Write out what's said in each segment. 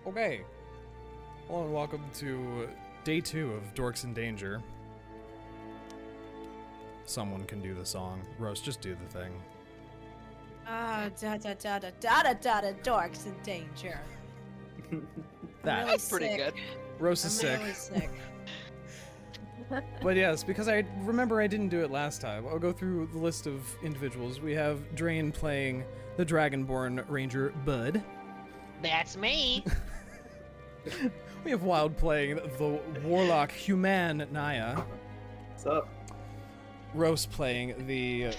Okay. Hello and welcome to day 2 of Dorks In Danger. Someone can do the song. Rhos, just do the thing. Dorks in Danger. That's pretty good. Rhos is sick. Really sick. But yes, because I remember I didn't do it last time. I'll go through the list of individuals. We have Jrain playing the Dragonborn Ranger Bud. That's me. We have Wyld playing the Warlock Human Niah. What's up? Rhos playing the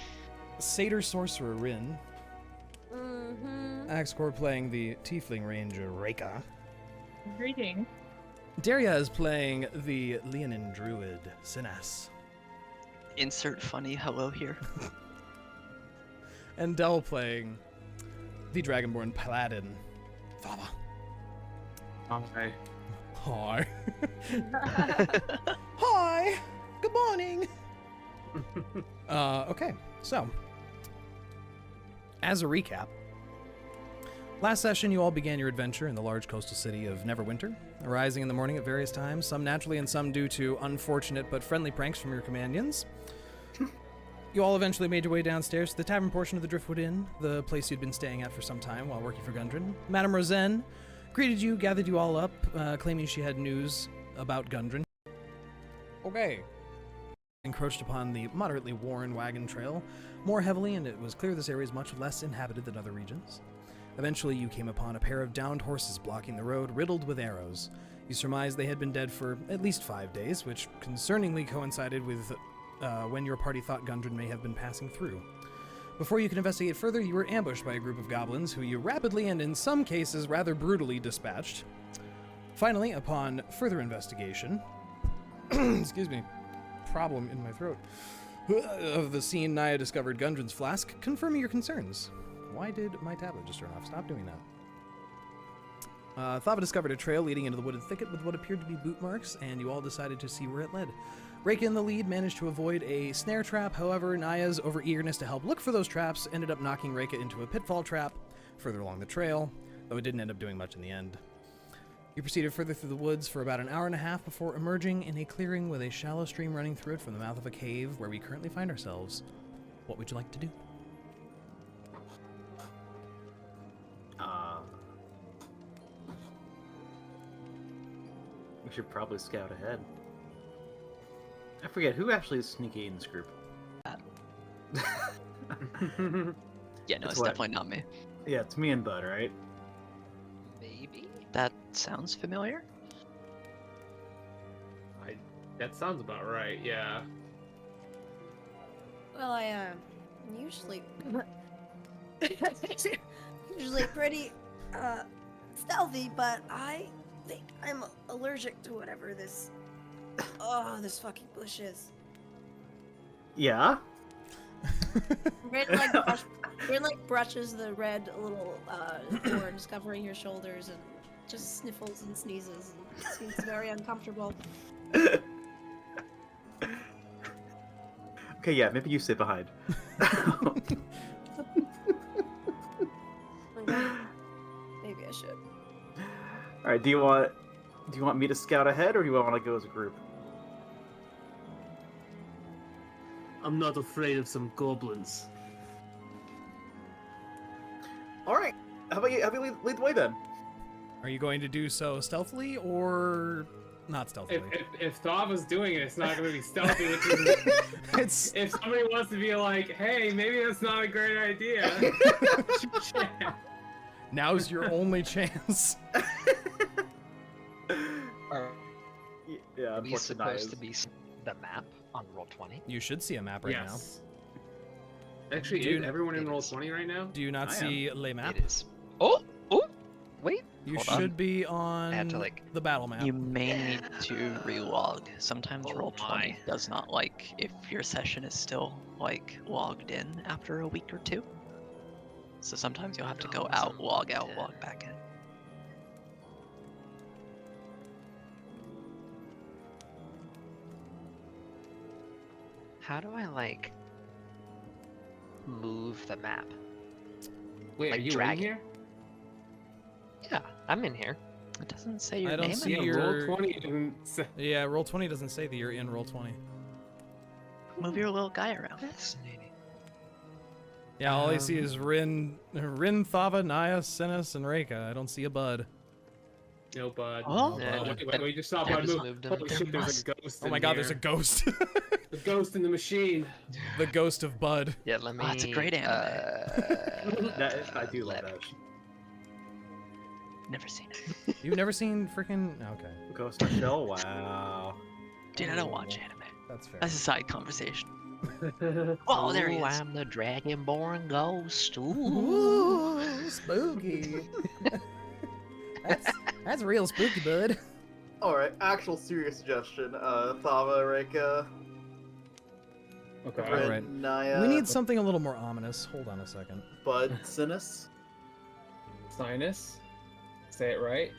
Satyr Sorcerer Rinn. Axikor playing the Tiefling Ranger Reyka. Greeting. Deriaz playing the Leonin Druid Synas. Insert funny hello here. And Del playing the Dragonborn Paladin Thava. Hi. Hi. Hi. Good morning. Okay, so as a recap, last session you all began your adventure in the large coastal city of Neverwinter, arising in the morning at various times, some naturally and some due to unfortunate but friendly pranks from your companions. You all eventually made your way downstairs to the tavern portion of the Driftwood Inn, the place you'd been staying at for some time while working for Gundren. Madame Rosen greeted you, gathered you all up, claiming she had news about Gundren. Okay. Encroached upon the moderately worn wagon trail more heavily, and it was clear this area is much less inhabited than other regions. Eventually, you came upon a pair of downed horses blocking the road, riddled with arrows. You surmised they had been dead for at least 5 days, which concerningly coincided with when your party thought Gundren may have been passing through. Before you could investigate further, you were ambushed by a group of goblins who you rapidly and in some cases rather brutally dispatched. Finally, upon further investigation, excuse me, problem in my throat, of the scene, Niah discovered Gundren's flask, confirming your concerns. Why did my tablet just turn off? Stop doing that. Thava discovered a trail leading into the wooded thicket with what appeared to be boot marks, and you all decided to see where it led. Reyka in the lead managed to avoid a snare trap. However, Niah's over-eagerness to help look for those traps ended up knocking Reyka into a pitfall trap further along the trail, though it didn't end up doing much in the end. You proceeded further through the woods for about an hour and a half before emerging in a clearing with a shallow stream running through it from the mouth of a cave where we currently find ourselves. What would you like to do? We should probably scout ahead. I forget, who actually is sneaky in this group? Yeah, no, That's it's what- definitely not me. Yeah, it's me and Bud, right? Maybe? That sounds familiar? That sounds about right, yeah. Well, I am usually usually pretty stealthy, but I think I'm allergic to whatever this this fucking bush is. Yeah? Rinn brushes the red little thorns covering your shoulders and just sniffles and sneezes and seems very uncomfortable. Okay, yeah, maybe you sit behind. Maybe I should. Alright, do you want me to scout ahead, or do you want to go as a group? I'm not afraid of some goblins. Alright, how about you lead the way then? Are you going to do so stealthily or not stealthily? If Thava's doing it, it's not going to be stealthy, which is... It's If somebody wants to be like, hey, maybe that's not a great idea. now's your only chance. Are Yeah, we unfortunately, supposed to be the map on Roll20? You should see a map right Yes. Actually, Dude, is everyone in it Roll is. 20 right now? now. Do you not I see Le Map? It is. Oh! Wait. You hold on. should be on I had to, like- the battle map. You may need to relog. Sometimes Oh Roll20 my. does not like if your session is still like logged in after a week or two. So sometimes you'll have to go out, log back in. How do I, like, move the map? Wait, Like are you drag in it. here? Yeah, I'm in here. It doesn't say your I don't name see in Yeah, your- roll 20 didn't say. Yeah, roll 20 doesn't say that you're in roll 20. Move your little guy around. Fascinating. Yeah, all I see is Rinn, Thava, Niah, Synas, and Reyka. I don't see a bud. No, bud. Oh. Yeah, Wait, just saw I Bud just move. moved him. Holy shit, there's a ghost Oh in my god, there's a here. ghost. The ghost in the machine. The ghost of Bud. Yeah, let me. Oh, that's a great anime. I do love that. Never seen it. You've never seen freaking... Okay, Ghost in the Shell? Wow. Dude, I don't watch anime. that's fair. That's a side conversation. Oh, there he Ooh, is. I'm the dragonborn ghost. Ooh. Ooh, spooky. that's real spooky, bud. Alright, actual serious suggestion. Thava, Reyka, Okay. All right. Niah, We need something a little more ominous. Hold on a second. Bud, Synas. Synas. Say it right.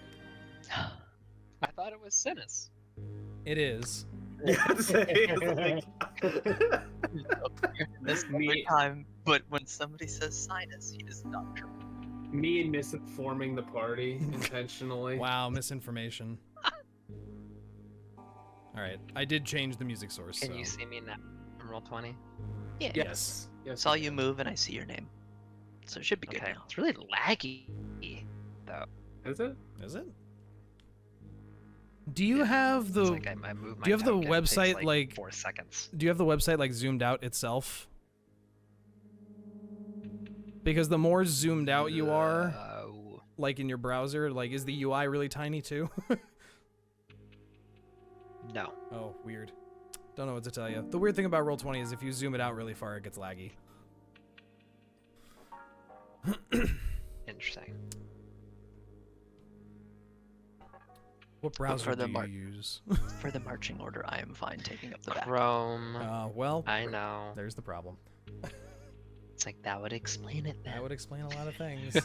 I thought it was Synas. It is. Yeah, it's This every Me- time, but when somebody says sinus, he does not trip. Me misinforming the party intentionally. Wow, misinformation. All right, I did change the music source. Can so. you see me now? On roll 20. Yeah. Yes. I Yes. saw you move and I see your name. So it should be good Okay. now. It's really laggy, though. Is it? Is it? Do you have the? It's like I move my do you have the token, it takes, website, like- 4 seconds? Do you have the website like zoomed out itself? Because the more zoomed out you are, like in your browser, like is the UI really tiny too? No. Oh, weird. Don't know what to tell you. The weird thing about Roll20 is if you zoom it out really far, it gets laggy. Interesting. What browser for the do mar- you use? For the marching order, I am fine taking up the back. Chrome. Well, I know. there's the problem. It's like that would explain it then. That would explain a lot of things.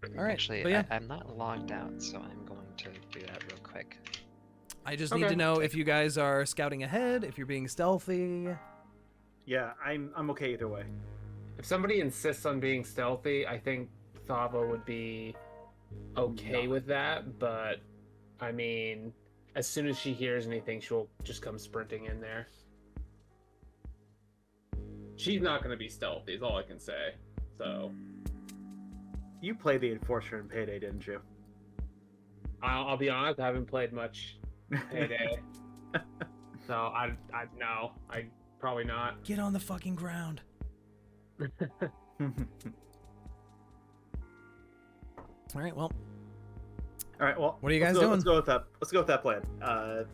All right, Actually, but yeah. I'm not logged out, so I'm going to do that real quick. I just need Okay. to know if you guys are scouting ahead, if you're being stealthy. Yeah, I'm okay either way. If somebody insists on being stealthy, I think Thava would be okay with that, but I mean, as soon as she hears anything, she'll just come sprinting in there. She's not going to be stealthy, is all I can say. So, You played the Enforcer in Payday, didn't you? I'll be honest, I haven't played much Payday. So, I no, I probably not. Get on the fucking ground. All right, well, All right, well, What are you let's guys go- doing? Let's go with that. Let's go with that plan. Thava,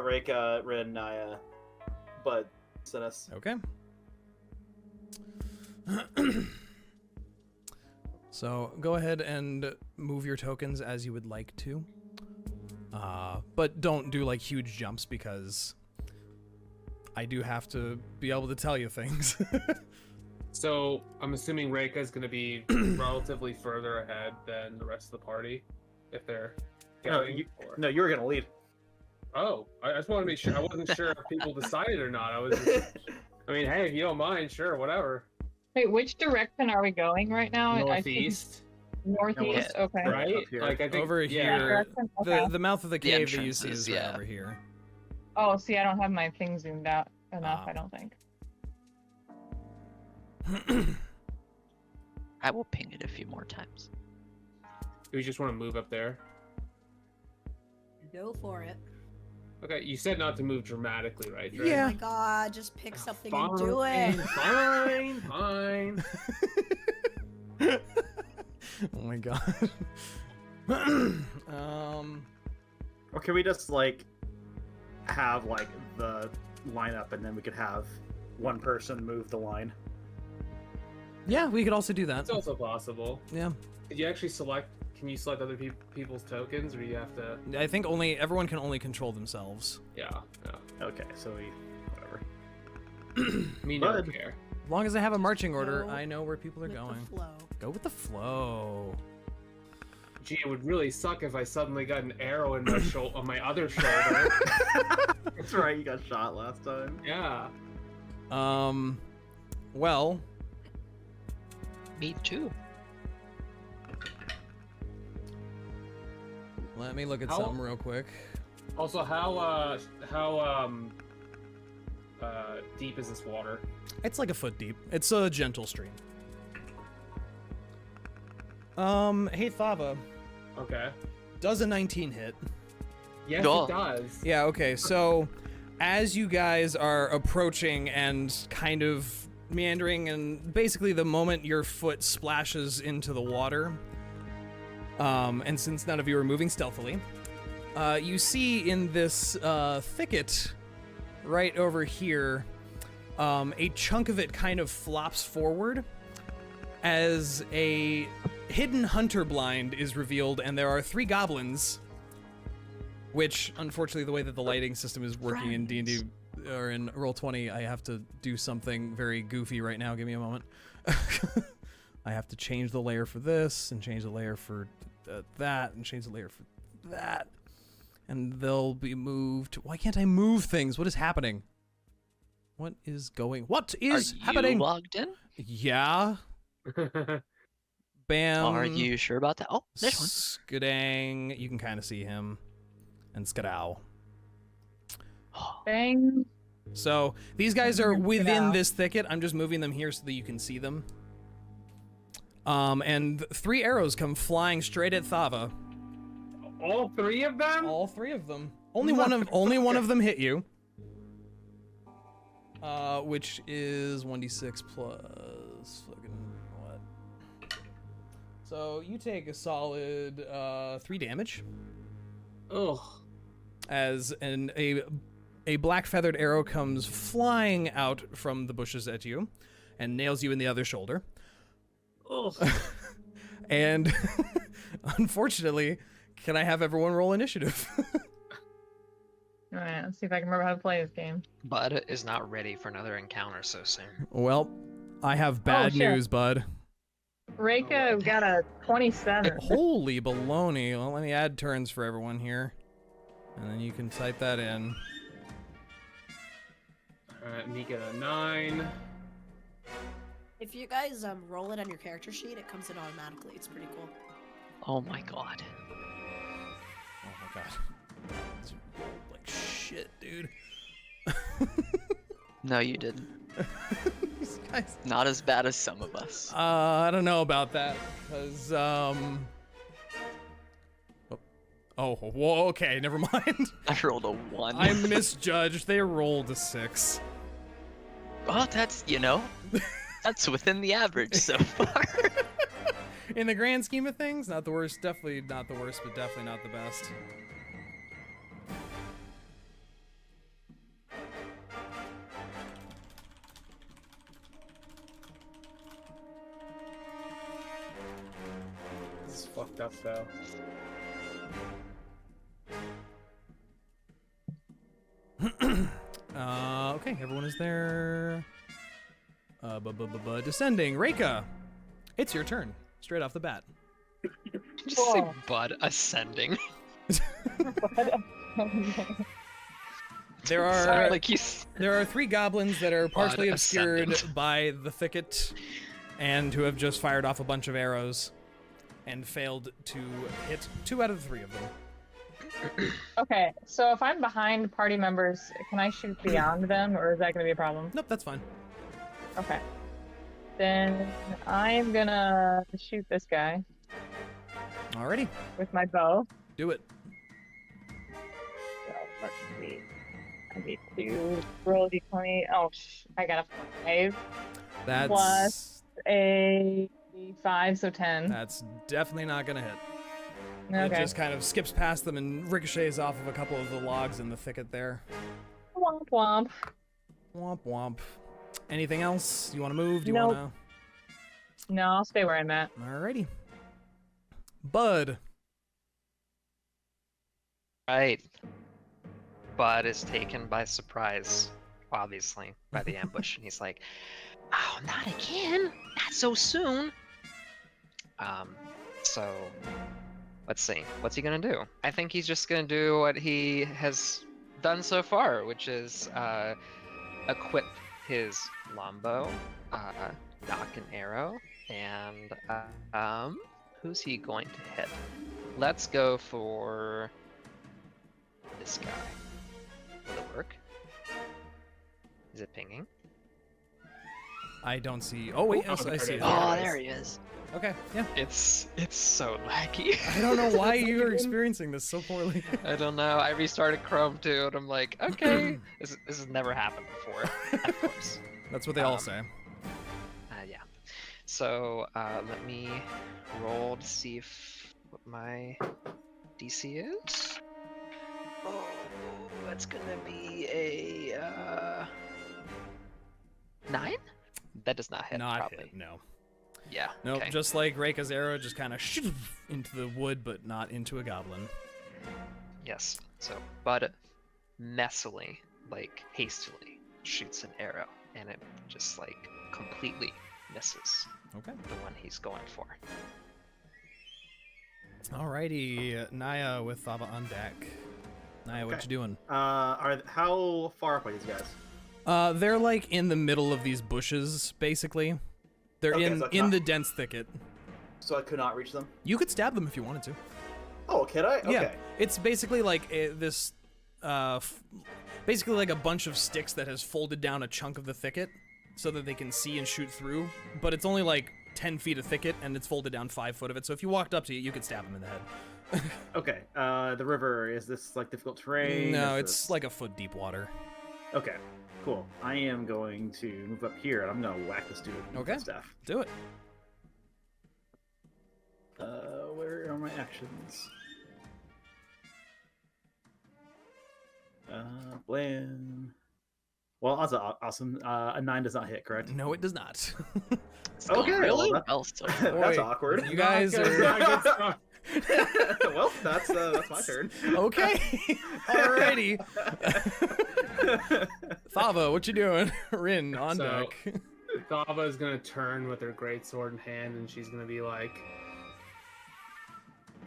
Reyka, Rinn, Niah, Bud, Synas. okay. So go ahead and move your tokens as you would like to. But don't do like huge jumps because I do have to be able to tell you things. So, I'm assuming Reyka is going to be relatively further ahead than the rest of the party, if they're No, scouting, or- No, you were gonna lead. Oh, I just wanted to be sure. I wasn't sure if people decided or not. I was. I mean, hey, if you don't mind, sure, whatever. Wait, which direction are we going right now? I think Northeast, northeast. Okay. right? Up here. Like I think Over yeah. here. Direction? Okay. The mouth of the The cave that you see entrances, is right yeah. over here. Oh, see, I don't have my thing zoomed out enough. Ah. I don't think. I will ping it a few more times. Do we just want to move up there? Go for it. Okay, you said not to move dramatically, right? Jrain? Yeah. Oh my god, just pick something Fine, and do it. Fine. Oh my god. Or can we just like have like the lineup and then we could have one person move the line? Yeah, we could also do that. It's also possible. Yeah. Did you actually select? Can you select other people's tokens, or do you have to? I think everyone can only control themselves. Yeah. Okay, so we whatever. Me no Bud. care. As long as I have a marching order, go I know where people are With going. the flow. Go with the flow. Gee, it would really suck if I suddenly got an arrow in my on my other shoulder. That's right, you got shot last time. Yeah. Well, Me too. Let me look at How- something real quick. Also, how deep is this water? It's like a foot deep. It's a gentle stream. Hey Thava, Okay. does a 19 hit? Yes, Duh. it does. Yeah, okay, so as you guys are approaching and kind of meandering, and basically the moment your foot splashes into the water, and since none of you are moving stealthily, you see in this thicket right over here, a chunk of it kind of flops forward as a hidden hunter blind is revealed, and there are 3 goblins, which, unfortunately, the way that the lighting system is working in D&D or in Roll20, I have to do something very goofy right now. Give me a moment. I have to change the layer for this, and change the layer for that, and change the layer for that. And they'll be moved. Why can't I move things? What is happening? What is happening? You logged in? Yeah. Bam. Are you sure about that? Oh, there's one. Skadang. You can kind of see him. And Skadow. Bang. So these guys are within Skadow. this thicket. I'm just moving them here so that you can see them. And 3 arrows come flying straight at Thava. All 3 of them? All 3 of them. Only one of them hit you. Which is 1d6 plus fucking what? So you take a solid 3 damage Ugh. as a black feathered arrow comes flying out from the bushes at you and nails you in the other shoulder. Ugh. And unfortunately, can I have everyone roll initiative? All right, let's see if I can remember how to play this game. Bud is not ready for another encounter so soon. Well, I have bad shit. news, bud. Reyka got a 27. Holy baloney. Well, let me add turns for everyone here. And then you can type that in. Alright, me get a 9. If you guys roll it on your character sheet, it comes in automatically. It's pretty cool. Oh my god. Oh my god. It's rolled like shit, dude. No, you didn't. These guys. Not as bad as some of us. I don't know about that, because, Oh, whoa, okay, never mind. I rolled a 1. I misjudged. They rolled a 6. Well, that's, that's within the average so far. In the grand scheme of things, not the worst. Definitely not the worst, but definitely not the best. This is fucked up though. Okay, everyone is there. Descending. Reyka, it's your turn. Straight off the bat. Just say Whoa. Bud ascending. There are Sorry, like he's there are 3 goblins that are partially Odd obscured ascendant. by the thicket, and who have just fired off a bunch of arrows, and failed to hit 2 out of 3 of them. Okay, so if I'm behind party members, can I shoot beyond them, or is that going to be a problem? Nope, that's fine. Okay. Then I'm gonna shoot this guy Alrighty, with my bow. do it. So let's see. I need to roll d20. Oh, I got a 5 That's Plus a 5, so 10. that's definitely not gonna hit. Okay. It just kind of skips past them and ricochets off of a couple of the logs in the thicket there. Womp womp. Womp womp. Anything else? You want to move? Do you Nope. want No, I'll stay where I'm at. to? Alrighty. Bud. right. Bud is taken by surprise, obviously, by the ambush, and he's like, "Oh, not again! Not so soon!" So let's see. What's he gonna do? I think he's just gonna do what he has done so far, which is equip his longbow, knock an arrow, and who's he going to hit? let's go for this guy. Will it work? Is it pinging? I don't see. Oh wait, yes, I see it. Oh, there he is. Okay, yeah. It's so laggy. I don't know why you are experiencing this so poorly. I don't know. I restarted Chrome too, and I'm like, okay, this has never happened before. Of course. That's what they all say. Yeah. So let me roll to see what my DC is. Oh, that's gonna be a 9. That does not hit. Not probably. hit, no. Yeah. Nope, okay. just like Reyka's arrow, just kind of into the wood, but not into a goblin. Yes. So, but messily, like hastily, shoots an arrow, and it just like completely misses Okay. the one he's going for. Alrighty, Niah with Thava on deck. Niah, what Okay. you doing? How far up are these guys? They're like in the middle of these bushes, basically. They're Okay, in so it's in not- the dense thicket. So I could not reach them. You could stab them if you wanted to. Oh, could I? Okay. Yeah, it's basically like basically like a bunch of sticks that has folded down a chunk of the thicket so that they can see and shoot through. But it's only like 10 feet of thicket, and it's folded down 5 foot of it. So if you walked up to it, you could stab them in the head. Okay. The river, is this like difficult terrain? No, Is it's this- like a foot deep water. Okay. Cool. I am going to move up here, and I'm gonna whack this dude with Okay. the staff. Do it. Where are my actions? Blam. Well, that's awesome. A 9 does not hit, correct? No, it does not. Still Okay, really? well, Well, still. That's Boy, awkward. You guys Not good, are not good stuff. Well, that's my turn. okay. Alrighty. Thava, what you doing? Rinn on So- deck. Thava is gonna turn with her greatsword in hand, and she's gonna be like,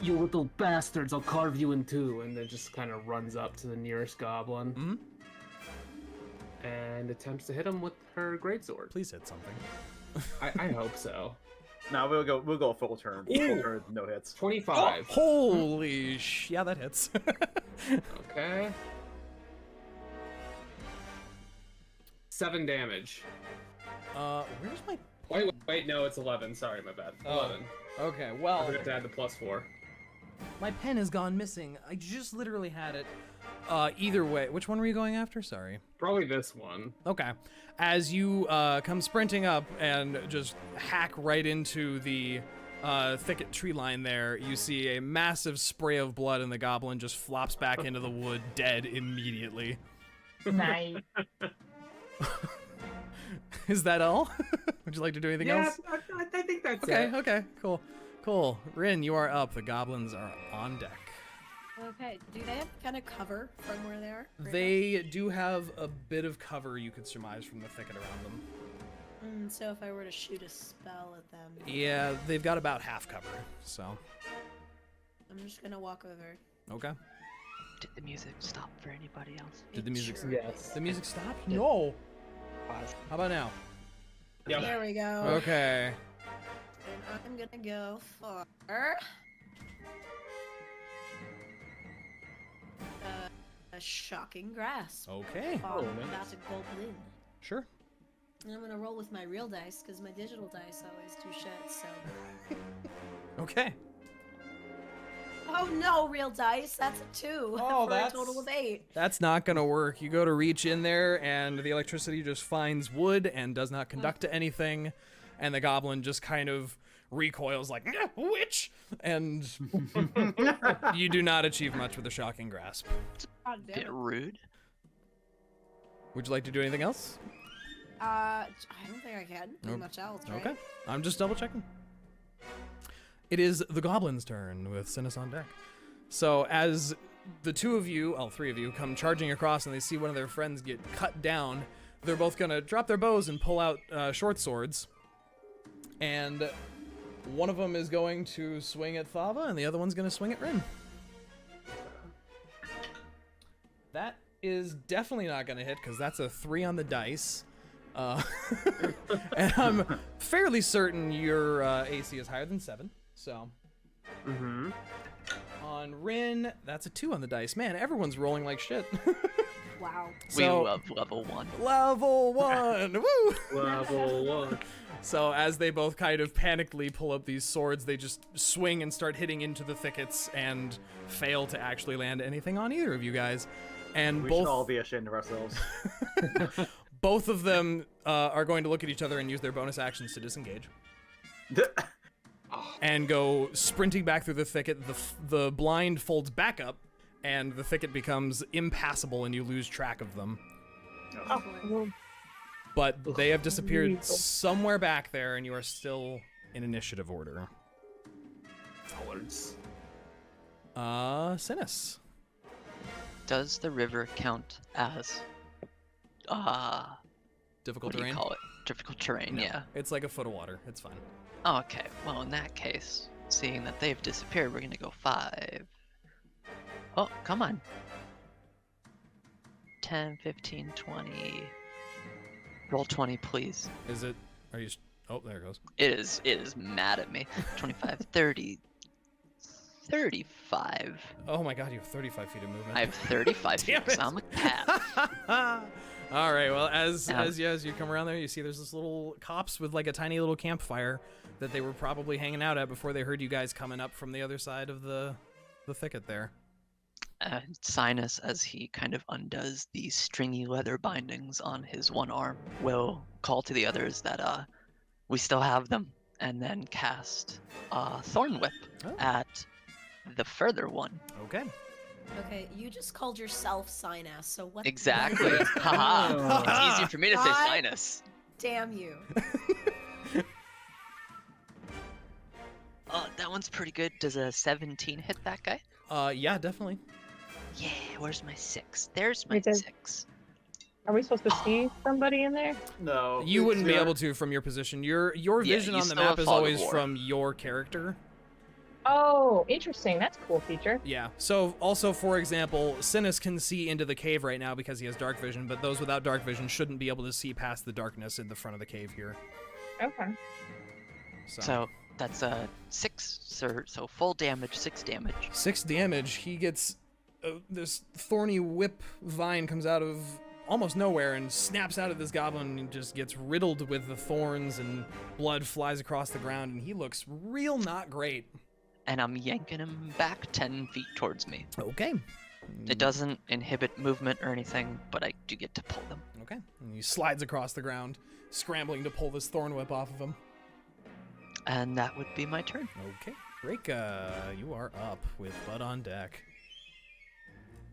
"You little bastards! I'll carve you in two!" And then just kind of runs up to the nearest goblin Mhm. and attempts to hit him with her greatsword. Please hit something. I hope so. No, we'll go full turn. Full turn, no hits. 25. Holy yeah, that hits. Okay. 7 damage. Where's my? Wait, no, it's 11. Sorry, my bad. Oh. 11. Okay, I well, forgot to add the +4. my pen has gone missing. I just literally had it. Either way, which one were you going after? Sorry. Probably this one. Okay. As you come sprinting up and just hack right into the thicket tree line there, you see a massive spray of blood, and the goblin just flops back into the wood, dead immediately. Nice. Is that all? Would you like to do anything else? I think that's Okay, it. okay, cool. Rinn, you are up. The goblins are on deck. Okay, do they have kind of cover from where they are? right They do have a bit of cover you could surmise from the thicket around them. now? So if I were to shoot a spell at them, Yeah, they've got about half cover, so. I'm just gonna walk over. Okay. Did the music stop for anybody else? Did the music Sure. Yes. The music stop? Yeah. No. Pause. How about now? Yep. There we go. Okay. And I'm gonna go for a shocking grasp. Okay. on nice. that goblin. Sure. And I'm gonna roll with my real dice because my digital dice always do shit. So. Okay. Oh no, real dice. That's a 2 Oh, for that's- a total of 8. That's not gonna work. You go to reach in there, and the electricity just finds wood and does not conduct to anything, and the goblin just kind of recoils like, "Yeah, witch!" And you do not achieve much with a shocking grasp. God damn Bit it. rude. Would you like to do anything else? I don't think I can do Nope. much else. Right? Okay. I'm just double checking. It is the goblin's turn with Synas on deck. So as the two of you, all three of you, come charging across and they see one of their friends get cut down, they're both gonna drop their bows and pull out short swords. And one of them is going to swing at Thava and the other one's gonna swing at Rinn. That is definitely not gonna hit because that's a 3 on the dice. And I'm fairly certain your AC is higher than 7. So, Mm-hmm. 1. Rinn, that's a 2 on the dice. Man, everyone's rolling like shit. Wow. We So, love level 1. level 1! Woo! Level 1. So as they both kind of panically pull up these swords, they just swing and start hitting into the thickets and fail to actually land anything on either of you guys. And We both should all be ashamed of ourselves. both of them are going to look at each other and use their bonus actions to disengage and go sprinting back through the thicket. The blind folds back up, and the thicket becomes impassable, and you lose track of them. Oh, boy. But they have disappeared somewhere back there, and you are still in initiative order. Cowards. Synas. Does the river count as Difficult what do you terrain? call it? Difficult terrain, No, yeah. It's like a foot of water. It's fine. Okay, well in that case, seeing that they've disappeared, we're gonna go 5. Oh, come on. 10, 15, 20. Roll 20, please. Is it? Are you? Oh, there it goes. It is mad at me. 25, 30, 35. Oh my God, you have 35 feet of movement. I have 35 feet, Damn it. so I'm a cat. All right. Well, as Yeah. you come around there, you see there's this little copse with like a tiny little campfire that they were probably hanging out at before they heard you guys coming up from the other side of the thicket there. Synas, as he kind of undoes the stringy leather bindings on his one arm, will call to the others that we still have them, and then cast Thorn Whip Oh. at the further one. Okay. Okay, you just called yourself Synas, so what? Exactly. Haha. Oh. It's easier for me to say God. Synas. Damn you. That one's pretty good. Does a 17 hit that guy? Yeah, definitely. Yeah, where's my 6? There's my Wait, there's- 6. Are we supposed to see somebody in there? No. You it's wouldn't be your- able to from your position. Your Yeah, vision you on the still have map is Fog of always War. from your character. Oh, interesting. That's a cool feature. Yeah. So also, for example, Synas can see into the cave right now because he has dark vision, but those without dark vision shouldn't be able to see past the darkness in the front of the cave here. Okay. So that's a 6, so full damage, 6 damage. 6 damage. He gets this thorny whip vine comes out of almost nowhere and snaps out of this goblin and just gets riddled with the thorns, and blood flies across the ground, and he looks real not great. And I'm yanking him back 10 feet towards me. Okay. It doesn't inhibit movement or anything, but I do get to pull them. Okay. And he slides across the ground, scrambling to pull this thorn whip off of him. And that would be my turn. Okay. Reyka, you are up with blood on deck.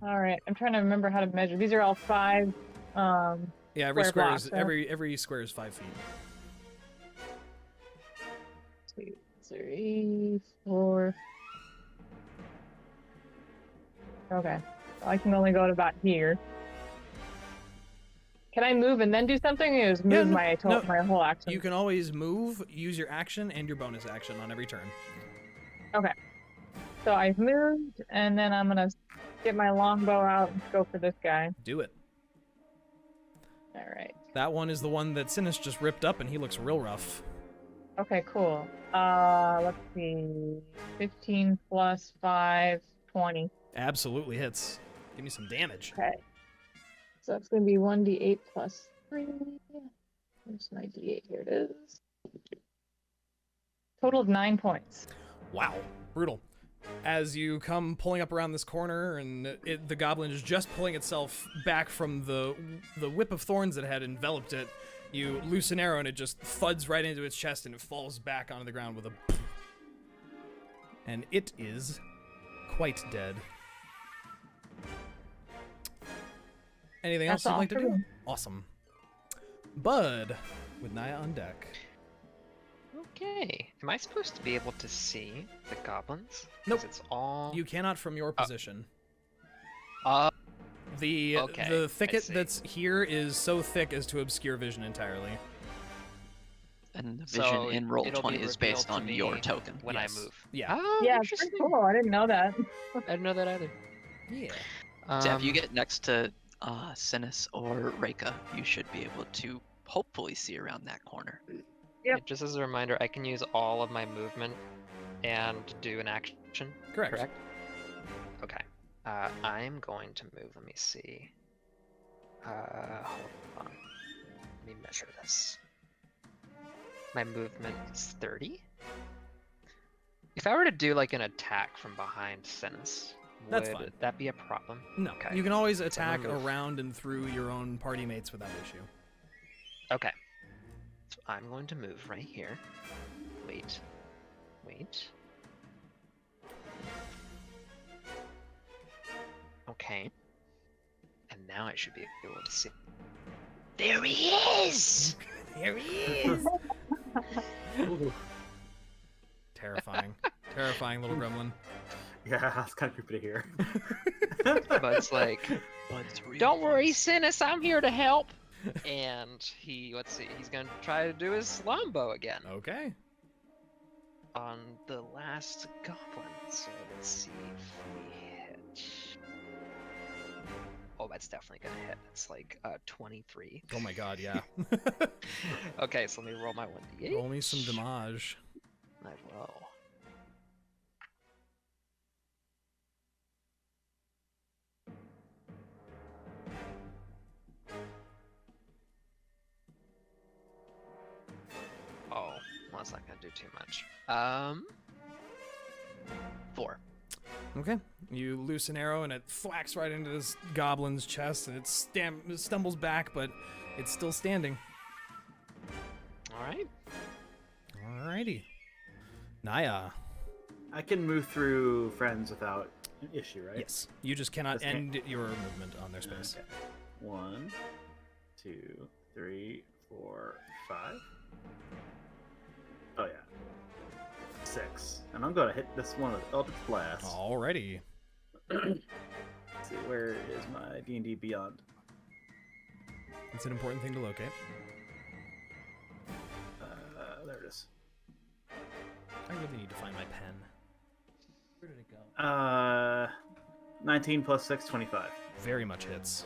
All right. I'm trying to remember how to measure. These are all 5. Yeah, every Square square blocks, is huh? every square is 5 feet. 2, 3, 4. Okay. So I can only go to about here. Can I move and then do something, or just move Yeah, no. my whole action? You can always move, use your action and your bonus action on every turn. Okay. So I've moved, and then I'm gonna get my longbow out and go for this guy. Do it. All right. That one is the one that Synas just ripped up, and he looks real rough. Okay, cool. Let's see. 15 plus 5, 20. Absolutely hits. Give me some damage. Okay. So it's gonna be 1d8 plus 3. Where's my d8? Here it is. Total of 9 points. Wow. Brutal. As you come pulling up around this corner, and the goblin is just pulling itself back from the whip of thorns that had enveloped it, you loose an arrow and it just thuds right into its chest and it falls back onto the ground with a... And it is quite dead. Anything else That's you'd all like to for do? me. Awesome. Bud, with Niah on deck. Okay. Am I supposed to be able to see the goblins? 'Cause Nope. It's all. You cannot from your position. Uh, The Okay, I thicket see. that's here is so thick as to obscure vision entirely. And the vision So in roll it'll be 20 is based revealed to on your me token. when Yes. I move. Yeah. Oh, Yeah, it's pretty interesting. cool. I didn't know that. I didn't know that either. Yeah. So if you get next to Synas or Reyka, you should be able to hopefully see around that corner. Yep. Just as a reminder, I can use all of my movement and do an action. Correct. Okay. I'm going to move. Let me see. Hold on. Let me measure this. My movement is 30. If I were to do like an attack from behind Synas, That's would fine. that be a problem? No, Okay. you can always So I'm attack gonna move. around and through your own party mates without issue. Okay. So I'm going to move right here. Wait. Wait. Okay. And now I should be able to see. There he is! There he is! Terrifying. Terrifying little gremlin. Yeah, it's kind of creepy to hear. Bud's like, don't worry, Synas, I'm here to help. And let's see, he's gonna try to do his longbow again Okay. on the last goblin. So let's see if we hit. Oh, that's definitely gonna hit. It's like 23. Oh my god, yeah. Okay, so let me roll my 1d8. Roll me some damage. I will. Oh, well, that's not gonna do too much. 4. Okay. You loose an arrow and it thwacks right into this goblin's chest and it stumbles back, but it's still standing. All right. Alrighty. Niah. I can move through friends without an issue, right? Yes. You just cannot Just can't- end your movement on their space. Okay. 1, 2, 3, 4, 5. Oh yeah. 6. And I'm gonna hit this one with Eldritch Blast. Alrighty. Let's see, where is my D&D Beyond? It's an important thing to locate. There it is. I really need to find my pen. Where did it go? 19 plus 6, 25. Very much hits.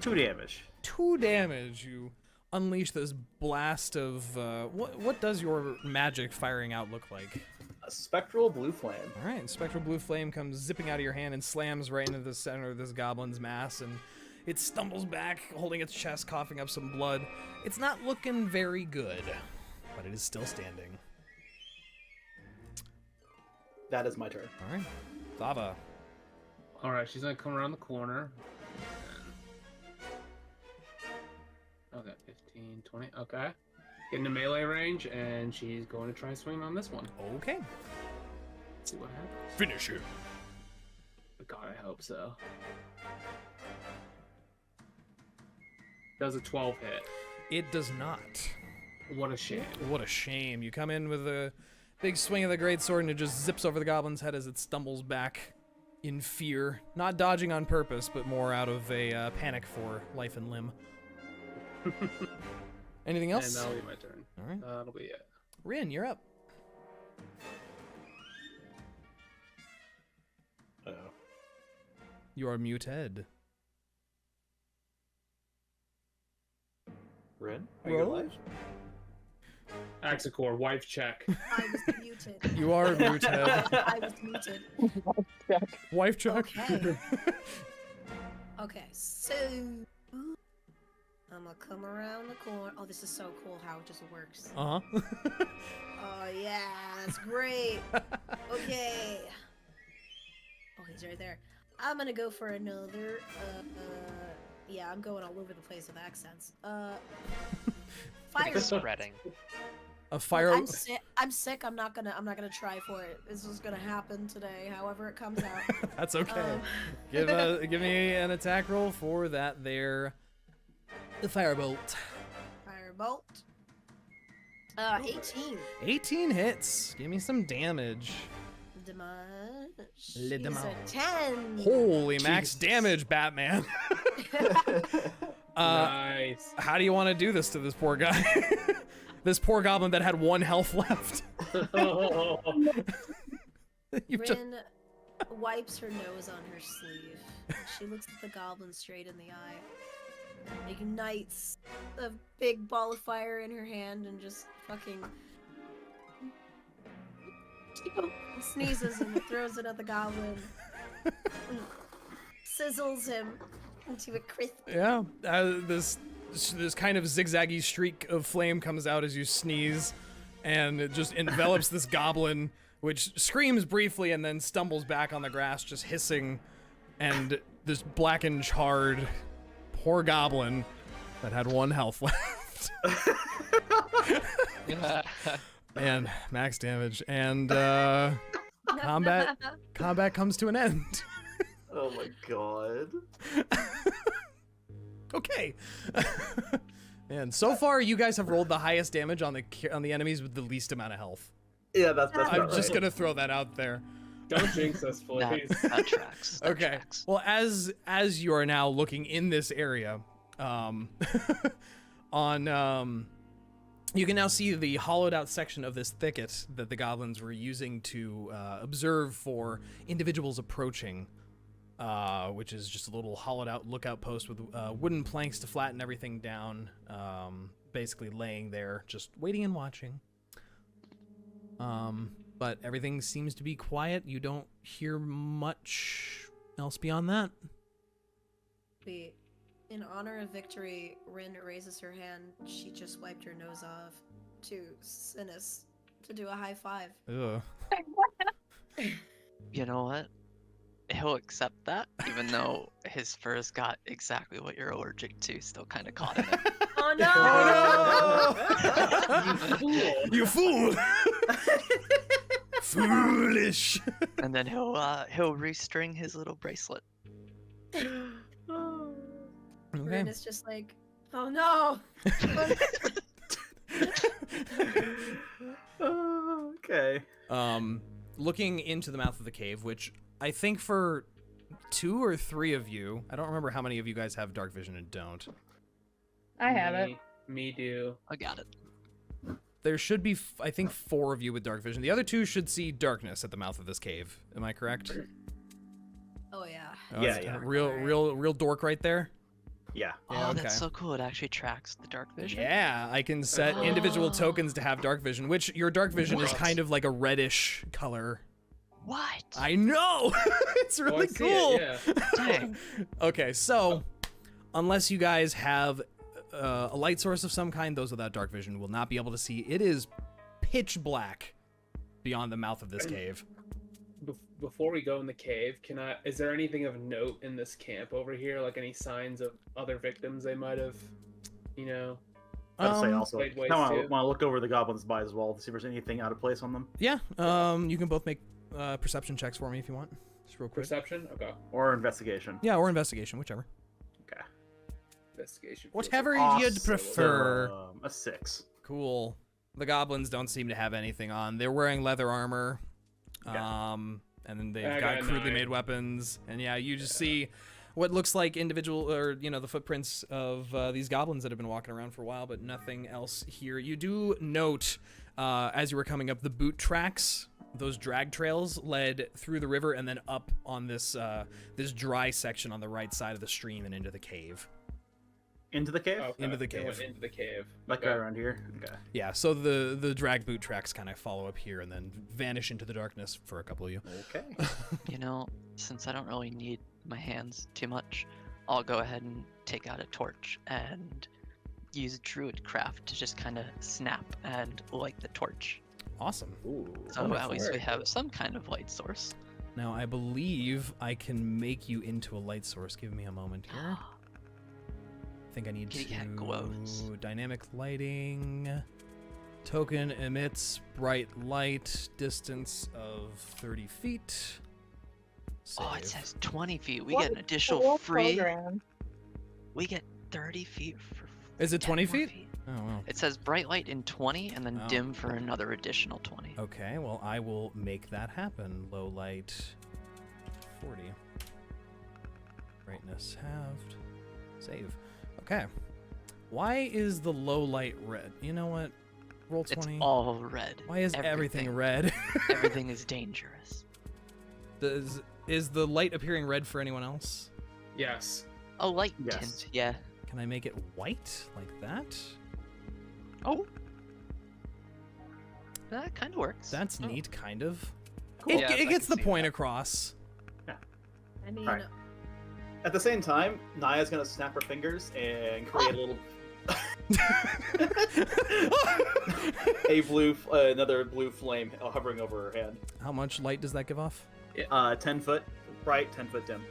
2 damage. 2 damage. You unleash this blast of what does your magic firing out look like? A spectral blue flame. All right, spectral blue flame comes zipping out of your hand and slams right into the center of this goblin's mass, and it stumbles back, holding its chest, coughing up some blood. It's not looking very good, but it is still standing. That is my turn. All right, Thava. All right, she's gonna come around the corner. Okay, 15, 20. Okay. Get into melee range, and she's going to try swinging on this one. Okay. Let's see what happens. Finish him. God, I hope so. Does a 12 hit? It does not. What a shame. What a shame. You come in with a big swing of the greatsword and it just zips over the goblin's head as it stumbles back in fear. Not dodging on purpose, but more out of a panic for life and limb. Anything else? And that'll be my turn. All right. That'll be it. Rinn, you're up. Uh-oh. You are muted. Rinn, are you Rhos? alive? Axikor, wife check. I was muted. You are muted. I was muted. Wife check. Okay. Okay, so I'm gonna come around the corner. Oh, this is so cool how it just works. Uh-huh. Oh yeah, that's great. Okay. Oh, he's right there. I'm gonna go for another. Yeah, I'm going all over the place with accents. Fire. Spreading. A fire. I'm sick. I'm not gonna try for it. This is gonna happen today. However it comes out. That's okay. Um, Give me an attack roll for that there. The firebolt. Firebolt. 18. 18 hits. Give me some damage. Damage. Le He's damage. a 10. Holy max Jesus. damage, Batman. Nice. How do you want to do this to this poor guy? This poor goblin that had 1 health left. You've just- Rinn wipes her nose on her sleeve. She looks at the goblin straight in the eye. And ignites a big ball of fire in her hand and just fucking Sneezes and throws it at the goblin. And sizzles him into a crisp. Yeah, this kind of zigzaggy streak of flame comes out as you sneeze, and it just envelops this goblin, which screams briefly and then stumbles back on the grass, just hissing, and this black and charred, poor goblin that had 1 health left. And max damage, and combat comes to an end. Oh my god. Okay. And so far, you guys have rolled the highest damage on the enemies with the least amount of health. Yeah, that's I'm about just right. gonna throw that out there. Don't jinx us, please. That tracks. That Okay. tracks. Well, as you are now looking in this area, you can now see the hollowed out section of this thicket that the goblins were using to observe for individuals approaching, which is just a little hollowed out lookout post with wooden planks to flatten everything down, basically laying there, just waiting and watching. But everything seems to be quiet. You don't hear much else beyond that. In honor of victory, Rinn raises her hand. She just wiped her nose off to Synas to do a high five. Ugh. You know what? He'll accept that, even though his furs got exactly what you're allergic to, still kind of caught in it. Oh no! You fool! Foolish. And then he'll restring his little bracelet. Rinn is just like, oh no! Okay. Looking into the mouth of the cave, which I think for 2 or 3 of you, I don't remember how many of you guys have dark vision and don't. I have it. Me do. I got it. There should be, I think, 4 of you with dark vision. The other 2 should see darkness at the mouth of this cave. Am I correct? Oh yeah. Yeah, that's yeah. Real dork right there. Yeah. Yeah, Oh, okay. that's so cool. It actually tracks the dark vision. Yeah, I can set individual tokens to have dark vision, which your dark vision is kind of like a reddish color. What? I know! It's Oh, really I see cool! it, yeah. Dang. Okay, so unless you guys have a light source of some kind, those without dark vision will not be able to see. It is pitch black beyond the mouth of this cave. Before we go in the cave, is there anything of note in this camp over here? Like any signs of other victims they might have, I'd say also, Wait, I wait, want to look over the goblins' by as well to see if there's anything out of place on them. Yeah, you can both make perception checks for me if you want. Just real quick. Perception? Okay. Or investigation. Yeah, or investigation, whichever. Okay. Investigation. Whatever Awesome. you'd prefer. A 6. Cool. The goblins don't seem to have anything on. They're wearing leather armor. Yeah. And then they've I got got a crudely 9. made weapons. And yeah, you just see what looks like the footprints of these goblins that have been walking around for a while, but nothing else here. You do note, as you were coming up, the boot tracks. Those drag trails led through the river and then up on this dry section on the right side of the stream and into the cave. Into the cave? Okay. Into the They went cave. into the cave. Like Okay. right around here? Okay. Yeah, so the drag boot tracks kind of follow up here and then vanish into the darkness for a couple of you. Okay. Since I don't really need my hands too much, I'll go ahead and take out a torch and use druid craft to just kind of snap and light the torch. Awesome. Ooh. So Wonderful. at least we have some kind of light source. Now, I believe I can make you into a light source. Give me a moment here. I think I need Kitty cat to glows. dynamic lighting. Token emits bright light, distance of 30 feet. Oh, it Save. says 20 feet. We What get an a additional cool free. program. We get 30 feet for. Is it 10 20 more feet? Oh, wow. It says bright light in 20 and then Oh. dim for another additional 20. Okay, well, I will make that happen. Low light, 40. Brightness halved. Save. Okay. Why is the low light red? You know what? Roll 20. It's all red. Why is everything red? Everything is dangerous. Is the light appearing red for anyone else? Yes. A light Yes. tint, yeah. Can I make it white like that? Oh, That kind of works. That's neat, kind of. Cool. Yeah, It I gets can the see point that. across. I mean, Alright. At the same time, Niah's gonna snap her fingers and create a little another blue flame hovering over her hand. How much light does that give off? 10 foot bright, 10 foot dim.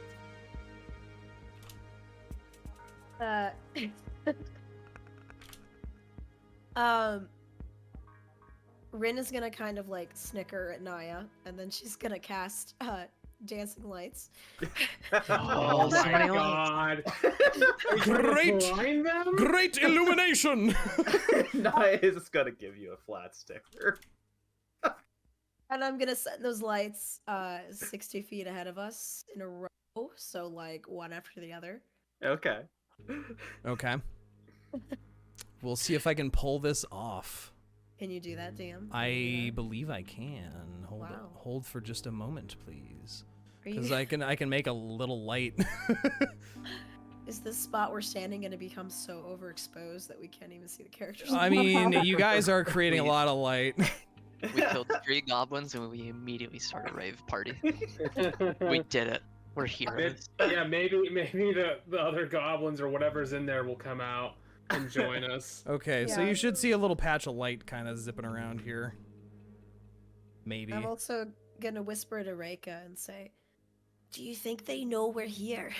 Rinn is gonna kind of like snicker at Niah, and then she's gonna cast dancing lights. Oh so my many god! Great! Blind them? Great illumination! Niah is just gonna give you a flat sticker. And I'm gonna send those lights 60 feet ahead of us in a row, so like one after the other. Okay. Okay. We'll see if I can pull this off. Can you do that, Dan? I believe I can. Wow. Hold for just a moment, please. Are you- Because I can make a little light. Is this spot we're standing gonna become so overexposed that we can't even see the characters? I mean, you guys are creating a lot of light. We killed 3 goblins and we immediately started a rave party. We did it. We're heroes. Yeah, maybe the other goblins or whatever's in there will come out and join us. Okay, so Yeah. you should see a little patch of light kind of zipping around here. Maybe. I'm also gonna whisper to Reyka and say, "Do you think they know we're here?"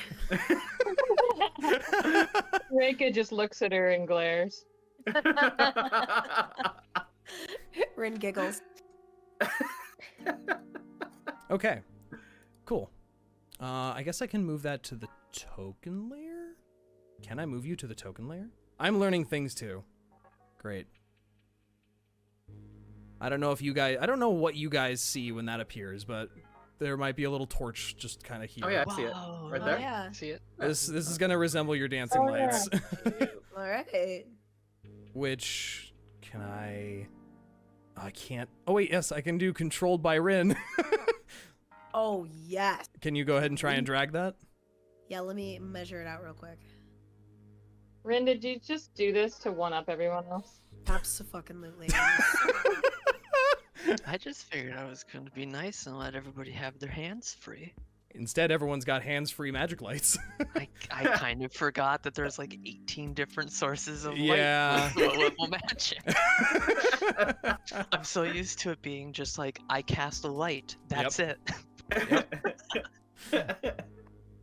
Reyka just looks at her and glares. Rinn giggles. Okay, cool. I guess I can move that to the token layer? Can I move you to the token layer? I'm learning things too. Great. I don't know what you guys see when that appears, but there might be a little torch just kind of here. Oh yeah, I see it. Whoa. Right Oh there. yeah. See it? This is gonna resemble your dancing Oh, yeah. lights. All right. Which can I can't. Oh wait, yes, I can do controlled by Rinn. Oh yes. Can you go ahead and try and drag that? Yeah. Let me measure it out real quick. Rinn, did you just do this to one up everyone else? Absolutely. I just figured I was going to be nice and let everybody have their hands free. Instead, everyone's got hands-free magic lights. I kind of forgot that there's like 18 different sources of Yeah. light with low-level magic. I'm so used to it being just like, I cast a light. That's it.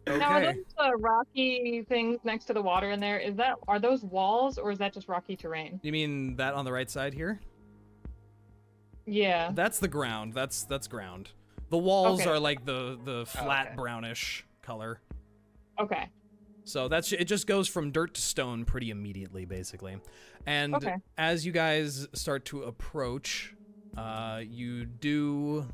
Now, are Okay. those rocky things next to the water in there? Are those walls or is that just rocky terrain? You mean that on the right side here? Yeah. That's the ground. That's ground. The walls Okay. are like the flat okay. brownish color. Okay. So it just goes from dirt to stone pretty immediately, basically. And Okay. as you guys start to approach, you do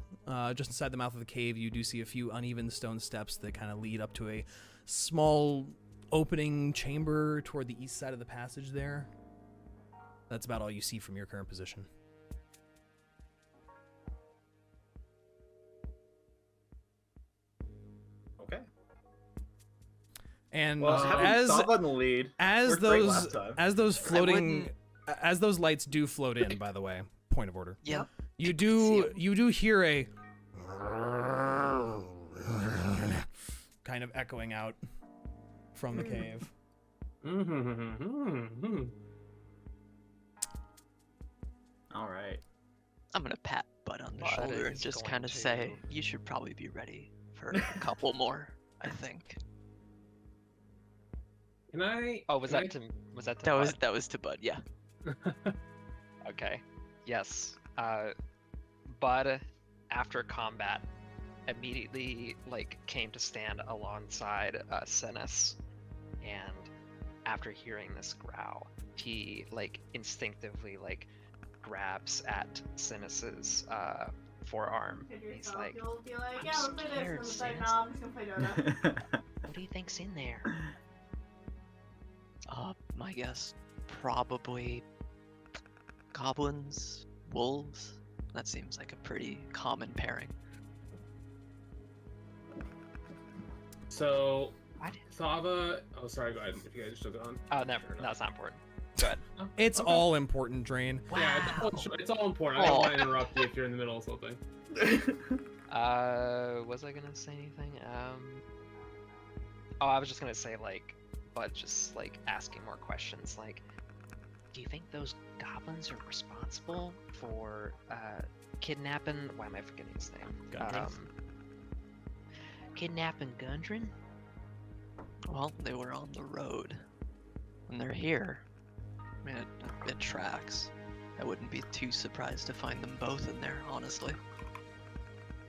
just inside the mouth of the cave, you do see a few uneven stone steps that kind of lead up to a small opening chamber toward the east side of the passage there. That's about all you see from your current position. Okay. And Well, having as Thava in the lead. as worked great those last time. as those floating wouldn't- as those lights do float in, by the way, point of order. Yep. You see do 'em. you do hear a kind of echoing out from the cave. All right. I'm going to pat Bud on the Bud shoulder and is just going kind of say, to- you should probably be ready for a couple more, I think. Can I? Oh, was can that to That Bud? was to Bud, yeah. Okay. Yes. Bud, after combat, immediately came to stand alongside Synas, and after hearing this growl, he instinctively grabs at Synas's forearm. He's like, You'll be like, "I'm yeah, we'll play scared, this. And it's like, Synas." no, I'm just gonna play Dota. "What do you think's in there?" My guess, probably goblins, wolves. That seems like a pretty common pairing. So, What? Thava. Oh, sorry. Go ahead. If you guys are still going. Oh, never. That's not important. Good. It's Okay. all important, Jrain. Yeah, it's all important. I don't want to interrupt you if you're in the middle of something. Was I gonna say anything? Oh, I was just gonna say but just asking more questions. Do you think those goblins are responsible for kidnapping? Why am I forgetting his name? Gundren? Kidnapping Gundren? Well, they were on the road. When they're here, I mean, it tracks. I wouldn't be too surprised to find them both in there, honestly.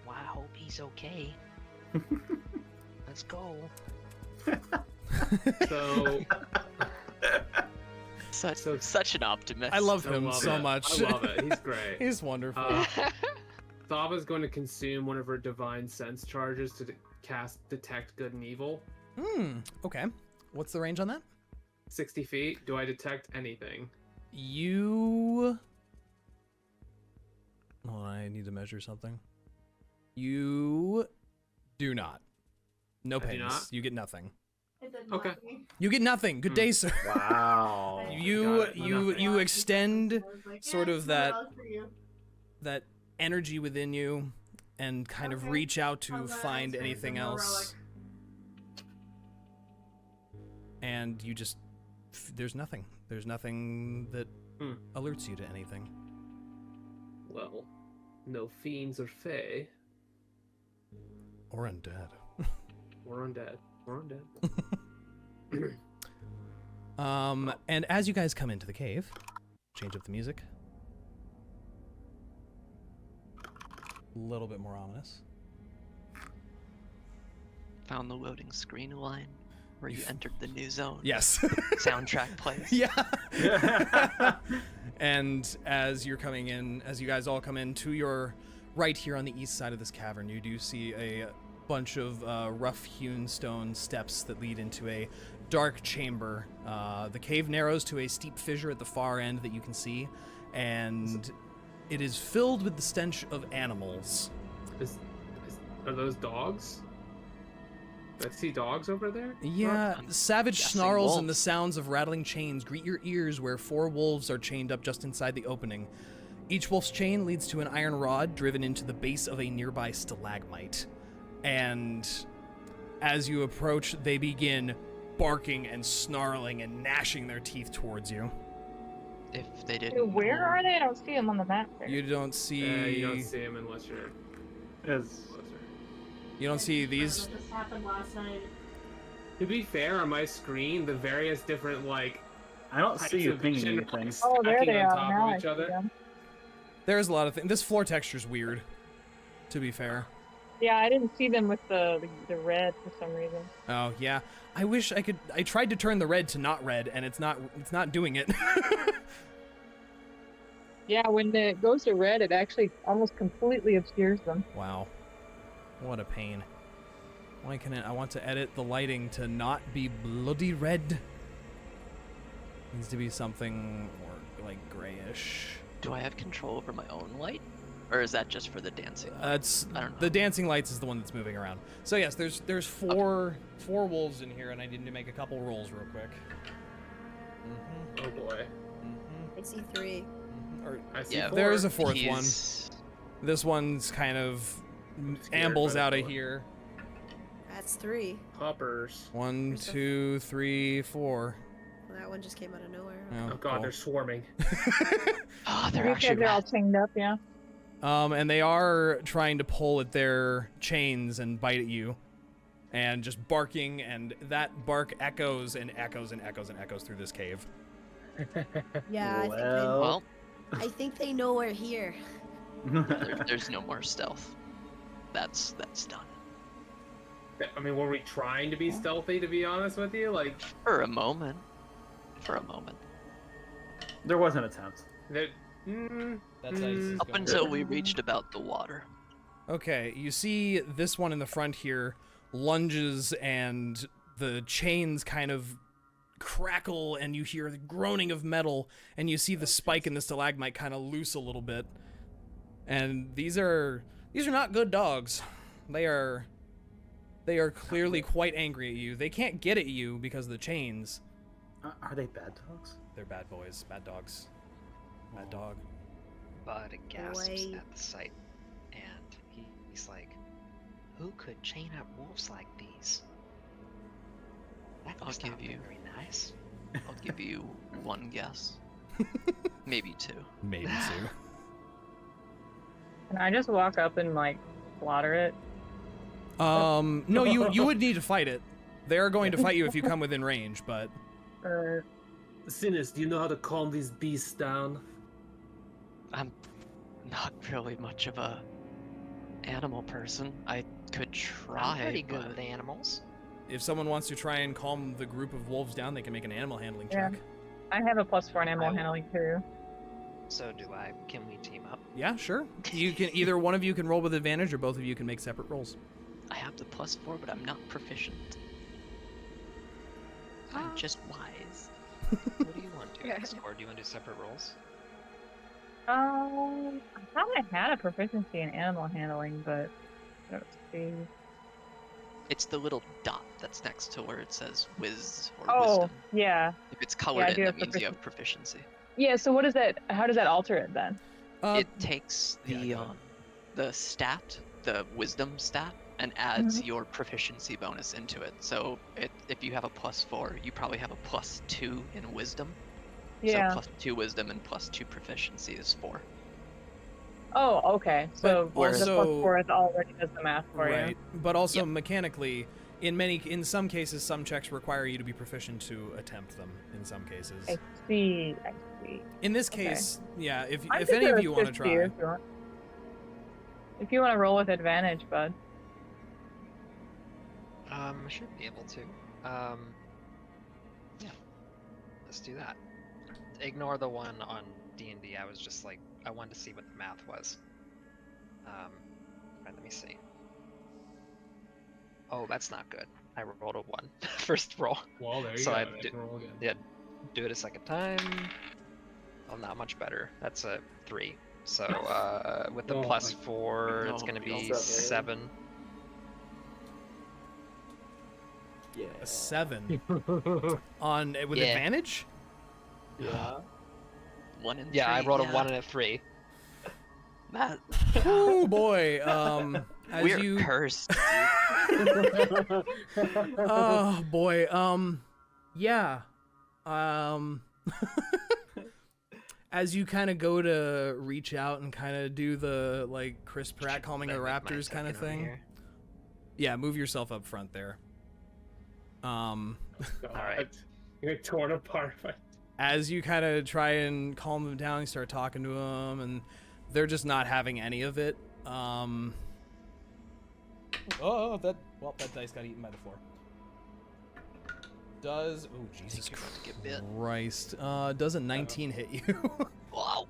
Well, I hope he's okay. Let's go. So Such an optimist. I love I him love so it. much. I love it. He's great. He's wonderful. Thava's going to consume one of her divine sense charges to cast detect good and evil. Okay. What's the range on that? 60 feet. Do I detect anything? You... Hold on, I need to measure something. You do not. No I do pains. not? You get nothing. Okay. You get nothing. Good day, sir. Wow. You Got it. Nothing. you extend sort of that energy within you and kind of reach out to find anything else. And you just there's nothing. There's nothing that alerts you to anything. Well, no fiends or fae. Or undead. Or undead. Or undead. And as you guys come into the cave, change up the music. A little bit more ominous. Found the loading screen line where you entered the new zone. Yes. Soundtrack plays. Yeah. And as you're coming in, as you guys all come in to your right here on the east side of this cavern, you do see a bunch of rough-hewn stone steps that lead into a dark chamber. The cave narrows to a steep fissure at the far end that you can see, and it is filled with the stench of animals. Are those dogs? Do I see dogs over there? Yeah, savage guessing snarls and the wolves. sounds of rattling chains greet your ears where 4 wolves are chained up just inside the opening. Each wolf's chain leads to an iron rod driven into the base of a nearby stalagmite. And as you approach, they begin barking and snarling and gnashing their teeth towards you. If they didn't. Where are they? I don't see them on the map. There. You don't see... You don't see them unless you're Is closer. You don't see these... This happened last night. To be fair, on my screen, the various different I don't see you pinging anything. Oh, there stacking they on are. top Now of I each see other. them. There's a lot of things. This floor texture's weird, to be fair. Yeah, I didn't see them with the red for some reason. Oh, yeah. I wish I could... I tried to turn the red to not red, and it's not doing it. Yeah, when it goes to red, it actually almost completely obscures them. Wow. What a pain. Why can I want to edit the lighting to not be bloody red? Needs to be something more like grayish. Do I have control over my own light? Or is that just for the dancing? It's I don't know. the dancing lights is the one that's moving around. So yes, there's four wolves in here, and I need to make a couple rolls real quick. Oh boy. I see 3. Or, I see Yeah, four. there is a fourth one. He's- This one's kind of scared ambles by the out of four. here. That's 3. Hoppers. 1, There's a- 2, 3, 4. Well, that one just came out of nowhere. Oh god, cool. they're swarming. Oh, they're You actually said they're all red. chained up, yeah. And they are trying to pull at their chains and bite at you, and just barking, and that bark echoes and echoes and echoes and echoes through this cave. Yeah, Well. I think they know we're here. There's no more stealth. That's done. I mean, were we trying to be stealthy, to be honest with you? Like, For a moment. For a moment. There was an attempt. that. That's how you Up until we reached about the water. Okay, you see this one in the front here lunges, and the chains kind of crackle, and you hear the groaning of metal, and you see the spike in the stalagmite kind of loose a little bit. And these are not good dogs. They are clearly quite angry at you. They can't get at you because of the chains. Are they bad dogs? They're bad boys, bad dogs. Bad dog. Bud gasps Boy. at the sight, and he's like, "Who could chain up wolves like these? That I'll must give not be you- very nice." I'll give you one guess. Maybe two. Maybe two. Can I just walk up and like slaughter it? No, you would need to fight it. They're going to fight you if you come within range, but Or Synas, do you know how to calm these beasts down? I'm not really much of a animal person. I could try, I'm pretty good but with animals. if someone wants to try and calm the group of wolves down, they can make an animal handling Yeah. check. I have a +4 in animal I will- handling too. So do I. Can we team up? Yeah, sure. You can either one of you can roll with advantage, or both of you can make separate rolls. I have the +4, but I'm not proficient. I'm just wise. What do you want to do, Axikor? Do you want to do separate roles? I thought I had a proficiency in animal handling, but let's see. It's the little dot that's next to where it says whiz or Oh, wisdom. yeah. If it's colored I in, do that have means you have proficiency. Yeah, so what is that? How does that alter it then? It takes yeah, the go ahead. the stat, the wisdom stat, and adds Mm-hmm. your proficiency bonus into it. So if you have a +4, you probably have a +2 in wisdom. Yeah. So +2 wisdom and +2 proficiency is 4. Oh, okay. So But the also- +4 is already does the math for Right, you. but also Yep. mechanically, in some cases, some checks require you to be proficient to attempt them. In some cases, I see. I see. in this okay. case, yeah. If I if could any do of a you want to 50 try, if you want to roll with advantage, bud. I should be able to. Yeah. Let's do that. Ignore the one on D&D. I was just like, I wanted to see what the math was. Right, let me see. Oh, that's not good. I rolled a 1 first roll. Well, there you So go. I then do- can roll again. Yeah, do it a second time. Oh, not much better. That's a 3. So with the Oh, +4, it's Oh, gonna be also- 7. Yeah. a 7 on with Yeah. advantage. Yeah. 1 and 3. Yeah, I rolled yeah. a 1 and a 3. That, Oh boy. As we're you cursed. oh boy. Yeah. As you kind of go to reach out and kind of do the like Chris Pratt calming the Like, make my raptors kind of second over thing. here. Yeah, move yourself up front there. God, Alright. You're torn apart. As you kind of try and calm them down, you start talking to them, and they're just not having any of it. That dice got eaten by the floor. Does Jesus you're about to get bit. Christ? Does a 19 hit you? Wow.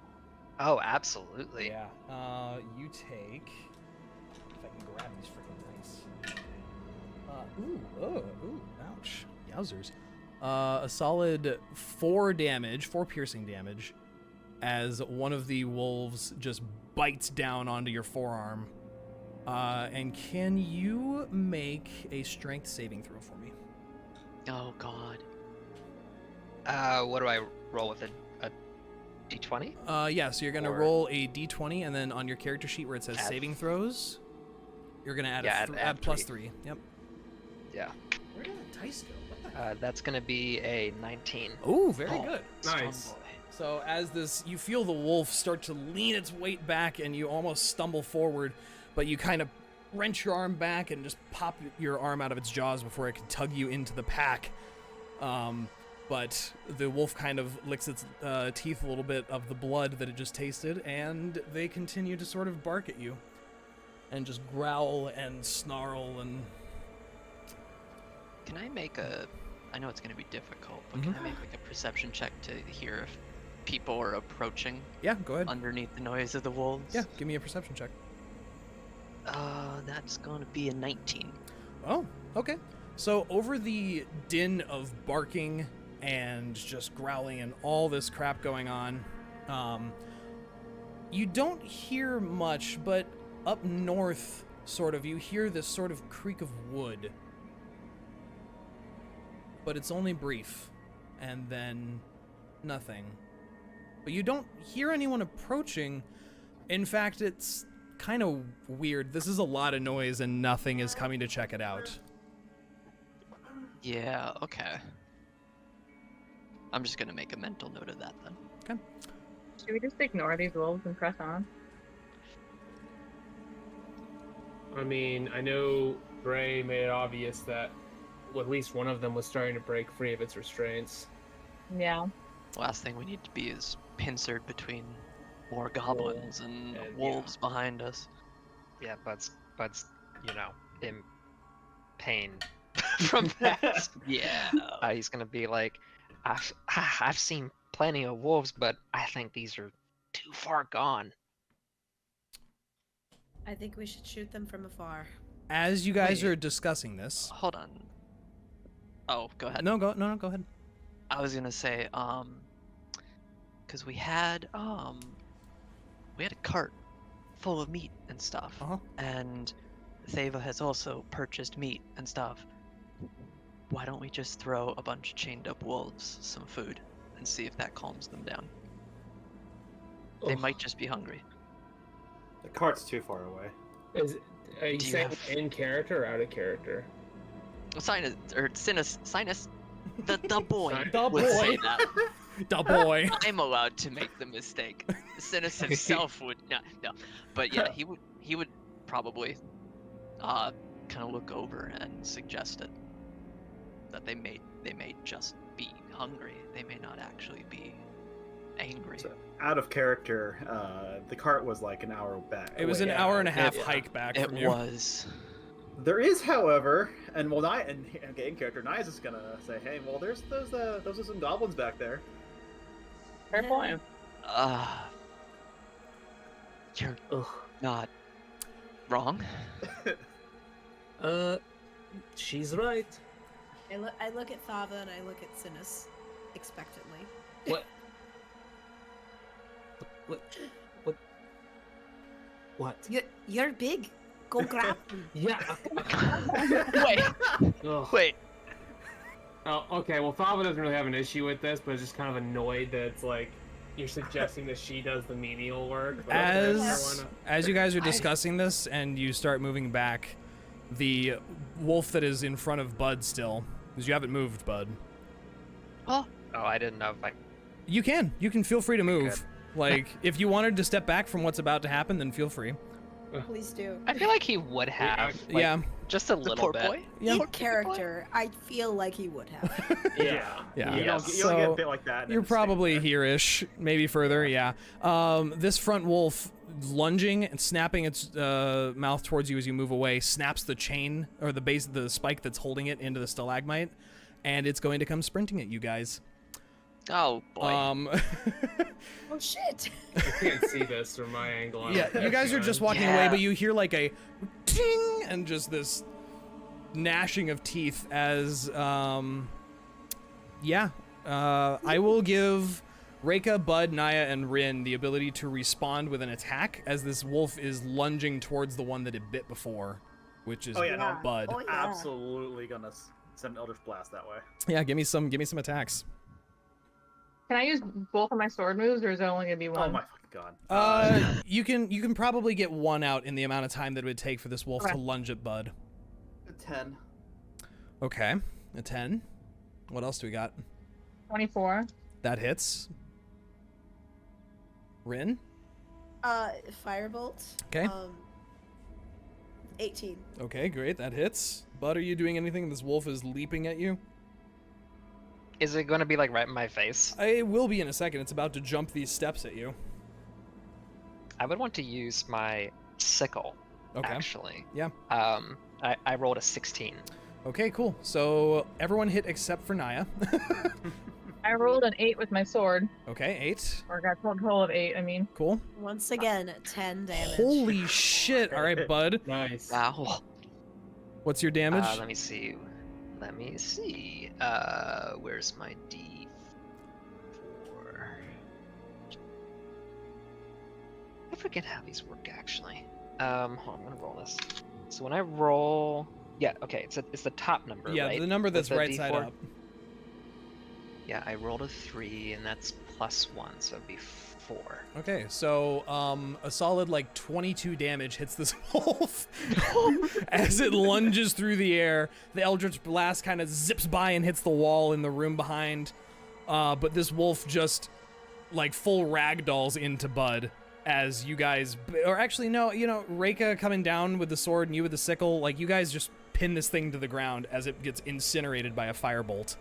Oh, absolutely. Yeah. You take. If I can grab these freaking dice. Ooh, ouch. Yowzers. A solid 4 piercing damage, as one of the wolves just bites down onto your forearm. And can you make a strength saving throw for me? Oh God. What do I roll with a d20? Yeah, so you're gonna Or- roll a d20, and then on your character sheet where it says Add- saving throws, you're gonna add Yeah, add plus three. 3. Yep. Yeah. Where did the dice go? What the That's gonna be a 19. Oh, very Oh. good. Strong Nice. boy. So as this, you feel the wolf start to lean its weight back, and you almost stumble forward, but you kind of wrench your arm back and just pop your arm out of its jaws before it can tug you into the pack. But the wolf kind of licks its teeth a little bit of the blood that it just tasted, and they continue to sort of bark at you, and just growl and snarl and. Can I make a? I know it's going to be difficult, but can I make like a perception check to hear if people are approaching Yeah, go ahead. underneath the noise of the wolves? Yeah, give me a perception check. That's going to be a 19. Oh, okay. So over the din of barking and just growling and all this crap going on, you don't hear much, but up north, sort of, you hear this sort of creak of wood. But it's only brief, and then Nothing. But you don't hear anyone approaching. In fact, it's kind of weird. This is a lot of noise and nothing is coming to check it out. Yeah, okay. I'm just gonna make a mental note of that then. Okay. Should we just ignore these wolves and press on? I mean, I know Bray made it obvious that at least one of them was starting to break free of its restraints. Yeah. Last thing we need to be is pincered between more goblins and wolves behind us. Yeah, Bud's, in pain from that. Yeah. He's gonna be like, I've seen plenty of wolves, but I think these are too far gone. I think we should shoot them from afar. As you guys are discussing this, Hold on. Oh, go ahead. no, go ahead. I was gonna say, because we had a cart full of meat and stuff, and Thava has also purchased meat and stuff. Why don't we just throw a bunch of chained up wolves some food and see if that calms them down? They might just be hungry. The cart's too far away. Are you Do you saying have- in character or out of character? Synas, the boy The would say boy. that. Da boy. I'm allowed to make the mistake. Synas himself would not. No, but yeah, he would probably kind of look over and suggest it that they may just be hungry. They may not actually be angry. So, out of character, the cart was like an hour back. It was an away. hour and a half It- hike back It from you. was. There is, however, and well, Niah, and in character, Niah's just gonna say, "Hey, well, those are some goblins back there." Fair point. You're Ugh. not wrong. She's right. I look at Thava and I look at Synas expectantly. What? What? You're big. Go grab them. Yeah. Wait, Ugh. wait. Oh, okay. Well, Thava doesn't really have an issue with this, but is just kind of annoyed that it's like you're suggesting that she does the menial work. But okay, why not? As you guys are discussing this and you start moving back, the wolf that is in front of Bud still, because you haven't moved, Bud. Oh, I didn't know if I. You can feel free to move. Like, if you wanted to step back from what's about to happen, then feel free. Please do. I feel like he would have. Like, Yeah. Just a The little poor bit. boy. Yeah. In character, I feel like he would have. Yeah. You Yeah. don't, you don't So, get a bit like that. and You're then stay probably there. here-ish, maybe further, yeah. This front wolf, lunging and snapping its mouth towards you as you move away, snaps the chain, or the base of the spike that's holding it into the stalagmite, and it's going to come sprinting at you guys. Oh boy. Oh shit! I can't see this from my angle. I Yeah, don't you guys are think. just walking Yeah. away, but you hear like a ting and just this gnashing of teeth as, I will give Reyka, Bud, Niah, and Rinn the ability to respond with an attack as this wolf is lunging towards the one that it bit before, which is Oh, yeah, no. Bud. Oh, yeah. Absolutely gonna send Eldritch Blast that way. Yeah, give me some attacks. Can I use both of my sword moves, or is it only gonna be Oh one? my fucking god. You can probably get one out in the amount of time that it would take for this wolf Okay. to lunge at Bud. 10. Okay, a 10. What else do we got? 24. That hits. Rinn? Firebolt. Okay. 18. Okay, great. That hits. Bud, are you doing anything? This wolf is leaping at you. Is it going to be like right in my face? It will be in a second. It's about to jump these steps at you. I would want to use my sickle. Okay. Actually. Yeah. I rolled a 16. Okay, cool. So everyone hit except for Niah. I rolled an 8 with my sword. Okay, 8. Or got a total of 8, I mean. Cool. Once again, 10 damage. Holy shit. All right, Bud. Nice. Wow. What's your damage? Let me see. Where's my D4? I forget how these work actually. Hold on, I'm gonna roll this. So when I roll, yeah, okay, it's the top number, Yeah, right? the number With that's the right side D4? up. Yeah, I rolled a 3, and that's +1, so it'd be 4. Okay, so a solid like 22 damage hits this wolf as it lunges through the air. The Eldritch Blast kind of zips by and hits the wall in the room behind. But this wolf just like full ragdolls into Bud as you guys, or actually no, you know, Reyka coming down with the sword and you with the sickle, like you guys just pin this thing to the ground as it gets incinerated by a firebolt.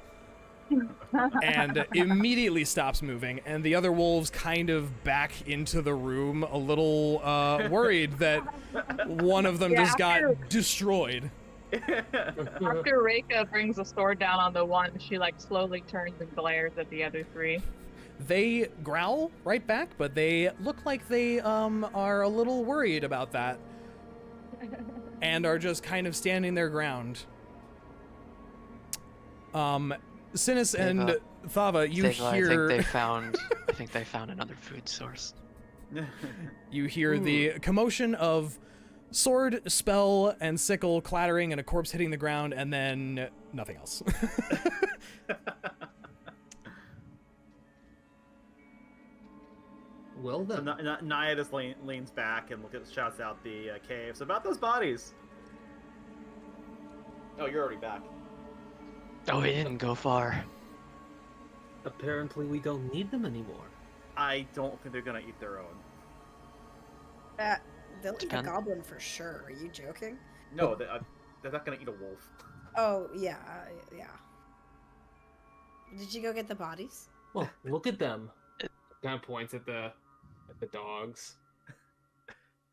And immediately stops moving, and the other wolves kind of back into the room a little worried that one of them just got destroyed. After Reyka brings the sword down on the one, she like slowly turns and glares at the other 3. They growl right back, but they look like they are a little worried about that and are just kind of standing their ground. Synas and Thava, you hear... I think they found another food source. You hear the commotion of sword, spell, and sickle clattering and a corpse hitting the ground, and then nothing else. Well So then. Niah just leans back and shouts out the caves about those bodies. Oh, you're already back. Oh, he didn't go far. Apparently we don't need them anymore. I don't think they're gonna eat their own. They'll eat a Depend- goblin for sure. Are you joking? No, they're not gonna eat a wolf. Oh, yeah, yeah. Did you go get the bodies? Well, look at them. Kind of points at the dogs.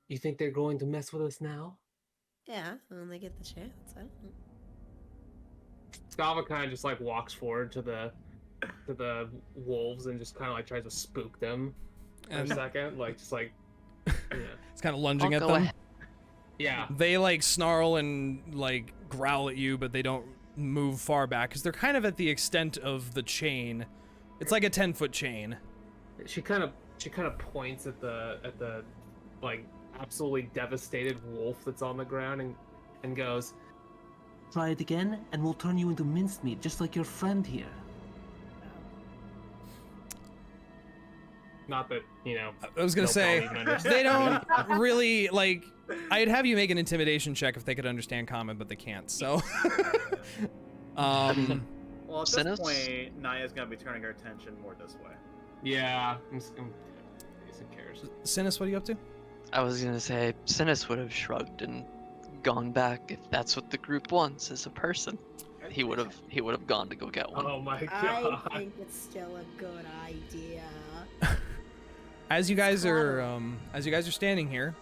You think they're going to mess with us now? Yeah, when they get the chance. I don't know. Thava kind of just like walks forward to the wolves and just kind of like tries to spook them for a And second, like just like yeah. it's kind of lunging I'll at go them. ahead. Yeah. They like snarl and like growl at you, but they don't move far back because they're kind of at the extent of the chain. It's like a 10-foot chain. She kind of points at the like absolutely devastated wolf that's on the ground and goes, Try it again, and we'll turn you into mincemeat, just like your friend here. not that, you know. I was gonna they'll say, probably even understand. they don't really, like, I'd have you make an intimidation check if they could understand common, but they can't, so. Well, at this Synas? point, Niah's gonna be turning her attention more this way. Yeah. Who cares? Synas, what are you up to? I was gonna say, Synas would have shrugged and gone back if that's what the group wants as a person. He would have gone to go get one. Oh my I god. think it's still a good idea. As you guys are standing here,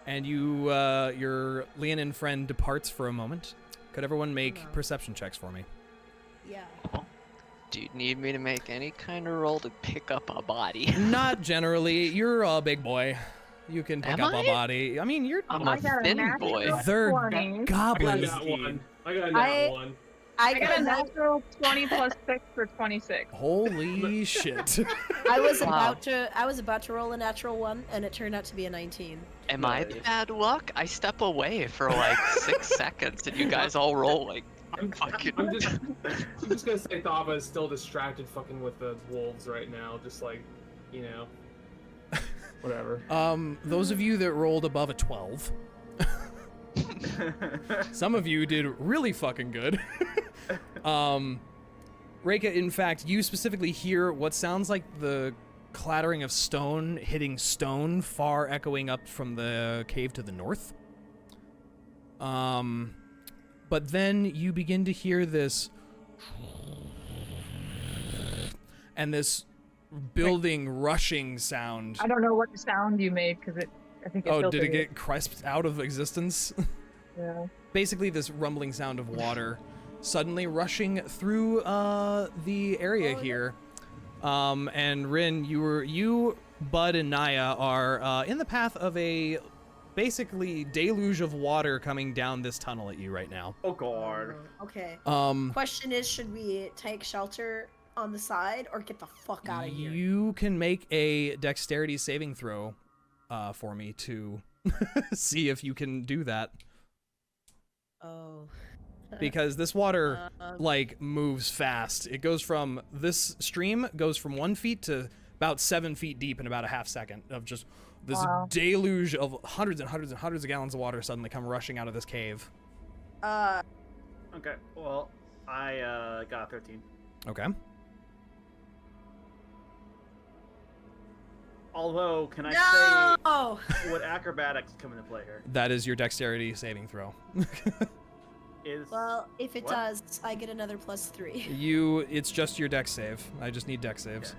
and your Leonin friend departs for a moment, could everyone make perception checks for me? Yeah. Do you need me to make any kind of roll to pick up a body? Not generally. You're a big boy. You can pick Am up I? a body. I mean, you're. I'm I a got a thin natural boy. They're 20. I got goblins. that one. I got I- that one. I got a natural 20 plus 6 for 26. Holy shit! I was Wow. about to roll a natural one, and it turned out to be a 19. Am I the Nice. bad luck? I step away for like 6 seconds, and you guys all roll like I'm fucking. just gonna say Thava is still distracted fucking with the wolves right now, just like, you know, whatever. Those of you that rolled above a 12, some of you did really fucking good. Reyka, in fact, you specifically hear what sounds like the clattering of stone hitting stone, far echoing up from the cave to the north. But then you begin to hear this, and this building rushing sound. I don't know what sound you made because I think it Oh, did filtered it get crisped out of existence? Yeah. Basically, this rumbling sound of water suddenly rushing through the area here. And Rinn, you, Bud, and Niah are in the path of a basically deluge of water coming down this tunnel at you right now. Oh god. Okay. Um, Question is, should we take shelter on the side or get the fuck out of here? you can make a dexterity saving throw for me to see if you can do that. Oh. because this water like moves fast. It goes from this stream goes from 1 feet to about 7 feet deep in about a half second of just this deluge of hundreds and hundreds and hundreds of gallons of water suddenly come rushing out of this cave. Okay, well, I got 13. Okay. Although, can I No! say, would acrobatics come into play here? That is your dexterity saving throw. Well, if it What? does, I get another +3. It's just your dex save. I just need dex saves.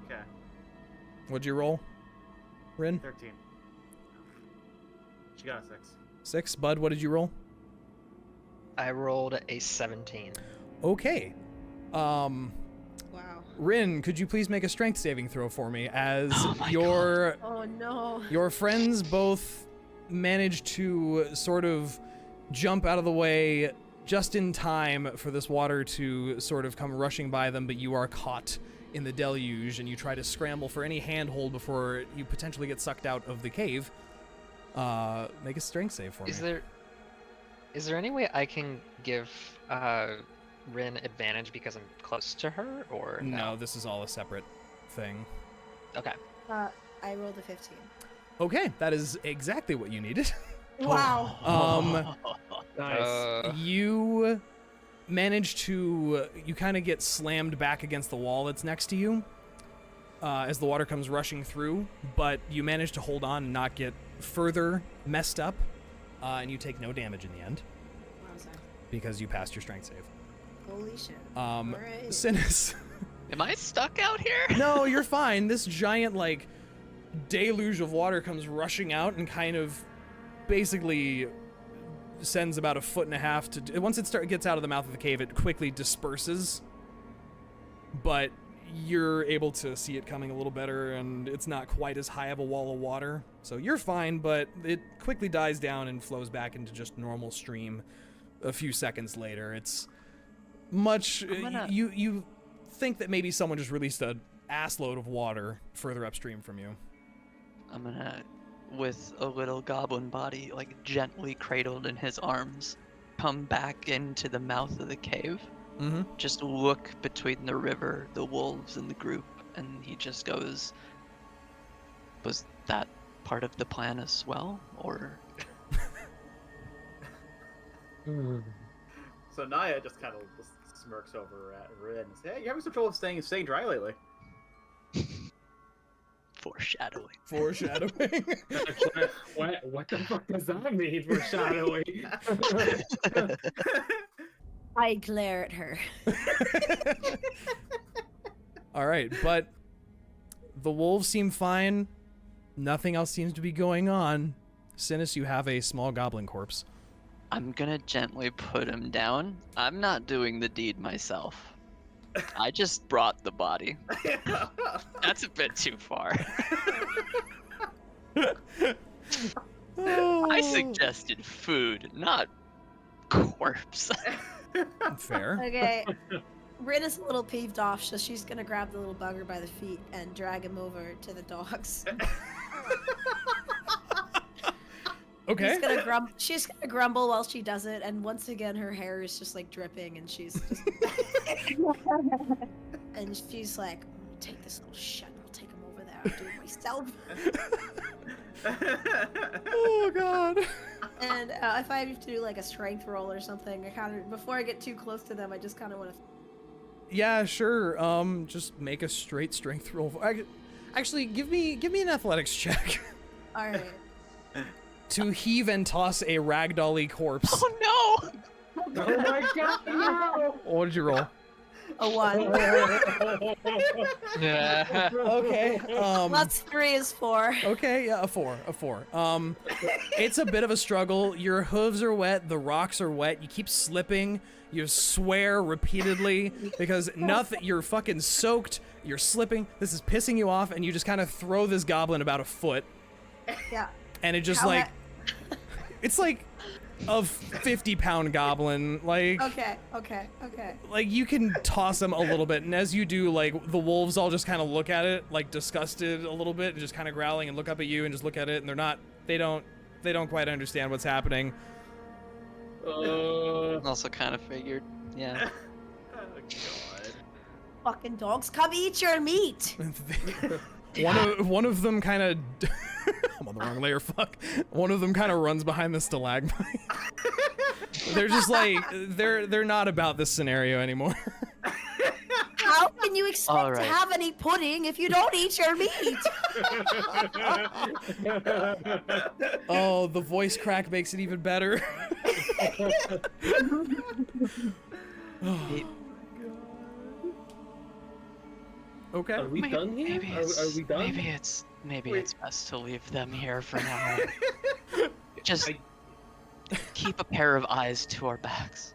Okay. What'd you roll, Rinn? 13. She got a 6. 6. Bud, what did you roll? I rolled a 17. Okay. Wow. Rinn, could you please make a strength saving throw for me as my your Oh no. your friends both manage to sort of jump out of the way just in time for this water to sort of come rushing by them, but you are caught in the deluge and you try to scramble for any handhold before you potentially get sucked out of the cave. Make a strength save for me. Is there any way I can give Rinn advantage because I'm close to her, or No, this is all a separate thing. Okay. I rolled a 15. Okay, that is exactly what you needed. Wow. Nice. You manage to, you kind of get slammed back against the wall that's next to you as the water comes rushing through, but you manage to hold on and not get further messed up, and you take no damage in the end because you passed your strength save. Holy shit. Right. Synas. Am I stuck out here? No, you're fine. This giant, like, deluge of water comes rushing out and kind of basically sends about 1.5 feet to... Once it gets out of the mouth of the cave, it quickly disperses. But you're able to see it coming a little better, and it's not quite as high of a wall of water. So you're fine, but it quickly dies down and flows back into just normal stream a few seconds later. It's much... You think that maybe someone just released an assload of water further upstream from you. I'm gonna, with a little goblin body, like gently cradled in his arms, come back into the mouth of the cave. Mm-hmm. Just look between the river, the wolves, and the group, and he just goes, was that part of the plan as well, or? So Niah just kind of smirks over at Rinn and says, "Hey, you're having some trouble staying dry lately." Foreshadowing. Foreshadowing. What the fuck does that mean, foreshadowing? I glare at her. All right, but the wolves seem fine. Nothing else seems to be going on. Synas, you have a small goblin corpse. I'm gonna gently put him down. I'm not doing the deed myself. I just brought the body. That's a bit too far. I suggested food, not corpse. Fair. Okay. Rinn is a little peeved off, so she's gonna grab the little bugger by the feet and drag him over to the dogs. Okay. She's gonna grumble while she does it, and once again her hair is just like dripping, and she's just and she's like, "Take this little shit, and I'll take him over there. I'll do it myself." Oh god. And if I have to do like a strength roll or something, I kind of, before I get too close to them, I just kind of want to. Yeah, sure. Just make a straight strength roll. Actually, give me an athletics check. All right. To heave and toss a ragdolly corpse. Oh no! Oh my god, no! What did you roll? A 1. Yeah. Okay. Plus 3 is 4. Okay, yeah, a 4. It's a bit of a struggle. Your hooves are wet, the rocks are wet, you keep slipping, you swear repeatedly because nothing, you're fucking soaked, you're slipping, this is pissing you off, and you just kind of throw this goblin about a foot. Yeah. And it just it's like a 50-pound goblin, like... Okay. Like, you can toss him a little bit, and as you do, like, the wolves all just kind of look at it, like, disgusted a little bit, and just kind of growling and look up at you and just look at it, and they don't quite understand what's happening. Also kind of figured. Yeah. Oh god. Fucking dogs, come eat your meat. One of them kind of. I'm on the wrong layer. Fuck. One of them kind of runs behind the stalagmite. They're just like they're not about this scenario anymore. How can you expect All to right. have any pudding if you don't eat your meat? Oh, the voice crack makes it even better. Okay. Are we done here? Maybe Are we done? Maybe Wait. it's best to leave them here for now. Just keep a pair of eyes to our backs.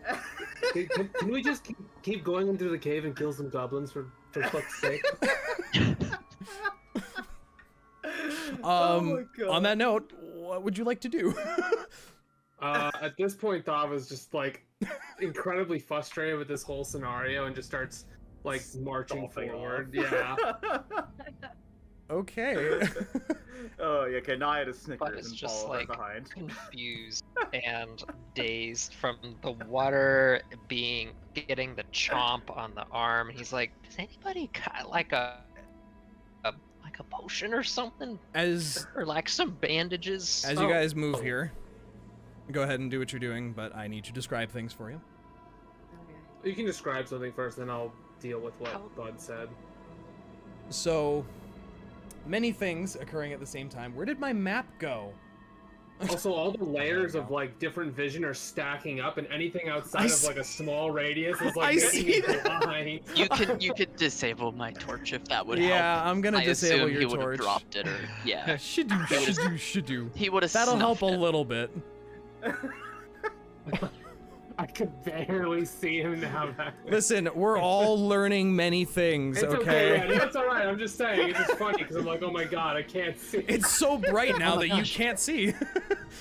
Can we just keep going into the cave and kill some goblins for fuck's sake? Oh my God. On that note, what would you like to do? At this point, Thava's just like incredibly frustrated with this whole scenario and just starts like marching Stomping forward. off. Yeah. Okay. Oh yeah, okay, Niah just But snickers it's and just follow her like behind. confused and dazed from the water getting the chomp on the arm. He's like, does anybody got like a potion or something, As or like some bandages? you guys move here, go ahead and do what you're doing, but I need to describe things for you. You can describe something first, then I'll deal with what How- Bud said. So, many things occurring at the same time. Where did my map go? Also, all the layers There of we go. like different vision are stacking up, and anything I outside of see- like a small radius is I like see making me that. blind. You could disable my torch if that would Yeah, help. I'm gonna I disable assume your he would have torch. dropped it, or yeah, Should do. he would have. That'll help a little bit. I could barely see him now. Listen, we're all learning many things, It's okay? yeah, that's all right. I'm just saying, it's just funny because I'm like, oh my god, I can't see. It's so bright now Oh my that you gosh. can't see.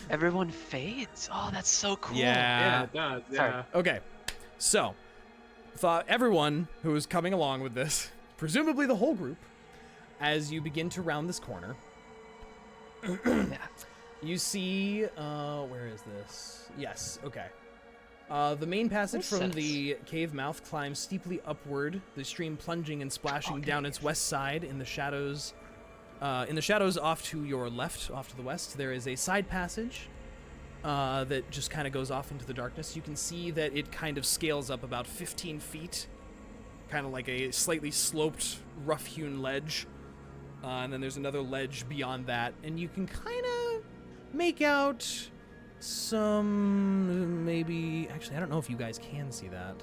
Everyone fades. Oh, that's so cool. Yeah, Yeah. it does. Sorry. Yeah. Okay. So, thought everyone who is coming along with this, presumably the whole group, as you begin to round this corner, you see, where is this? Yes, okay. The main passage Where's from Synas? the cave mouth climbs steeply upward, the stream plunging and splashing down its west side in the shadows. In the shadows off to your left, off to the west, there is a side passage that just kind of goes off into the darkness. You can see that it kind of scales up about 15 feet, kind of like a slightly sloped, rough-hewn ledge. And then there's another ledge beyond that, and you can kind of make out some, maybe, actually, I don't know if you guys can see that.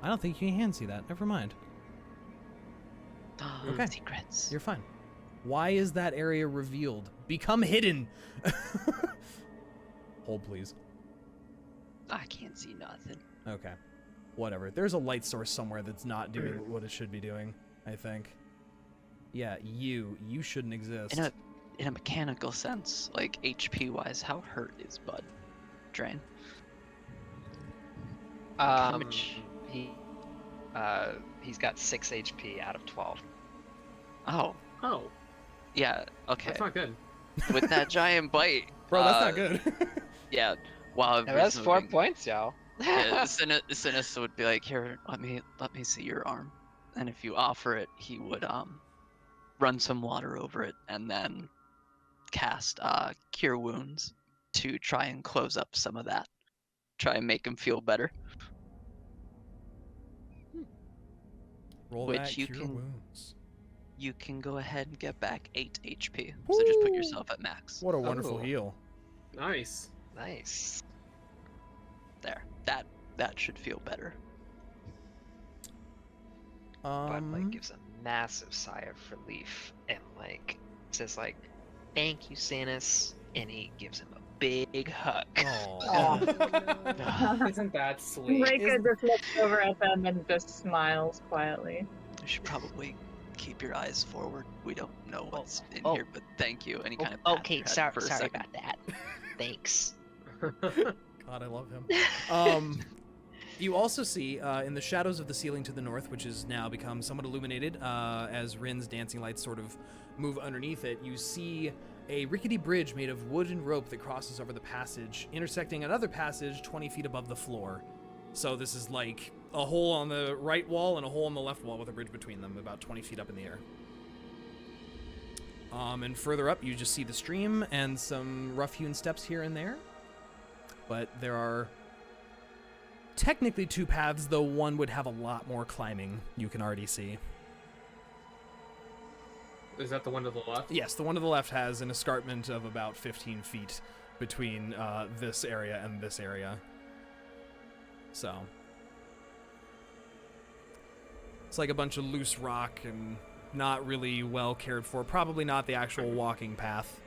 I don't think you can see that. Never mind. Oh, Okay. Secrets. You're fine. Why is that area revealed? Become hidden! Hold, please. I can't see nothing. Okay. Whatever. There's a light source somewhere that's not doing what it should be doing, I think. Yeah, you shouldn't exist. In a mechanical sense, like HP wise, how hurt is Bud? Jrain. He's got 6 HP out of 12. Oh, Oh, yeah. Okay. that's not good. With that giant bite, Bro, that's not good. yeah. While Now that's 4 moving, points, y'all. yeah, Synas would be like, "Here, let me see your arm," and if you offer it, he would run some water over it and then cast Cure Wounds to try and close up some of that. Try and make him feel better. Roll Which that you cure can- wounds. You can go ahead and get back 8 HP. So just put Woo! yourself at max. What a wonderful Oh. heal. Nice. Nice. There. That should feel better. Bud like gives a massive sigh of relief and like says like, "Thank you, Synas," and he gives him a big hug. Aw. Isn't that sweet? Reyka just looks over at them and just smiles quietly. You should probably keep your eyes forward. We don't know what's in oh. here, but thank you. And he kind of pats Okay, your head sorry for a second. about that. Thanks. God, I love him. You also see in the shadows of the ceiling to the north, which has now become somewhat illuminated as Rinn's dancing lights sort of move underneath it, you see a rickety bridge made of wood and rope that crosses over the passage, intersecting another passage 20 feet above the floor. So this is like a hole on the right wall and a hole on the left wall with a bridge between them, about 20 feet up in the air. And further up, you just see the stream and some rough-hewn steps here and there. But there are technically 2 paths, though one would have a lot more climbing, you can already see. Is that the one to the left? Yes, the one to the left has an escarpment of about 15 feet between this area and this area. So it's like a bunch of loose rock and not really well cared for. Probably not the actual walking path.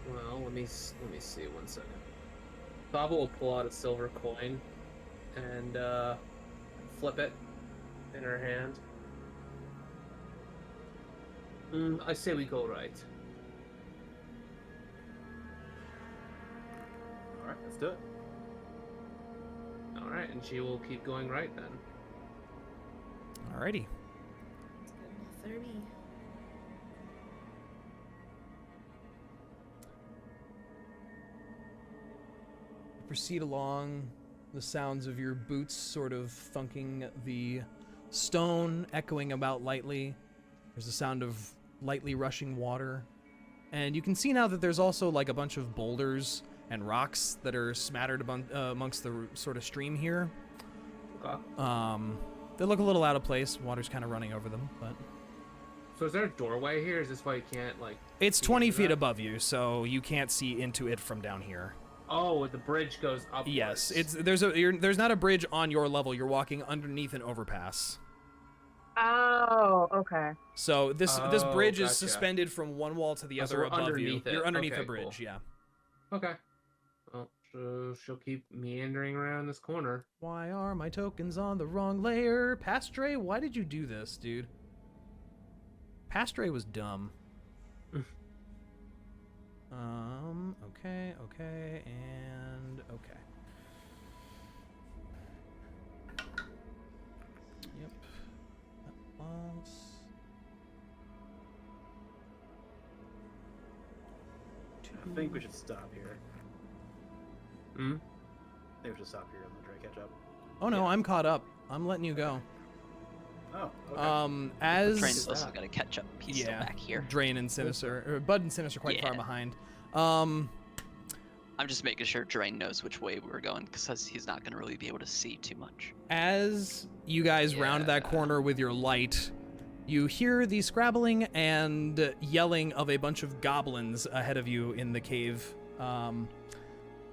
Well, let me see 1 second. Thava will pull out a silver coin and flip it in her hand. I say we go right. All right, let's do it. All right, and she will keep going right then. Alrighty. Let's go to 30. Proceed along, the sounds of your boots sort of thunking the stone, echoing about lightly. There's a sound of lightly rushing water. And you can see now that there's also like a bunch of boulders and rocks that are smattered amongst the sort of stream here. Okay. They look a little out of place. Water's kind of running over them, but So is there a doorway here? Is this why you can't like? it's see 20 into feet that? above you, so you can't see into it from down here. Oh, the bridge goes upwards. Yes, there's not a bridge on your level. You're walking underneath an overpass. Oh, okay. So this bridge is gotcha. suspended from one wall to the Oh, other so we're above you. underneath it. You're underneath Okay, a bridge, cool. yeah. Okay. Well, so she'll keep meandering around this corner. Why are my tokens on the wrong layer? Pastre, why did you do this, dude? Pastre was dumb. Okay, and okay. Yep. That once. I think we should stop here. Hmm? I think we should stop here and let Dre catch up. Oh no, I'm caught up. I'm letting you go. Oh, okay. As Drain's also gonna catch up. He's still yeah, back here. Drain and Sinister, or Bud and Sinister, quite far Yeah. behind. I'm just making sure Drain knows which way we're going because he's not gonna really be able to see too much. As you guys round that Yeah. corner with your light, you hear the scrabbling and yelling of a bunch of goblins ahead of you in the cave.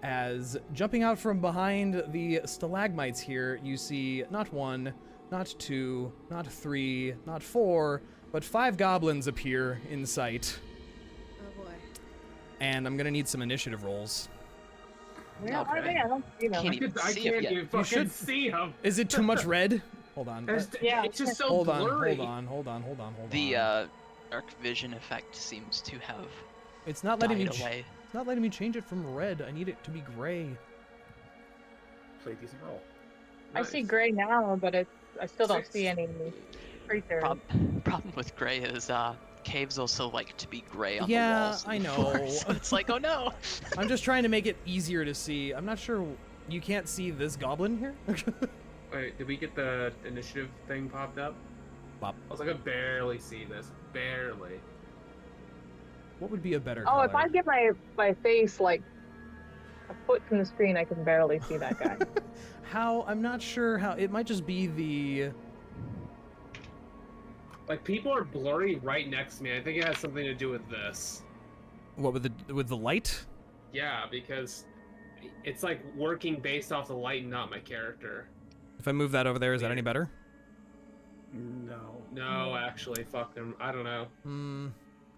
As jumping out from behind the stalagmites here, you see not 1, not 2, not 3, not 4, but 5 goblins appear in sight. Oh boy. And I'm gonna need some initiative rolls. Where are Okay. they? I don't see them. Can't even I see him can't yet. even fucking should- see him. Is it too much red? Hold on. Yeah. It's just so Hold on, blurry. hold on. The dark vision effect seems to have It's not letting me. died away. It's not letting me change it from red. I need it to be gray. Play a decent roll. I see Nice. gray now, but I still don't 6. see any creatures. Problem with gray is caves also like to be gray on Yeah, the walls. I and know. floors, so it's like, oh no. I'm just trying to make it easier to see. I'm not sure. You can't see this goblin here? Wait, did we get the initiative thing popped up? Pop. I was like, I barely see this. Barely. What would be a better Oh, color? if I get my face like a foot from the screen, I can barely see that guy. How? I'm not sure how. It might just be the. Like, people are blurry right next to me. I think it has something to do with this. What with the light? Yeah, because it's like working based off the light and not my character. If I move that over there, is that any better? No. No, actually, fuck them. I don't know.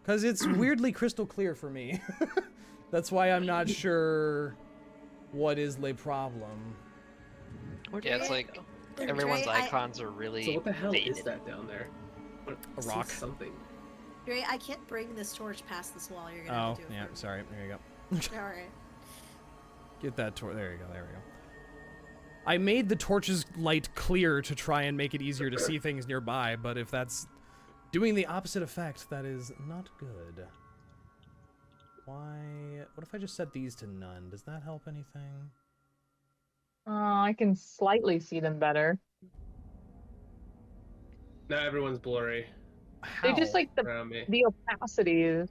Because it's weirdly crystal clear for me. That's why I'm not sure what is le problem. Yeah, it's like Dre, everyone's I- icons are really So what the hell is faded. that down there? What, A see rock. Something. Dre, I can't bring this torch past this wall. You're gonna Oh, have to do it yeah. for me. Sorry. There you go. All right. Get that torch. There you go. There we go. I made the torch's light clear to try and make it easier to see things nearby, but if that's doing the opposite effect, that is not good. Why? What if I just set these to none? Does that help anything? I can slightly see them better. Now everyone's blurry They How? just like around me. the opacity is.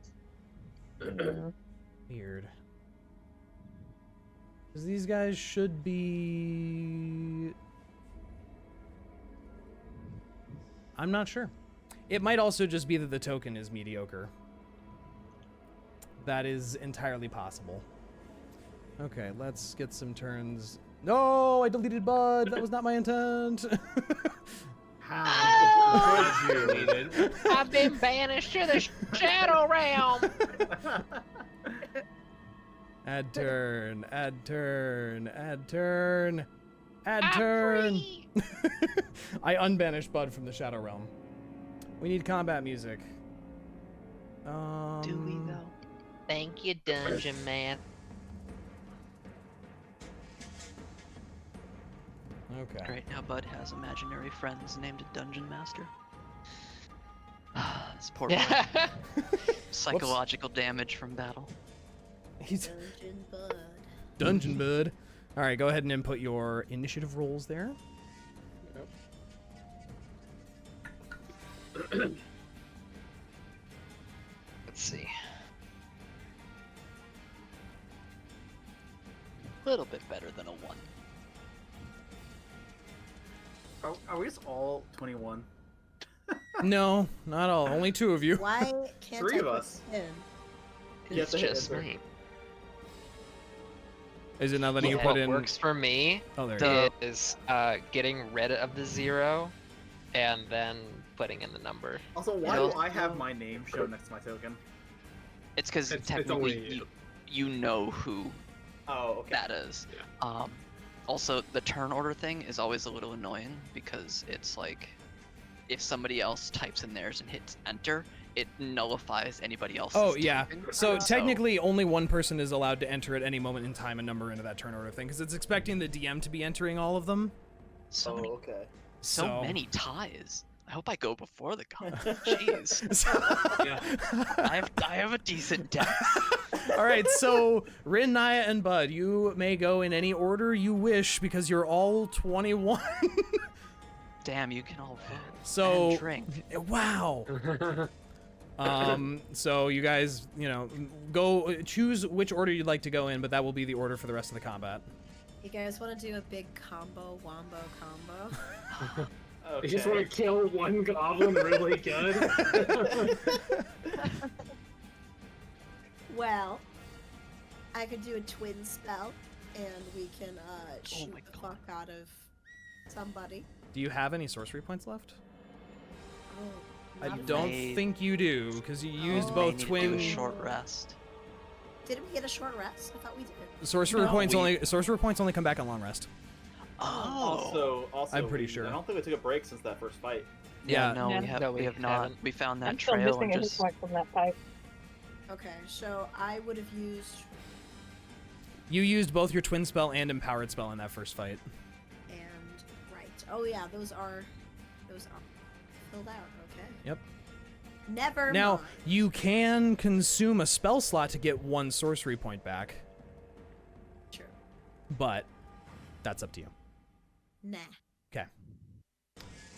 Weird. Because these guys should be... I'm not sure. It might also just be that the token is mediocre. That is entirely possible. Okay, let's get some turns. No, I deleted Bud. That was not my intent. How could you? I've been banished to the shadow realm. Add turn, add turn, add turn, add I'm turn. free. I unbanished Bud from the Shadow Realm. We need combat music. Do we though? Thank you, Dungeon Man. Okay. Great, now Bud has imaginary friends named Dungeon Master. This poor Bud. Psychological damage from battle. He's Dungeon Bud. Dungeon Bud. All right, go ahead and input your initiative rolls there. Let's see. A little bit better than a 1. Are we just all 21? No, not all. Only 2 of you. Why can't Three I of put us. in? It's to hit just enter. me. Is it not letting you What put in? works for me Oh, there you go. is getting rid of the 0 and then putting in the number. Also, why No. do I have my name shown next to my token? It's because It's technically only you know who Oh, okay. that is. Also, the turn order thing is always a little annoying because it's like if somebody else types in theirs and hits enter, it nullifies anybody else's. Oh, yeah. typing. So technically, only one person is allowed to enter at any moment in time a number into that turn order thing, because it's expecting the DM to be entering all of them. so many, okay. so many ties. I hope I go before the combat. Jeez, Yeah. I have a decent deck. All right, so Rinn, Niah, and Bud, you may go in any order you wish because you're all 21. Damn, you can all vote So, and drink. wow. So you guys, go choose which order you'd like to go in, but that will be the order for the rest of the combat. You guys want to do a big combo, wombo combo? You just want to kill one goblin really good? Well, I could do a twin spell, and we can shoot my the God. fuck out of somebody. Do you have any sorcery points left? Oh, I not don't May- think you do, because you used Oh. May both need to twin. do a short rest. Didn't we get a short rest? I thought we did. Sorcerer No, points we- only come back on long rest. Oh. Also, I'm pretty sure. I don't think we took a break since that first fight. Yeah. No, Yeah. we have No, we we have not. haven't. We found that I'm still trail missing and a hit just point from that fight. Okay, so I would have used You used both your twin spell and empowered spell in that first fight. and right. Oh yeah, those are filled out. Okay. Yep. Never Now, mind. you can consume a spell slot to get 1 sorcery point back, Sure. but that's up to you. Nah. Okay.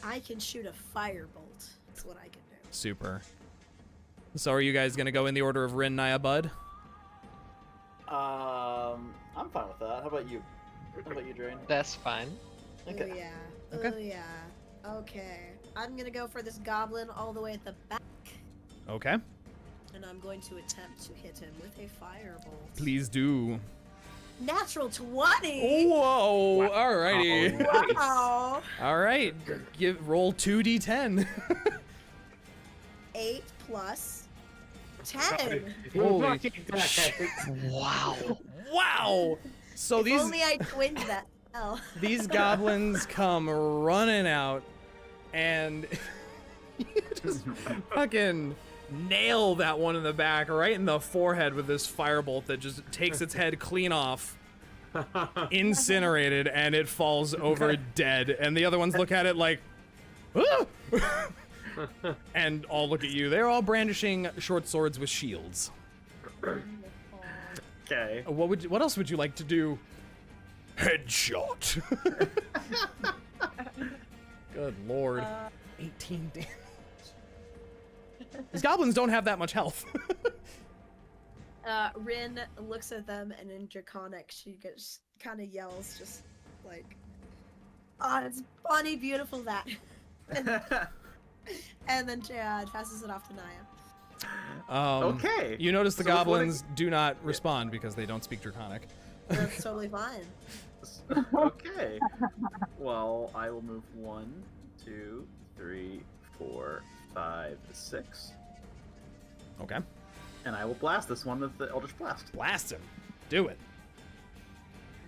I can shoot a firebolt. That's what I can do. Super. So are you guys going to go in the order of Rinn, Niah, Bud? I'm fine with that. How about you? How about you, Jrain? That's fine. Okay. Oh yeah. Okay. Oh yeah. Okay. I'm gonna go for this goblin all the way at the back, Okay. and I'm going to attempt to hit him with a firebolt. Please do. Natural 20. Whoa. Alrighty. Wow. All right. Roll 2d10. 8 plus 10. Holy wow. Wow. So If these only I twinned that spell. these goblins come running out and you just fucking nail that one in the back right in the forehead with this firebolt that just takes its head clean off. incinerated, and it falls over dead. And the other ones look at it like, "Ah!" and all look at you. They're all brandishing short swords with shields. Okay. What else would you like to do? Headshot. Good lord. 18 damage. These goblins don't have that much health. Rinn looks at them, and in Draconic, she just kind of yells, just like, "Oh, it's funny, beautiful that." And then passes it off to Niah. Okay. You notice the So what goblins do not respond because they don't speak Draconic. That's totally fine. Okay. Well, I will move 1, 2, 3, 4, 5, 6. Okay. And I will blast this one with the Eldritch Blast. Blast him. Do it.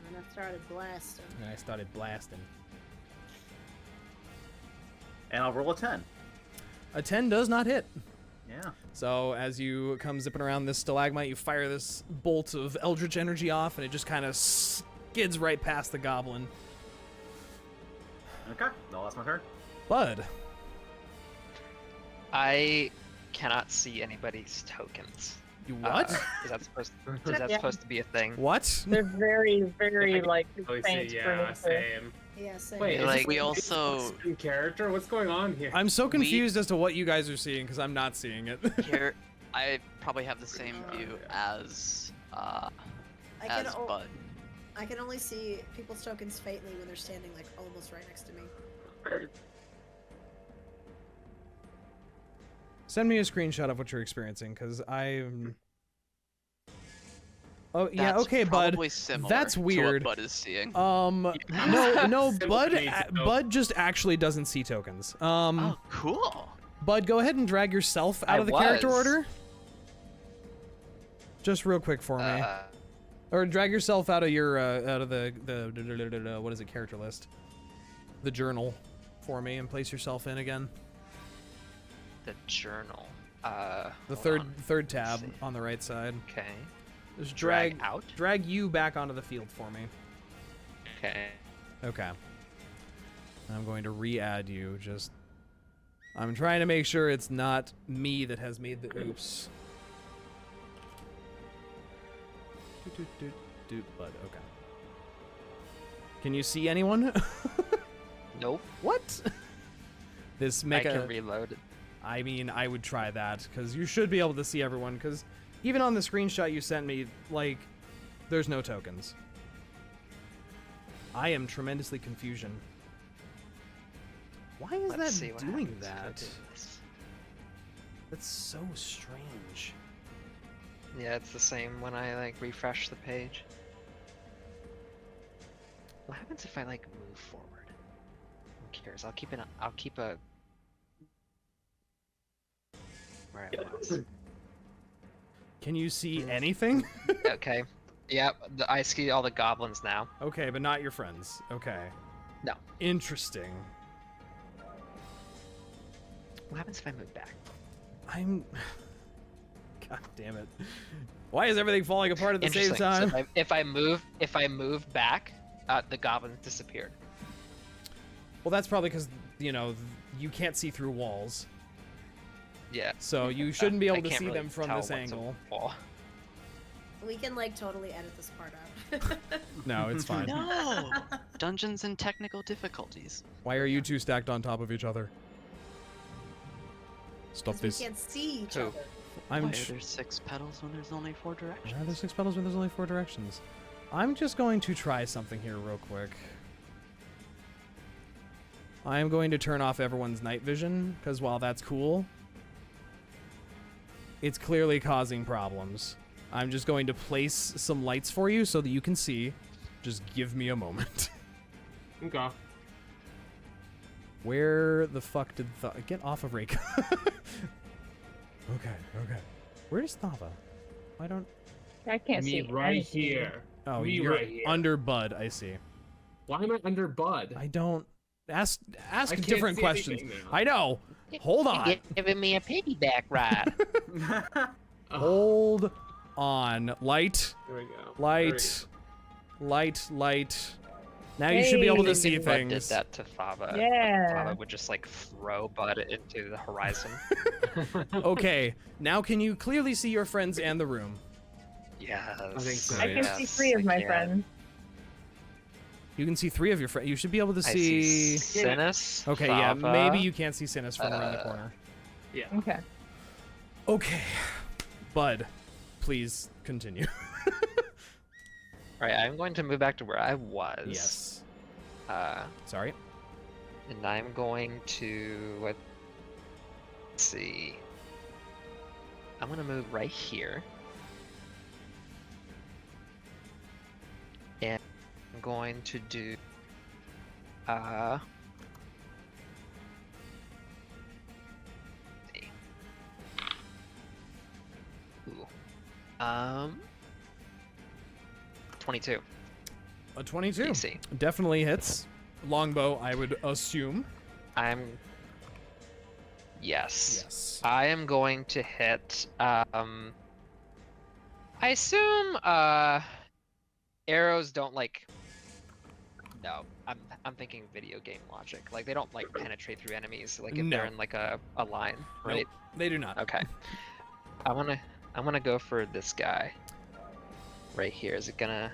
And I started blasting. And I started blasting. And I'll roll a 10. A 10 does not hit. Yeah. So as you come zipping around this stalagmite, you fire this bolt of eldritch energy off, and it just kind of skids right past the goblin. Okay. No, that's my turn. Bud. I cannot see anybody's tokens. You what? Is that supposed to be a thing? What? They're very, very like Oh, faint. yeah, for me to- same. Yeah, same. Wait, Like, is we this also- in character? What's going on here? I'm so confused as to what you guys are seeing because I'm not seeing it. Here, I probably have the same view as Bud. I can only see people's tokens faintly when they're standing like almost right next to me. Send me a screenshot of what you're experiencing, because I'm... Oh, yeah, That's okay, Bud. probably similar That's to weird. what Bud is seeing. No, Bud, Bud just actually doesn't see tokens. Oh, cool. Bud, go ahead and drag yourself out of the character was. order. Just real quick for me. Or drag yourself out of your, out of the what is it, character list? The journal for me, and place yourself in again. The journal. The Hold on. third tab Let's see. on the right side. Okay. Just Drag out? Drag you back onto the field for me. Okay. Okay. I'm going to re-add you. I'm trying to make sure it's not me that has made the oops. Bud. Okay. Can you see anyone? Nope. What? This I can reload it. I mean, I would try that, because you should be able to see everyone, because even on the screenshot you sent me, like, there's no tokens. I am tremendously confusion. Why is Let's see that what doing happens if I that? do this. That's so strange. Yeah, it's the same when I like refresh the page. What happens if I like move forward? Who cares? I'll keep a where I was. Can you see anything? Okay. Yep, I see all the goblins now. Okay, but not your friends. Okay. No. Interesting. What happens if I move back? I'm... God damn it. Why is everything falling apart at the same Interesting. time? So if I move back, the goblins disappeared. Well, that's probably because, you know, you can't see through walls. Yeah. So you shouldn't be I able to can't see really them from tell this what's a angle. wall. We can like totally edit this part out. No, it's fine. No! Dungeons and technical difficulties. Why are you two stacked on top of each other? Stop 'Cause we this. can't see each Who? other. I'm Why are tr- there 6 petals when there's only 4 directions? Why are there 6 petals when there's only 4 directions? I'm just going to try something here real quick. I am going to turn off everyone's night vision, because while that's cool, it's clearly causing problems. I'm just going to place some lights for you so that you can see. Just give me a moment. Okay. Where the fuck did get off of Reyka? Okay. Where is Thava? I don't... I can't Me see right anything. here. Oh, Me you're right here. under Bud, I see. Why am I under Bud? I don't... Ask I can't different see questions. anything now. I know. Hold on. Giving me a piggyback ride. Hold on. Light. Here we go. Light. Light. Now you should be able to see If Bud did things. that to Thava, Yeah. Thava would just like throw Bud into the horizon. Okay, now can you clearly see your friends and the room? Yes. I think so. I can see 3 of my friends. You can see 3 of your friends. You should be able to I see. see Synas. Okay, yeah, Thava, maybe you can't see Synas from around the corner. Yeah. Okay. Okay, Bud, please continue. All right, I'm going to move back to where I was. Yes. Sorry. And I'm going to let's see. I'm gonna move right here. And I'm going to do see. Ooh. 22. A 22. DC. Definitely hits. Longbow, I would assume. Yes. Yes. I am going to hit I assume arrows don't like no, I'm thinking video game logic. Like they don't like penetrate through enemies like if No. they're in like a line, right? Nope, they do not. Okay. I'm gonna go for this guy. Right here. Is it gonna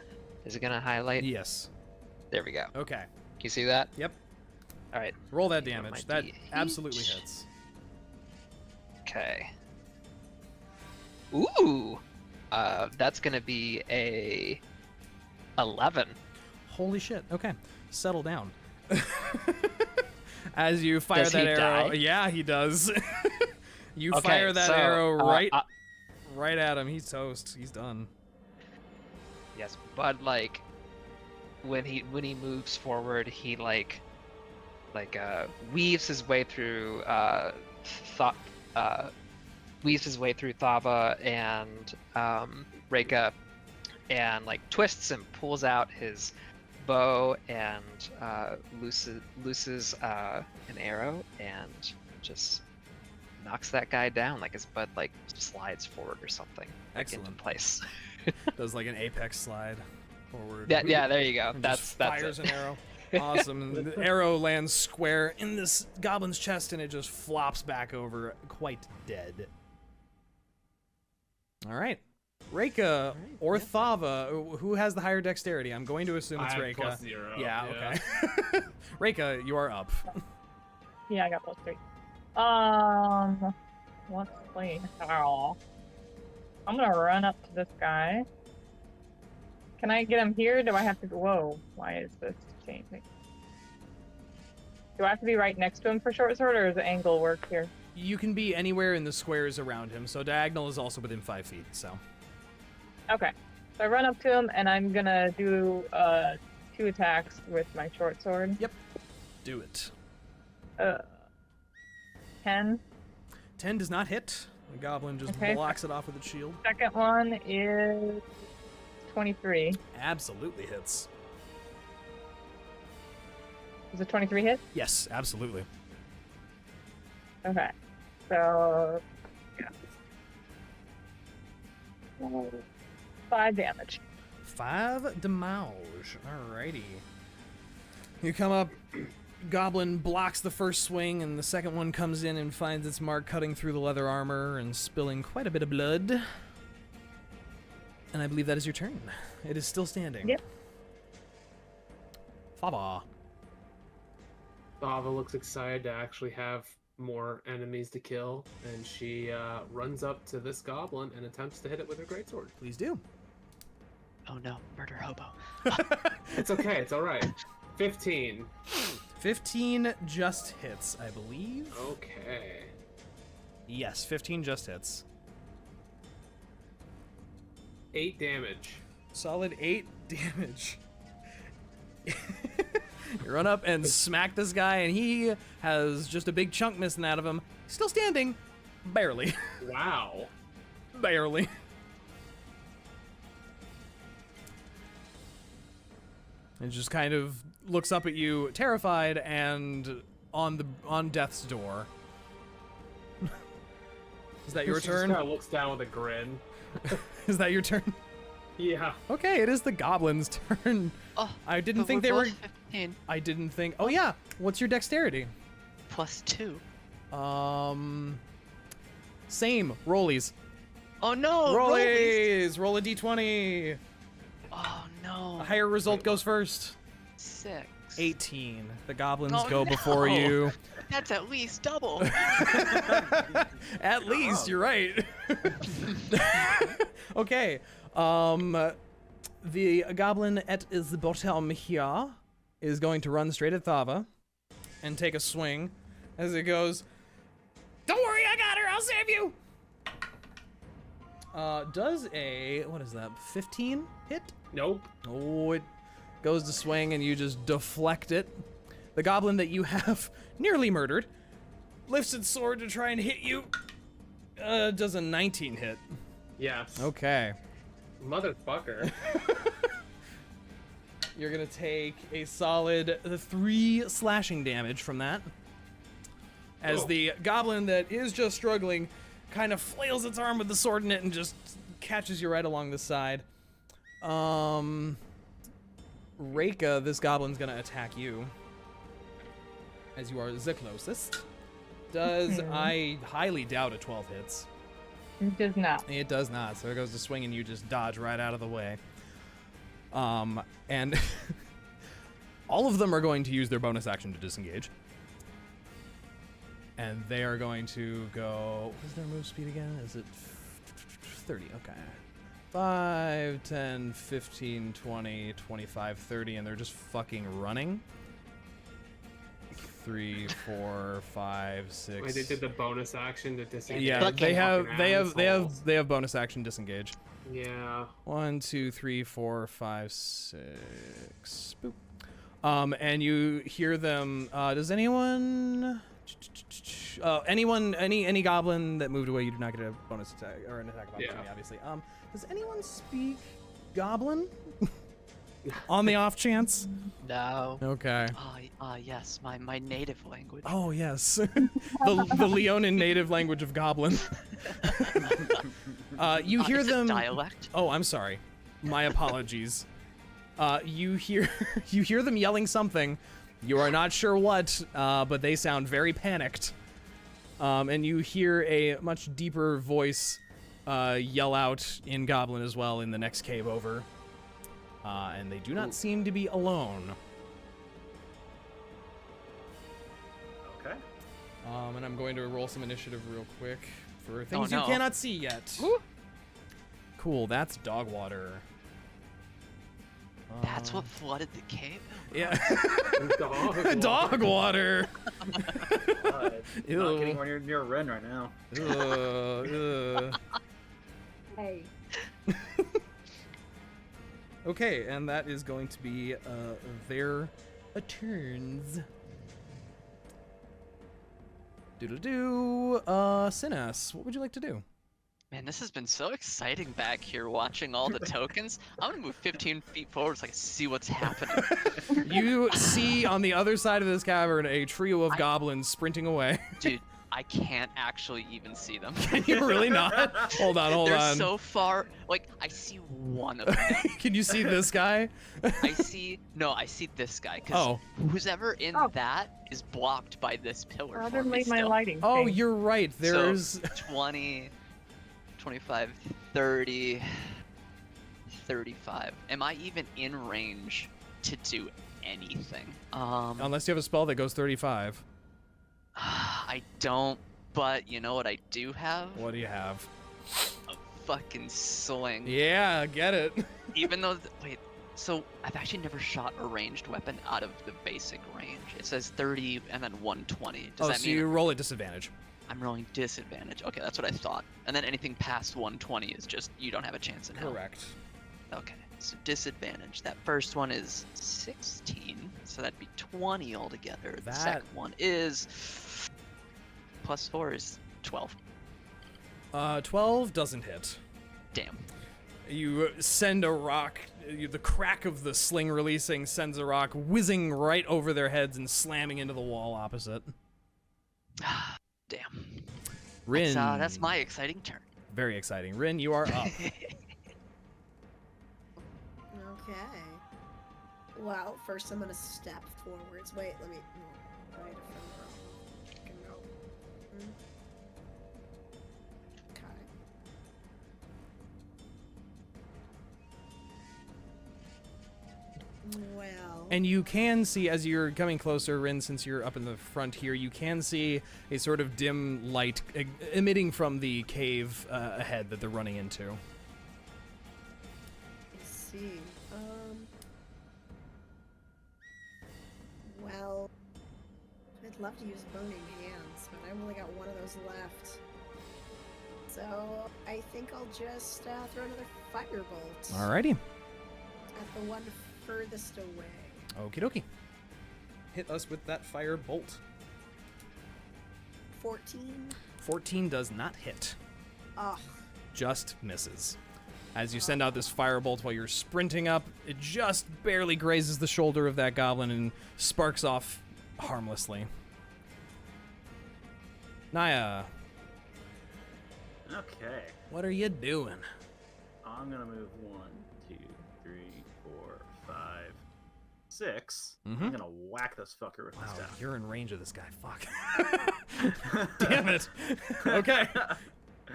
highlight? Yes. There we go. Okay. Can you see that? Yep. All right. Roll that Give me damage. my That DH. absolutely hits. Okay. Ooh. That's gonna be a 11. Holy shit. Okay. Settle down. As you fire Does that he arrow. die? Yeah, he does. You Okay, fire that so, arrow right right at him. He's toast. He's done. Yes, but like when he moves forward, he weaves his way through Thava and Reyka, and like twists and pulls out his bow and looses an arrow and just knocks that guy down. Like his butt like slides forward or something. Like, Excellent. into place. Does like an apex slide forward. Yeah, there you go. And That's just fires an arrow. Awesome. And the arrow lands square in this goblin's chest and it just flops back over quite dead. All right. Reyka or Thava, who has the higher dexterity? I'm going to assume it's I have Reyka. +0, Yeah, yeah. okay. Reyka, you are up. Yeah, I got +3. Let's see. Oh. I'm gonna run up to this guy. Can I get him here? Do I have to go? Whoa, why is this changing? Do I have to be right next to him for short sword, or does the angle work here? You can be anywhere in the squares around him, so diagonal is also within 5 feet, so. Okay. So I run up to him, and I'm gonna do 2 attacks with my short sword. Yep. Do it. 10. 10 does not hit. The goblin just Okay. blocks it off with its shield. Second one is 23. Absolutely hits. Is it 23 hit? Yes, absolutely. Okay. So, yeah. 5 damage. 5 damage. Alrighty. You come up, goblin blocks the first swing, and the second one comes in and finds its mark cutting through the leather armor and spilling quite a bit of blood. And I believe that is your turn. It is still standing. Yep. Thava. Thava looks excited to actually have more enemies to kill, and she runs up to this goblin and attempts to hit it with her greatsword. Please do. Oh no, murder hobo. It's okay, it's alright. 15. 15 just hits, I believe. Okay. Yes, 15 just hits. 8 damage. Solid 8 damage. You run up and smack this guy, and he has just a big chunk missing out of him. Still standing. Barely. Wow. Barely. And just kind of looks up at you, terrified, and on death's door. Is that your She turn? just kind of looks down with a grin. Is that your turn? Yeah. Okay, it is the goblins' turn. Oh, I didn't but think we're they were. both 15 I didn't think. Oh yeah. What's your dexterity? +2. Same. Rollies. Oh no! Rollies. Roll a d20. Oh no! A higher result goes first. 6. 18. The goblins Oh, go before no. you. That's at least double. At least, you're right. Okay. The goblin at the bottom here is going to run straight at Thava and take a swing as it goes. Don't worry, I got her. I'll save you. Does a what is that? 15 hit? Nope. Oh, it goes to swing and you just deflect it. The goblin that you have nearly murdered lifts its sword to try and hit you. Does a 19 hit. Yes. Okay. Motherfucker. You're gonna take a solid 3 slashing damage from that. As Oh. the goblin that is just struggling kind of flails its arm with the sword in it and just catches you right along the side. Reyka, this goblin's gonna attack you. As you are the closest. Does I highly doubt a 12 hits. It does not. It does not. So it goes to swing and you just dodge right out of the way. And all of them are going to use their bonus action to disengage. And they are going to go. What is their move speed again? Is it 30? Okay. 5, 10, 15, 20, 25, 30, and they're just fucking running. 3, 4, 5, 6. Wait, they did the bonus action to disengage. Yeah, Fucking they have assholes. bonus action disengage. Yeah. 1, 2, 3, 4, 5, 6. Boop. And you hear them. Does anyone? Any goblin that moved away, you do not get a bonus attack or an attack of opportunity, Yeah. obviously. Does anyone speak Goblin? On the off chance? No. Okay. Yes, my native language. Oh yes, the Leonin native language of Goblin. You hear is it them. dialect? Oh, I'm sorry. My apologies. You hear them yelling something. You are not sure what, but they sound very panicked. And you hear a much deeper voice yell out in Goblin as well in the next cave over. And they do not seem to be alone. Okay. And I'm going to roll some initiative real quick for things you no. cannot see yet. Woo. Cool, that's dog water. That's what flooded the cave? Yeah. Dog. Dog water. It's not getting near Rinn right now. Hey. Okay, and that is going to be their turns. Doodle-doo. Synas, what would you like to do? Man, this has been so exciting back here watching all the tokens. I'm gonna move 15 feet forward so I can see what's happening. You see on the other side of this cavern a trio of goblins sprinting away. Dude, I can't actually even see them. Can you really not? Hold on. They're so far. Like, I see one of them. Can you see this guy? I see this guy. Because who's ever in that is blocked by this pillar. I for didn't me leave my still. lighting. Oh, thing. you're right. There's So, 20, 25, 30, 35. Am I even in range to do anything? unless you have a spell that goes 35. I don't, but you know what I do have? What do you have? A fucking sling. Yeah, get it. Even though, wait, so I've actually never shot a ranged weapon out of the basic range. It says 30 and then 120. Does that so mean you roll at disadvantage. I'm rolling disadvantage? Okay, that's what I thought. And then anything past 120 is just, you don't have a chance in hell. Correct. Okay, so disadvantage. That first one is 16, so that'd be 20 altogether. The second one is plus 4 is 12. 12 doesn't hit. Damn. You send a rock, the crack of the sling releasing sends a rock whizzing right over their heads and slamming into the wall opposite. Damn. Rinn. That's my exciting turn. Very exciting. Rinn, you are up. Well, first I'm gonna step forwards. Wait, let me. Wait a minute. No. Okay. Well. And you can see, as you're coming closer, Rinn, since you're up in the front here, you can see a sort of dim light emitting from the cave ahead that they're running into. Let's see. Well, I'd love to use Burning Hands, but I've only got one of those left. So I think I'll just throw another firebolt. Alrighty. At the one furthest away. Okie dokie. Hit us with that fire bolt. 14. 14 does not hit. Ugh. Just misses. As you send out this firebolt while you're sprinting up, it just barely grazes the shoulder of that goblin and sparks off harmlessly. Niah, Okay. what are you doing? I'm gonna move 1, 2, 3, 4, 5, 6. Mhm. I'm gonna whack this fucker with my Wow, staff. you're in range of this guy. Fuck. Damn it. Okay.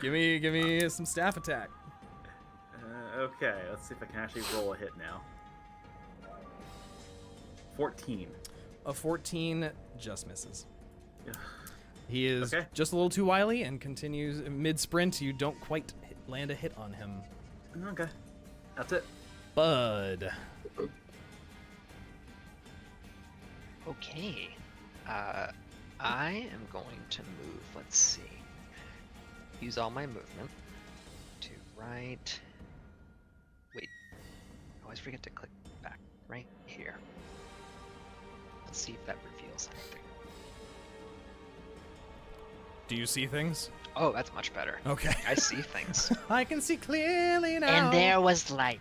Give me some staff attack. Okay, let's see if I can actually roll a hit now. 14. A 14 just misses. Ugh. He is Okay. just a little too wily and continues mid-sprint. You don't quite land a hit on him. Okay, that's it. Bud. Okay. I am going to move, let's see. Use all my movement to right. Wait. I always forget to click back right here. Let's see if that reveals anything. Do you see things? Oh, that's much better. Okay. I see things. I can see clearly now. And there was light.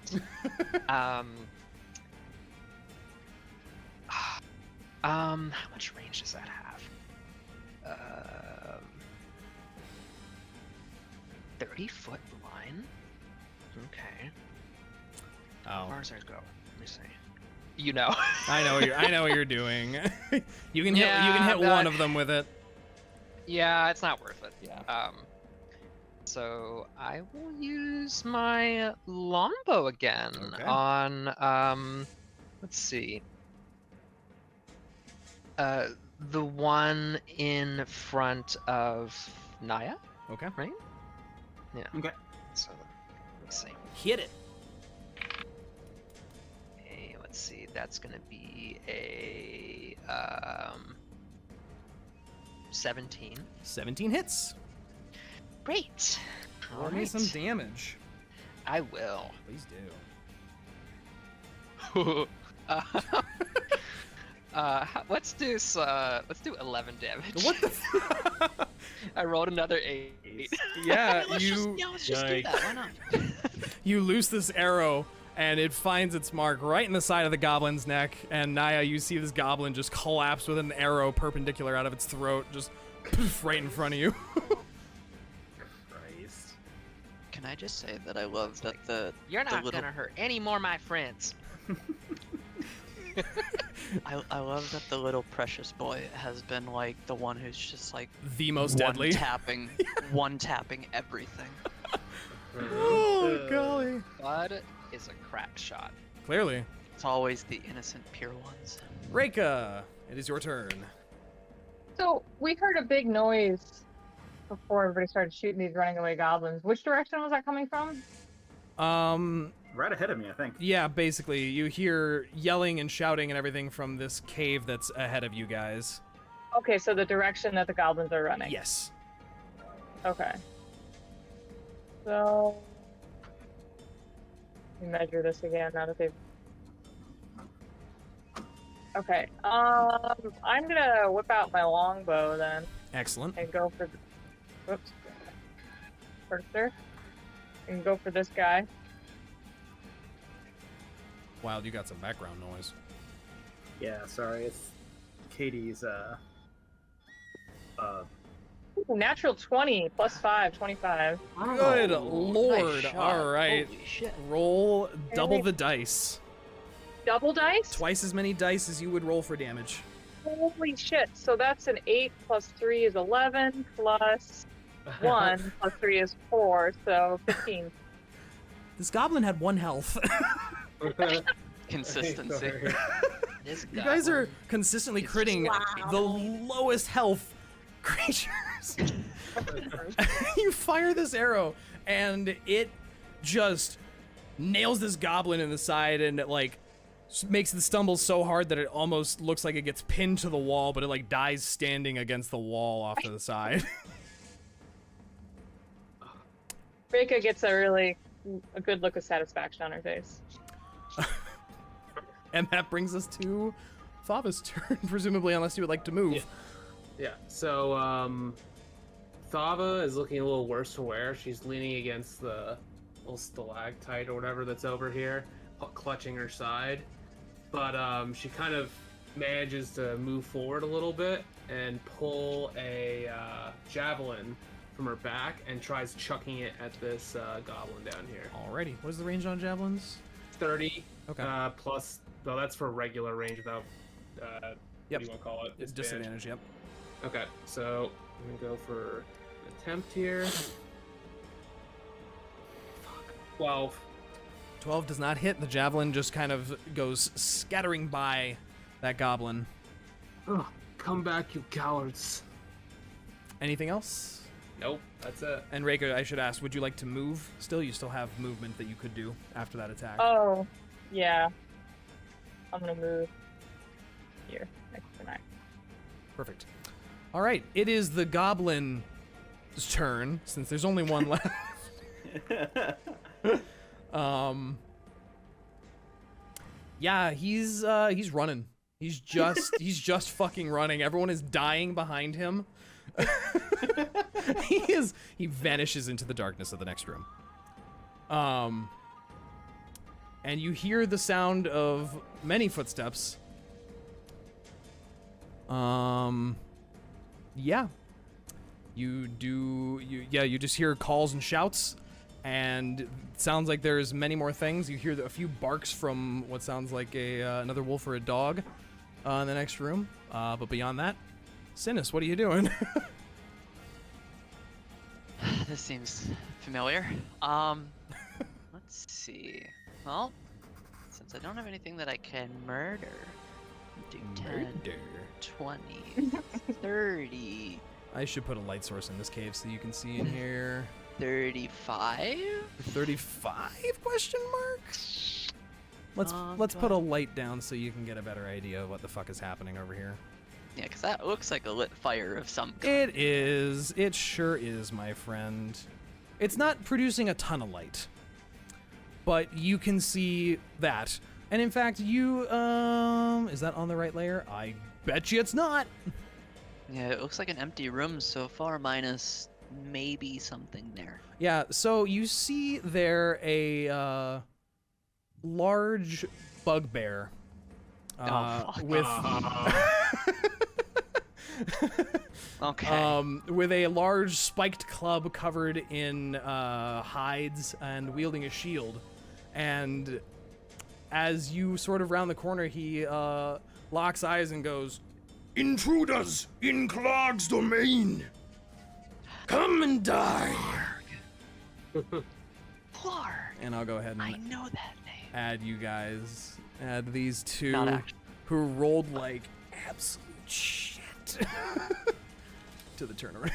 How much range does that have? 30-foot line. Okay. How Oh, far does that go? Let me see. You know. I know what you're doing. you can Yeah, hit that- one of them with it. Yeah, it's not worth it. Yeah. So I will use my longbow again Okay. on let's see. The one in front of Niah, Okay. right? Yeah. Okay. So let's see. Hit it. Hey, let's see. That's gonna be a 17. 17 hits. Great. Roll me some damage. I will. Please do. Let's do 11 damage. What the? I rolled another 8. Yeah, let's you just do that. Why not? you loose this arrow and it finds its mark right in the side of the goblin's neck. And Niah, you see this goblin just collapse with an arrow perpendicular out of its throat, just poof, right in front of you. Christ. Can I just say that I love that the You're not little- gonna hurt any more, my friends. I love that the little precious boy has been like the one who's just like The most deadly. one tapping everything. Oh, golly. Bud is a crack shot. Clearly. It's always the innocent, pure ones. Reyka, it is your turn. So we heard a big noise before everybody started shooting these running away goblins. Which direction was that coming from? Right ahead of me, I think. Yeah, basically, you hear yelling and shouting and everything from this cave that's ahead of you guys. Okay, so the direction that the goblins are running. Yes. Okay. So let me measure this again now that they've. Okay. I'm gonna whip out my longbow then Excellent. and go for the. Whoops. Firster. And go for this guy. Wyld, you got some background noise. Yeah, sorry, it's Katie's, Ooh, natural 20 plus 5, 25. Good Oh, lord. nice shot. All right. Holy shit. Roll double the dice. double dice? Twice as many dice as you would roll for damage. Holy shit. So that's an 8 plus 3 is 11 plus 1 plus 3 is 4, so 15. This goblin had 1 health. Consistency. This You guys are goblin- consistently It's critting just- the lowest health creatures. You fire this arrow, and it just nails this goblin in the side, and it like makes it stumble so hard that it almost looks like it gets pinned to the wall, but it like dies standing against the wall off to the side. Reyka gets a good look of satisfaction on her face. And that brings us to Thava's turn, presumably, unless you would like to move. Yeah, so Thava is looking a little worse for wear. She's leaning against the little stalactite or whatever that's over here, clutching her side. But she kind of manages to move forward a little bit and pull a javelin from her back and tries chucking it at this goblin down here. Alrighty. What is the range on javelins? 30 Okay. plus, well, that's for regular range without, what Yep. do you want to call it? It's disadvantage, yep. Okay, so I'm gonna go for an attempt here. 12. 12 does not hit. The javelin just kind of goes scattering by that goblin. Ugh, come back, you cowards. Anything else? Nope, that's it. And Reyka, I should ask, would you like to move? Still, you still have movement that you could do after that attack. Oh, yeah. I'm gonna move here next to Niah. Perfect. All right, it is the goblin's turn, since there's only one left. Yeah, he's running. He's just fucking running. Everyone is dying behind him. He vanishes into the darkness of the next room. And you hear the sound of many footsteps. Yeah. You just hear calls and shouts, and it sounds like there's many more things. You hear a few barks from what sounds like another wolf or a dog in the next room. But beyond that, Synas, what are you doing? This seems familiar. Let's see. Well, since I don't have anything that I can murder, do 10, Murder. 20, 30, I should put a light source in this cave so you can see in here. 35? 35 question mark? Let's put a light down so you can get a better idea of what the fuck is happening over here. Yeah, because that looks like a lit fire of some kind. It is. It sure is, my friend. It's not producing a ton of light, but you can see that. And in fact, you, is that on the right layer? I bet you it's not. Yeah, it looks like an empty room so far, minus maybe something there. Yeah, so you see there a large bugbear fuck. with Okay. with a large spiked club covered in hides and wielding a shield. And as you sort of round the corner, he locks eyes and goes, "Intruders in Clark's domain! Come and die!" Clark. And I'll go ahead and I know that name. add you guys. Add these two Not actually. who rolled like absolute shit to the turnaround.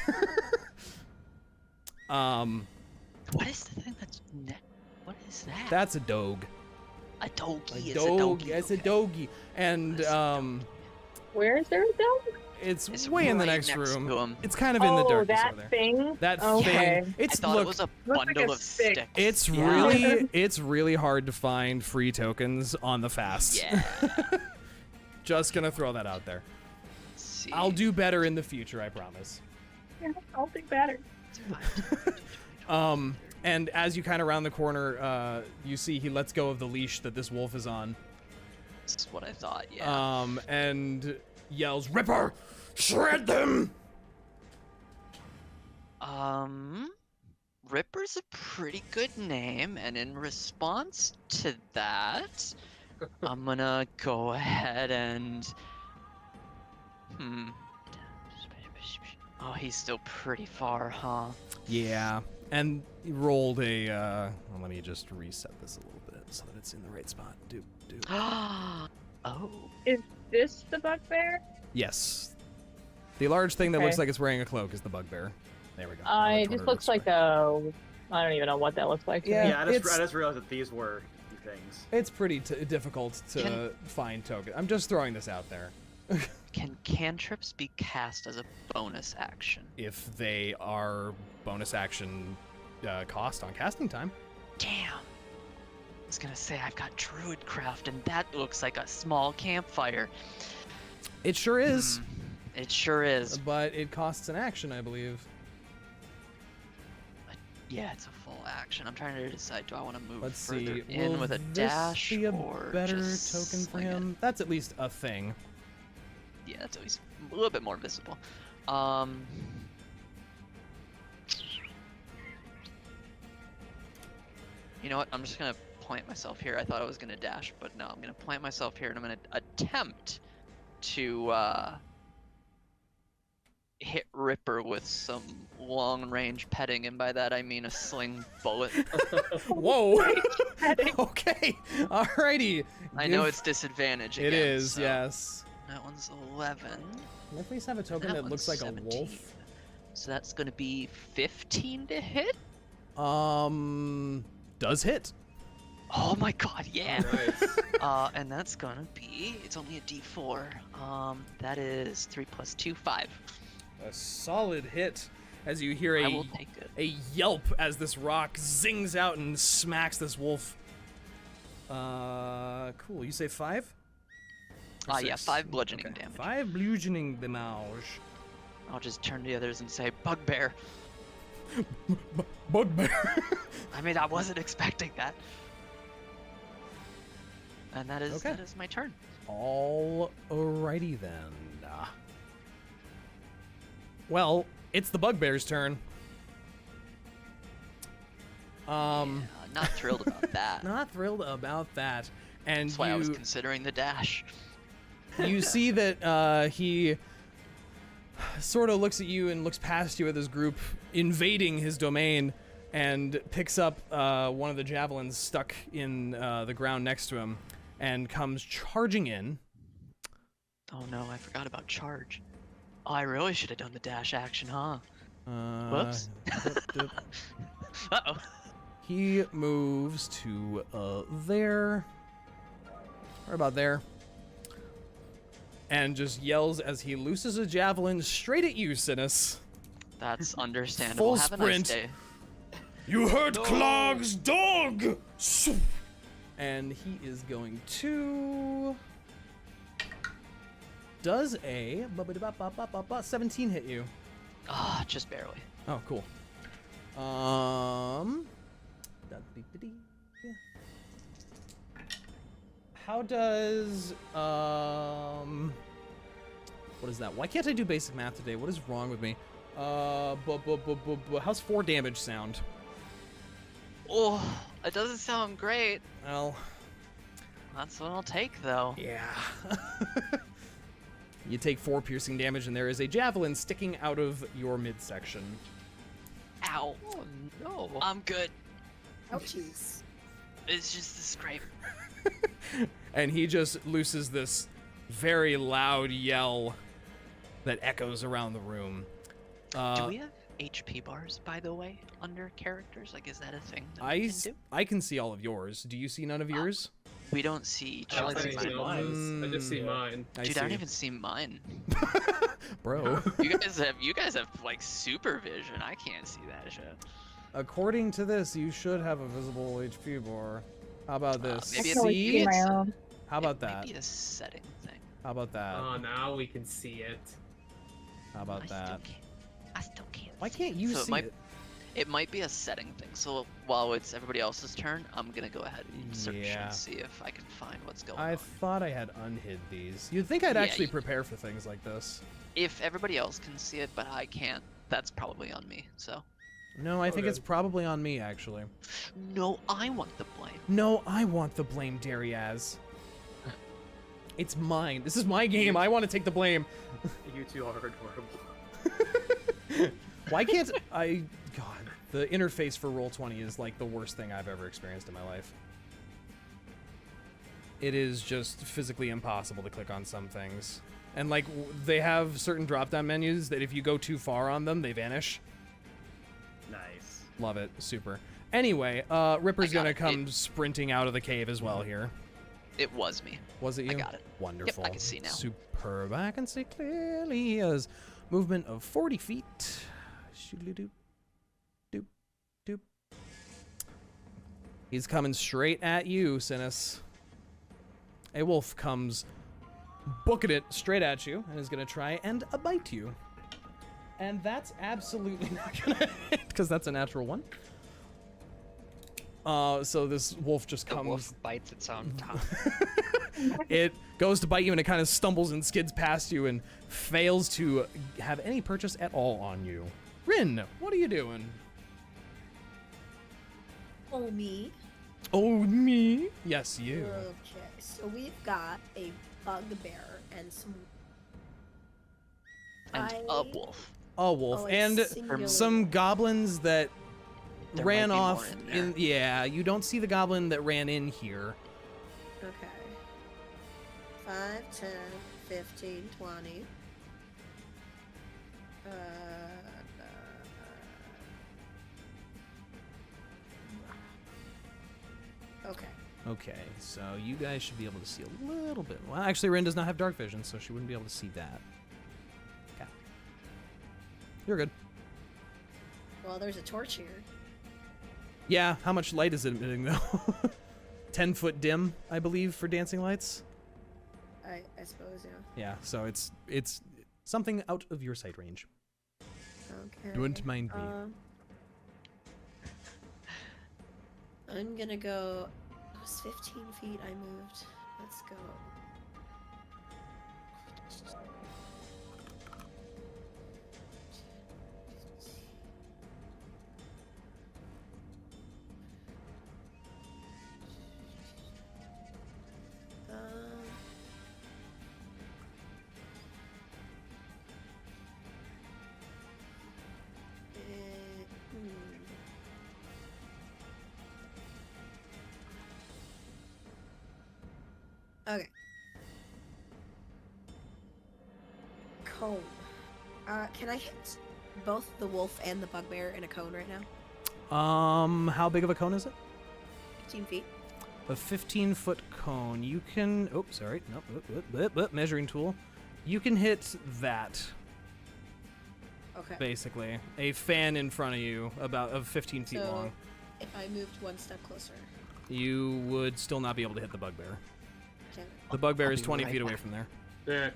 What is the thing that's what is that? That's a dog. A dogie. A It's a dogie. It's a okay. doggy. And Where is there a dog? it's way in the right next next room. to him. It's kind of in the Oh, darkness that over there. thing? That Okay. thing. I It's thought look. it was a Looks like bundle a of stick. sticks. It's Yeah. it's really hard to find free tokens on the fast. Yeah. Just gonna throw that out there. Let's see. I'll do better in the future, I promise. Yeah, I'll think better. And as you kind of round the corner, you see he lets go of the leash that this wolf is on. That's what I thought. Yeah. And yells, "Ripper, shred them!" Ripper's a pretty good name, and in response to that, I'm gonna go ahead and. Oh, he's still pretty far, huh? Yeah, and he rolled a. Well, let me just reset this a little bit so that it's in the right spot. Do. Oh. Is this the bugbear? Yes. The large thing that looks Okay. like it's wearing a cloak is the bugbear. There we go. It just looks like a. I don't even know what that looks like. To Yeah. me. Yeah, I it's- just realized that these were things. It's pretty difficult to find token. I'm just throwing this out there. Can cantrips be cast as a bonus action? If they are bonus action cost on casting time. Damn. I was gonna say I've got Druidcraft, and that looks like a small campfire. It sure is, It sure is. but it costs an action, I believe. Yeah, it's a full action. I'm trying to decide, do I want to move Let's further see. in Will with a this dash be a or better just token for sling it? him? That's at least a thing. Yeah, that's always a little bit more visible. You know what? I'm just gonna plant myself here. I thought I was gonna dash, but no, I'm gonna plant myself here and I'm gonna attempt to hit Ripper with some long-range petting, and by that I mean a sling bullet. Whoa! Okay, alrighty. I know it's disadvantage again. It is, so yes. That one's 11. Can I please have a token that one's looks like 17. a wolf? So that's gonna be 15 to hit? Does hit. Oh my god, yeah! Nice. And that's gonna be, it's only a d4. That is 3 plus 2, 5. A solid hit as you hear I will take it. a yelp as this rock zings out and smacks this wolf. Cool. You say 5? Or Yeah, 6? 5 bludgeoning Okay. damage. 5 bludgeoning damage. I'll just turn to the others and say, Bugbear. Bugbear. I mean, I wasn't expecting that. And that is Okay. my turn. Alrighty then. Well, it's the bugbear's turn. Not thrilled about that. Not thrilled about that. And That's why I was you considering the dash. you see that he sort of looks at you and looks past you with his group invading his domain and picks up one of the javelins stuck in the ground next to him and comes charging in. Oh no, I forgot about charge. Oh, I really should have done the dash action, huh? Whoops. Dip. Uh-oh. He moves to there, or about there, and just yells as he looses a javelin straight at you, Synas. That's understandable. Full Have a sprint. nice day. You hurt Clog's dog! And he is going to... Does a 17 hit you? Ah, just barely. Oh, cool. How does what is that? Why can't I do basic math today? What is wrong with me? How's 4 damage sound? Oh, it doesn't sound great. Well, That's what I'll take, though. yeah. You take 4 piercing damage, and there is a javelin sticking out of your midsection. Ow. Oh no. I'm good. Ouchies. It's just a scrape. And he just looses this very loud yell that echoes around the room. Do we have HP bars, by the way, under characters? Like, is that a thing that we can do? I can see all of yours. Do you see none of yours? We don't see each I don't other's. see mine. I just see Mm. mine. Dude, I don't even see mine. Bro. You guys have like supervision. I can't see that shit. According to this, you should have a visible HP bar. How about this? Maybe I it's can only see my own. How about that? Maybe a setting thing. How about that? Oh, now we can see it. How about that? I still can't. Why see can't it. you So see it? It might be a setting thing. So while it's everybody else's turn, I'm gonna go ahead and search Yeah. and see if I can find what's going I on. thought I had unhid these. You'd think I'd Yeah, actually you- prepare for things like this. If everybody else can see it, but I can't, that's probably on me. So No, I think Okay. it's probably on me, actually. no, I want the blame. No, I want the blame, Deriaz. It's mine. This is my game. I want to take the blame. You two are adorable. Why can't I... God, the interface for Roll20 is like the worst thing I've ever experienced in my life. It is just physically impossible to click on some things. And like, they have certain drop-down menus that if you go too far on them, they vanish. Nice. Love it. Super. Anyway, Ripper's gonna come sprinting out of the cave as well here. It was me. Was it you? I got it. Wonderful. Yep, I can see now. Superb. I can see clearly. He has movement of 40 feet. Shoot-a-doop. Doop. Doop. He's coming straight at you, Synas. A wolf comes booking it straight at you and is going to try and bite you. And that's absolutely not going to hit because that's a natural one. So this wolf just comes... The wolf bites its own tongue. It goes to bite you and it kind of stumbles and skids past you and fails to have any purchase at all on you. Rinn, what are you doing? Oh, me? Oh, me? Yes, you. Okay, so we've got a bugbear and some... And a wolf. A wolf. Oh, and it's singular. some goblins that There ran might be more off in there. yeah, you don't see the goblin that ran in here. Okay. 5, 10, 15, 20. Okay. Okay, so you guys should be able to see a little bit. Well, actually, Rinn does not have dark vision, so she wouldn't be able to see that. Okay. You're good. Well, there's a torch here. Yeah, how much light is it emitting, though? 10-foot dim, I believe, for dancing lights. I suppose, yeah. Yeah, so it's something out of your sight range. Okay. Don't mind me. I'm gonna go... It was 15 feet I moved. Let's go. Okay. Cone. Can I hit both the wolf and the bugbear in a cone right now? How big of a cone is it? 15 feet. A 15-foot cone. You can... Oh, sorry. Nope. Measuring tool. You can hit that, Okay. basically. A fan in front of you, of 15 feet So, long. if I moved one step closer. You would still not be able to hit the bugbear. Can The bugbear I'll is be 20 right feet away back. from there. Yeah. Okay.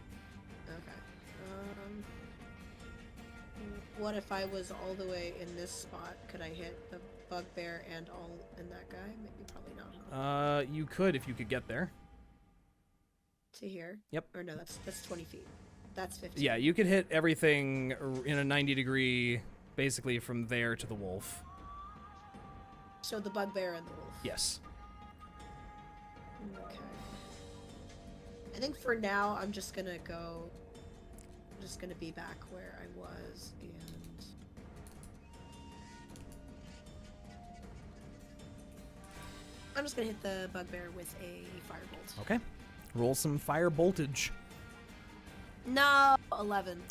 What if I was all the way in this spot? Could I hit the bugbear and all in that guy? Maybe, probably not. Huh? You could if you could get there. To here? Yep. Or no, that's 20 feet. That's 15. Yeah, you could hit everything in a 90-degree, basically from there to the wolf. So the bugbear and the wolf. Yes. Okay. I think for now I'm just gonna go. I'm just gonna be back where I was and. I'm just gonna hit the bugbear with a firebolt. Okay. Roll some fire voltage. No, 11.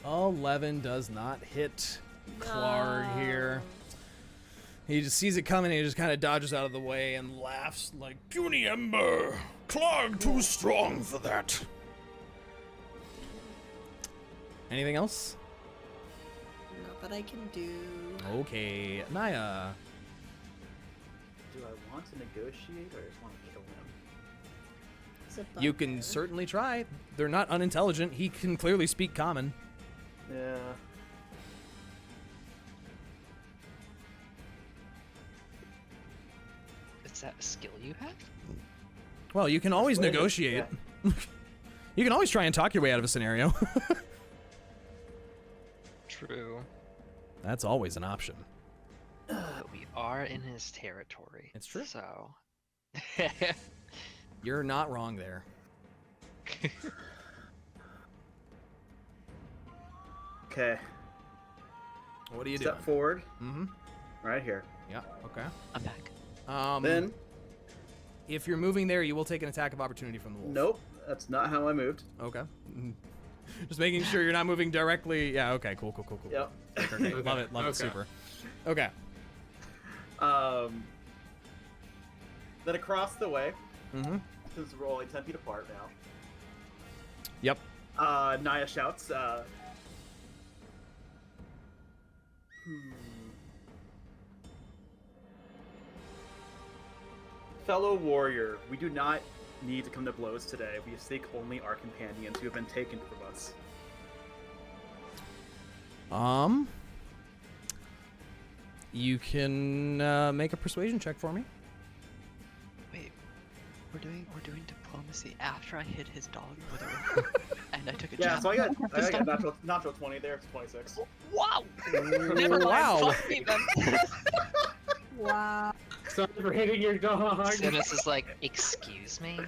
11 does not hit Clark No. here. He just sees it coming and he just kind of dodges out of the way and laughs like, "Puny ember! Clark too strong for that." Anything else? Not that I can do. Okay, Niah. Do I want to negotiate or I just want to kill him? It's a You can bugbear. certainly try. They're not unintelligent. He can clearly speak common. Yeah. Is that a skill you have? Well, you can always Persuade, negotiate. You can always try and talk your way out of a scenario. True. That's always an option. But we are in his territory. It's true. So. You're not wrong there. Okay. What are you Step doing? forward. Mm-hmm. Right here. Yeah. Okay. I'm back. Then, if you're moving there, you will take an attack of opportunity from the wolf. nope, that's not how I moved. Okay. Just making sure you're not moving directly. Yeah. Okay. Cool. Yep. Okay, love it. Love it. Super. Okay. Then across the way, Mm-hmm. since we're only 10 feet apart now, Yep. Niah shouts, Fellow warrior, we do not need to come to blows today. We seek only our companions who have been taken from us. You can make a persuasion check for me. Wait, we're doing diplomacy after I hit his dog with a and I took a Yeah, jab. so I got natural 20 there, it's 26. Wow. Never mind. Wow. Fuck me then. Wow. Sorry for hitting your dog. Synas is like, excuse me?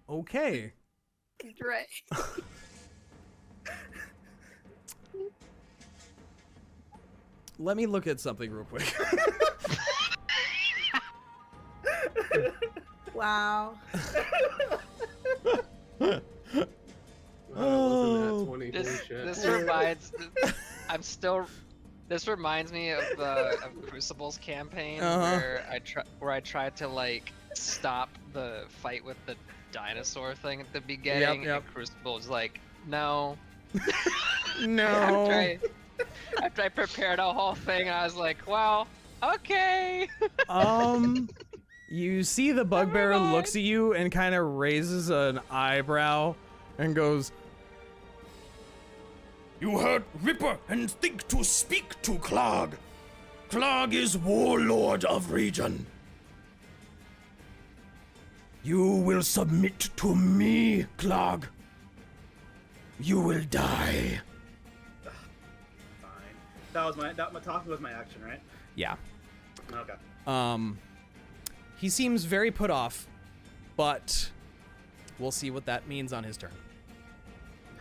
Okay. Right. Let me look at something real quick. Wow. Oh. This reminds. This reminds me of the Crucible's campaign where I tried to like stop the fight with the dinosaur thing at the beginning. Yep. And Crucible was like, no. No. After I prepared a whole thing, I was like, well, okay. You see the Bugbear looks at you and kind of raises an eyebrow and goes, "You heard Ripper and think to speak to Clog. Clog is warlord of region. You will submit to me, Clog. You will die." Fine. My talking was my action, right? Yeah. Okay. He seems very put off, but we'll see what that means on his turn.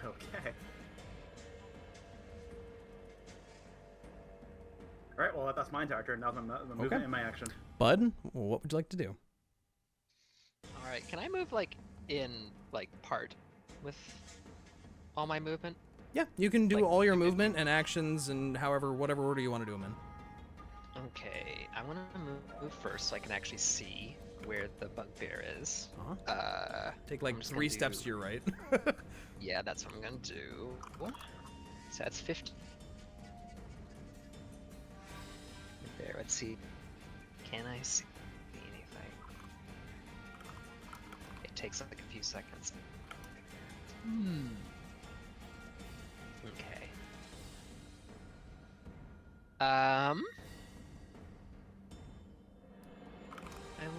Okay. Alright, well, that's my entire turn. Now I'm moving in my action. Bud, what would you like to do? All right, can I move like in like part with all my movement? Yeah, you can do Like, all your movement and actions and whatever order you want to do them in. Okay, I'm gonna move first so I can actually see where the Bugbear is. Uh-huh. Take like I'm just 3 gonna steps do- to your right. Yeah, that's what I'm gonna do. So that's 50. There, let's see. Can I see anything? It takes like a few seconds. Okay. I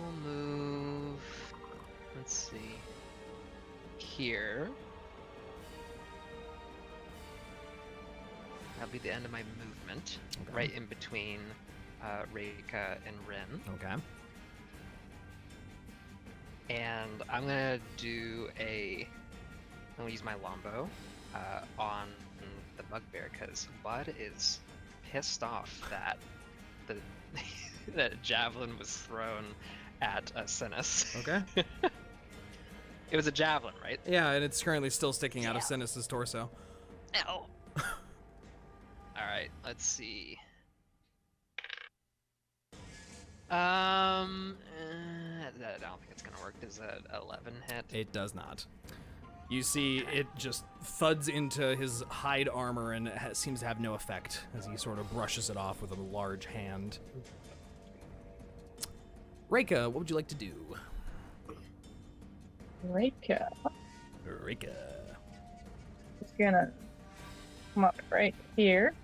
will move. Let's see. Here. That'll be the end of my movement. Okay. Right in between Reyka and Rinn. Okay. And I'm gonna do I'm gonna use my longbow on the Bugbear because Bud is pissed off that that javelin was thrown at Synas. Okay. It was a javelin, right? Yeah, and it's currently still sticking out of Synas' torso. Ow. Alright, let's see. I don't think it's gonna work. Does that 11 hit? It does not. You see it just thuds into his hide armor and it seems to have no effect as he sort of brushes it off with a large hand. Reyka, what would you like to do? Reyka. Reyka. It's gonna come up right here.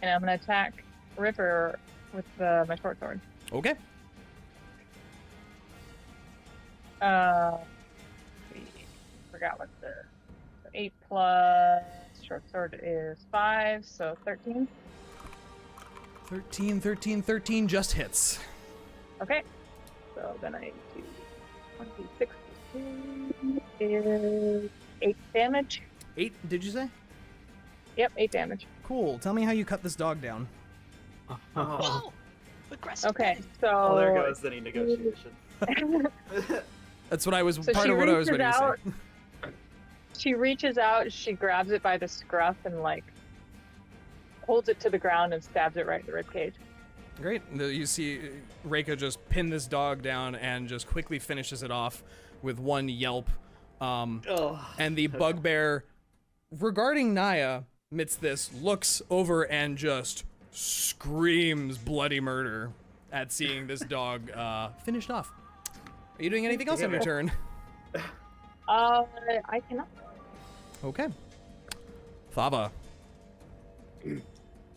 And I'm gonna attack Ripper with my short sword. Okay. Forgot what the 8 plus short sword is 5, so 13. 13, 13, 13 just hits. Okay. So then I do 26 is 8 damage. 8, did you say? Yep, 8 damage. Cool. Tell me how you cut this dog down. Oh, aggressive. Okay, so Oh, there goes any negotiation. That's what I was, So part she of what I was reaches ready to out. say. She reaches out, she grabs it by the scruff and like holds it to the ground and stabs it right in the ribcage. Great. You see Reyka just pin this dog down and just quickly finishes it off with one yelp. And the bugbear, regarding Niah, amidst this, looks over and just screams bloody murder at seeing this dog finished off. Are you doing anything else on your turn? I cannot. Okay. Thava.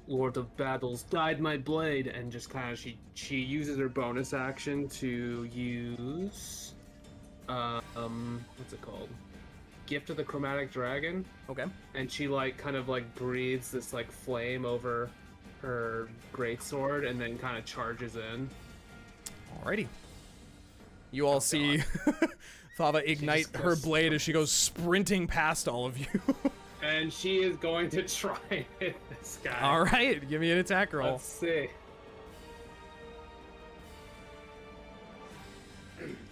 Lord of Battles dyed my blade, and just kind of she uses her bonus action to use what's it called? Gift of the Chromatic Dragon. Okay. And she like kind of like breathes this like flame over her greatsword and then kind of charges in. Alrighty. You all see Thava ignite her blade as she goes sprinting past all of you. And she is going to try and hit this guy. All right, give me an attack roll. Let's see.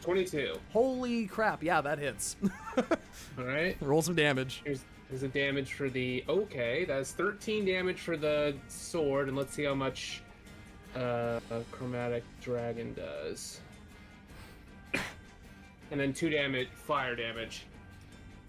22. Holy crap, yeah, that hits. All right. Roll some damage. Here's the damage for the... Okay, that's 13 damage for the sword, and let's see how much a Chromatic Dragon does. And then 2 damage, fire damage.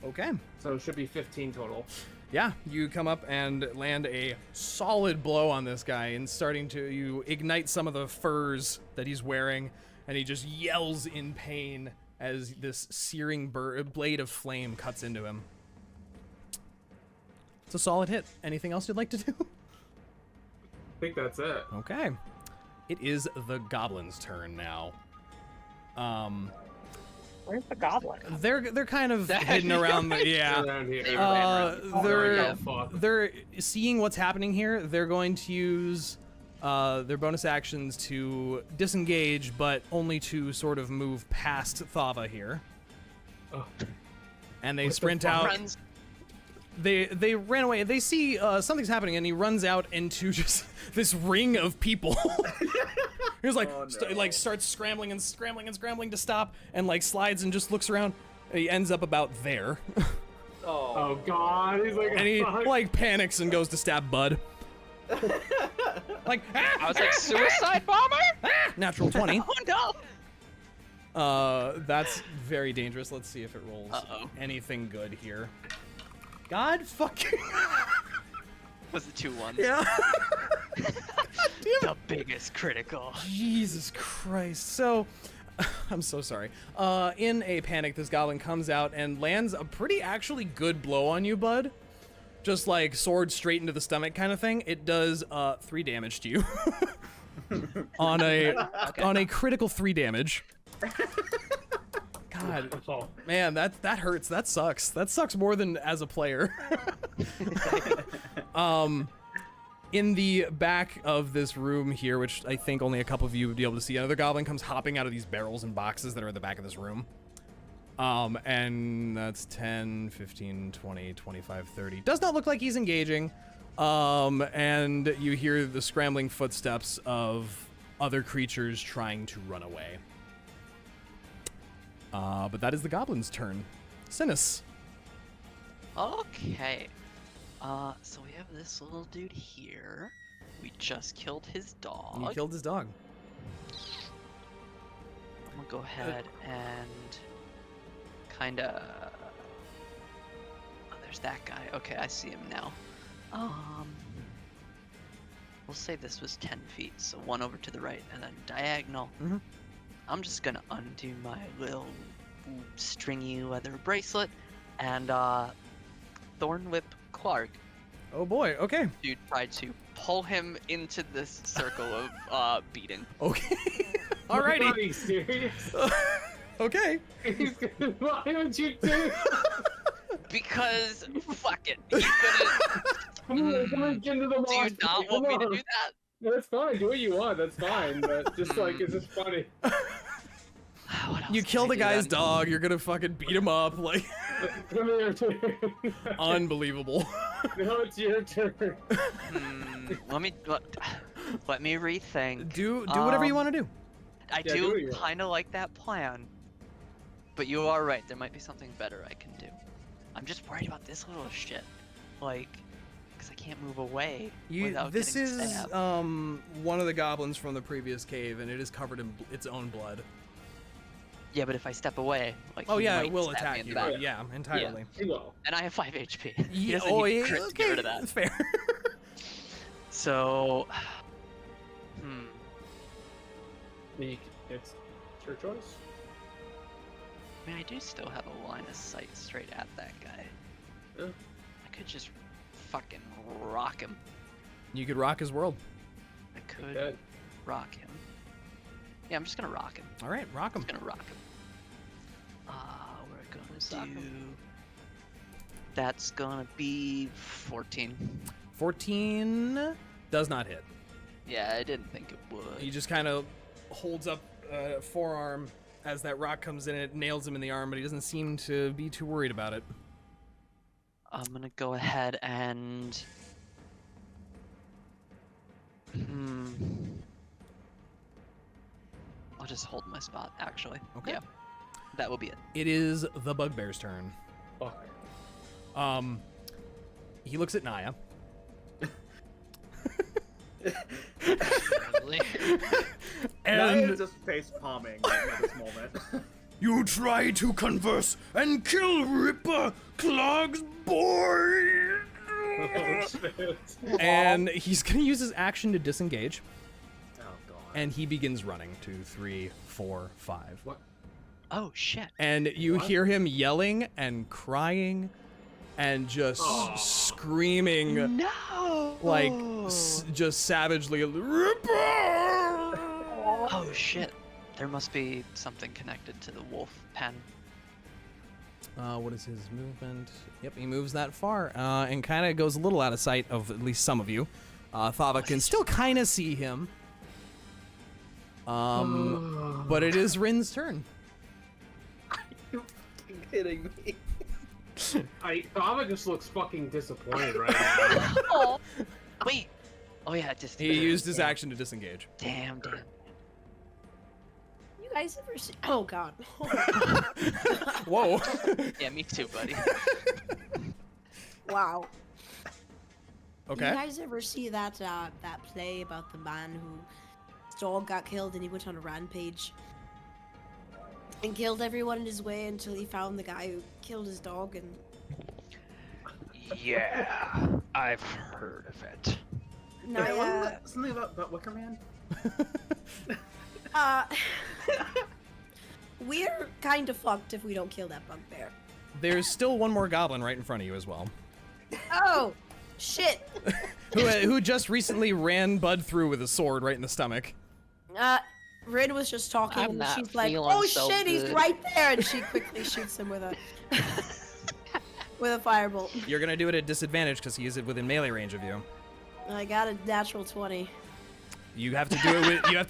Okay. So it should be 15 total. Yeah, you come up and land a solid blow on this guy, and you ignite some of the furs that he's wearing, and he just yells in pain as this searing blade of flame cuts into him. It's a solid hit. Anything else you'd like to do? I think that's it. Okay. It is the goblin's turn now. Where's the goblin? They're kind of hidden around the Around here. They're seeing what's happening here. They're going to use their bonus actions to disengage, but only to sort of move past Thava here. Oh. And they sprint out. Friends. They ran away. They see something's happening, and he runs out into just this ring of people. He was like, starts scrambling to stop, and like slides and just looks around. And he ends up about there. Oh God! He's like, and he like panics and goes to stab Bud. Like, I was like, suicide bomber? Natural 20. Oh no! That's very dangerous. Let's see if it rolls anything good here. God fucking. Was the 2 1s? Yeah. The biggest critical. Jesus Christ. So, I'm so sorry. In a panic, this goblin comes out and lands a pretty actually good blow on you, Bud. Just like sword straight into the stomach kind of thing. It does 3 damage to you. on a critical 3 damage. God, man, that hurts. That sucks. That sucks more than as a player. In the back of this room here, which I think only a couple of you would be able to see, another goblin comes hopping out of these barrels and boxes that are in the back of this room. And that's 10, 15, 20, 25, 30. Does not look like he's engaging. And you hear the scrambling footsteps of other creatures trying to run away. But that is the goblin's turn. Synas. Okay. So we have this little dude here. We just killed his dog. You killed his dog. I'm gonna go ahead and kinda... Oh, there's that guy. Okay, I see him now. We'll say this was 10 feet, so 1 over to the right and then diagonal. Mm-hmm. I'm just gonna undo my little stringy leather bracelet and Thorn Whip Clark. Oh boy, okay. Dude tried to pull him into this circle of beating. Okay. Alrighty. Are you serious? Okay. Why would you do? Because fuck it. He's gonna. Come on, get into the Do you monster. not want me to do that? No, it's fine. Do what you want. That's fine. But just like, it's just funny. What else You can kill I the do guy's then? dog. You're gonna fucking beat him up. Like, Come here, turn. unbelievable. No, it's your turn. Let me rethink. Do whatever you Um, want to do. I Yeah, do what do you want. kind of like that plan, but you are right. There might be something better I can do. I'm just worried about this little shit, like, because I can't move away without This getting is stabbed. one of the goblins from the previous cave, and it is covered in its own blood. Yeah, but if I step away, like, Oh he yeah, might it will stab me attack in you. the back. Yeah, entirely. He will. And I have 5 HP. He Yeah, doesn't need crit to get rid of that. Fair. So, It's your choice. I mean, I do still have a line of sight straight at that guy. Yeah. I could just fucking rock him. You could rock his world. I could Good. rock him. Yeah, I'm just gonna rock him. All right, rock him. I'm gonna rock him. We're gonna Sock do. 'em. That's gonna be 14. 14 does not hit. Yeah, I didn't think it would. He just kind of holds up forearm as that rock comes in. It nails him in the arm, but he doesn't seem to be too worried about it. I'm gonna go ahead and. I'll just hold my spot, actually. Okay. Yeah. That will be it. It is the Bugbear's turn. Fuck. He looks at Niah. Friendly. Niah is just face palming at this moment. You try to converse and kill Ripper Clog's boy. Oh, shit. And he's gonna use his action to disengage, Oh god. and he begins running. 2, 3, 4, 5. What? Oh, shit. And you What? hear him yelling and crying, and just Aw. screaming, No! like just savagely, Ripper! Oh, shit. There must be something connected to the wolf pen. What is his movement? Yep, he moves that far, and kind of goes a little out of sight of at least some of you. Thava can still kind of see him. But it is Rinn's turn. You fucking kidding me? Thava just looks fucking disappointed right now. Oh. Wait. Oh, yeah, just. He used his action to disengage. Damn. You guys ever see? Oh god. Whoa. Yeah, me too, buddy. Wow. Okay. You guys ever see that that play about the man whose dog got killed and he went on a rampage and killed everyone in his way until he found the guy who killed his dog and Yeah, I've heard of it. Yeah, wasn't Niah, that something about Wicker Man? we're kind of fucked if we don't kill that bugbear. There's still one more goblin right in front of you as well, Oh, shit. who just recently ran Bud through with a sword right in the stomach. Rinn was just talking I'm and not she's like, feeling "Oh so shit, he's good." right there!" And she quickly shoots him with a with a firebolt. You're gonna do it at disadvantage because he is within melee range of you. I got a natural 20. You have to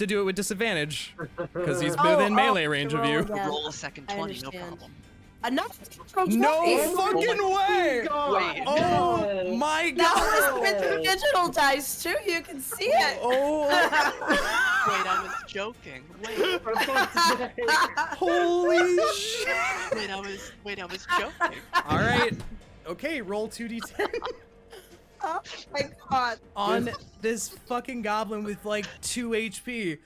do it with disadvantage because he's Oh, within oh, melee range of roll you. again. Roll a second I 20, no understand. problem. Another natural 20. No fucking way! Wait. Oh my That god! was with the digital dice too. You can see it. Oh, Wait, I was joking. Wait, holy shit! wait, I was joking. All right, okay, roll 2d10 Oh my god. on this fucking goblin with like 2 HP.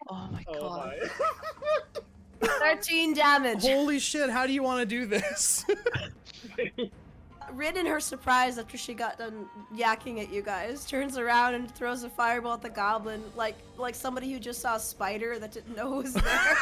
Oh my Oh god. my. 13 damage. Holy shit! How do you want to do this? Rinn, in her surprise after she got done yakking at you guys, turns around and throws a fireball at the goblin, like somebody who just saw a spider that didn't know was there.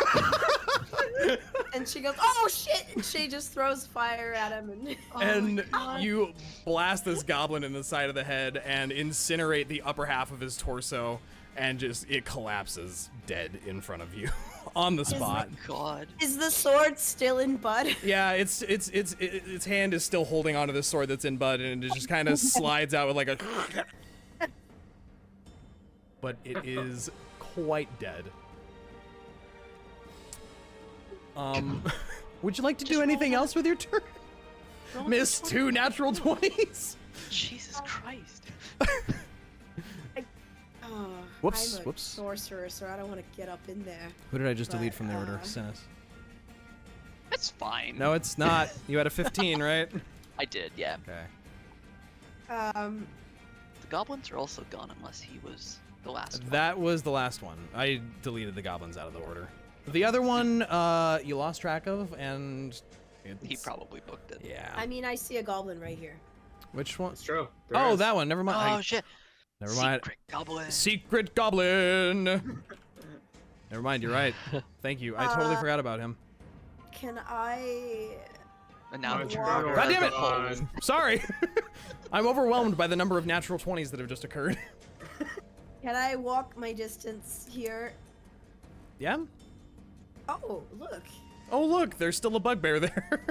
And she goes, "Oh shit!" And she just throws fire at him, and And you blast this goblin in the side of the head and incinerate the upper half of his torso, and just it collapses dead in front of you on the spot. God. is the sword still in Bud? Yeah, its hand is still holding onto this sword that's in Bud, and it just kind of slides out with like a. but it is quite dead. Would you like to do anything else with your turn? Miss 2 natural 20s. Jesus Christ. Oh, Whoops, I'm a whoops. sorcerer, so I don't want to get up in there. Who did I just delete But, from the order? Synas. That's fine. No, it's not. You had a 15, right? I did, yeah. Okay. The goblins are also gone unless he was the last one. That was the last one. I deleted the goblins out of the order. The other one, you lost track of, and He probably booked it. Yeah. I mean, I see a goblin right here. Which one? It's true. Oh, that one. Never mind. Oh, shit. Never mind. Secret goblin. Secret goblin. Never mind. You're right. Thank you. I totally forgot about him. Can I... And now My it's turn Robert. or God damn it. on. Sorry. I'm overwhelmed by the number of natural 20s that have just occurred. Can I walk my distance here? Yeah? Oh, look. Oh, look. There's still a bugbear there.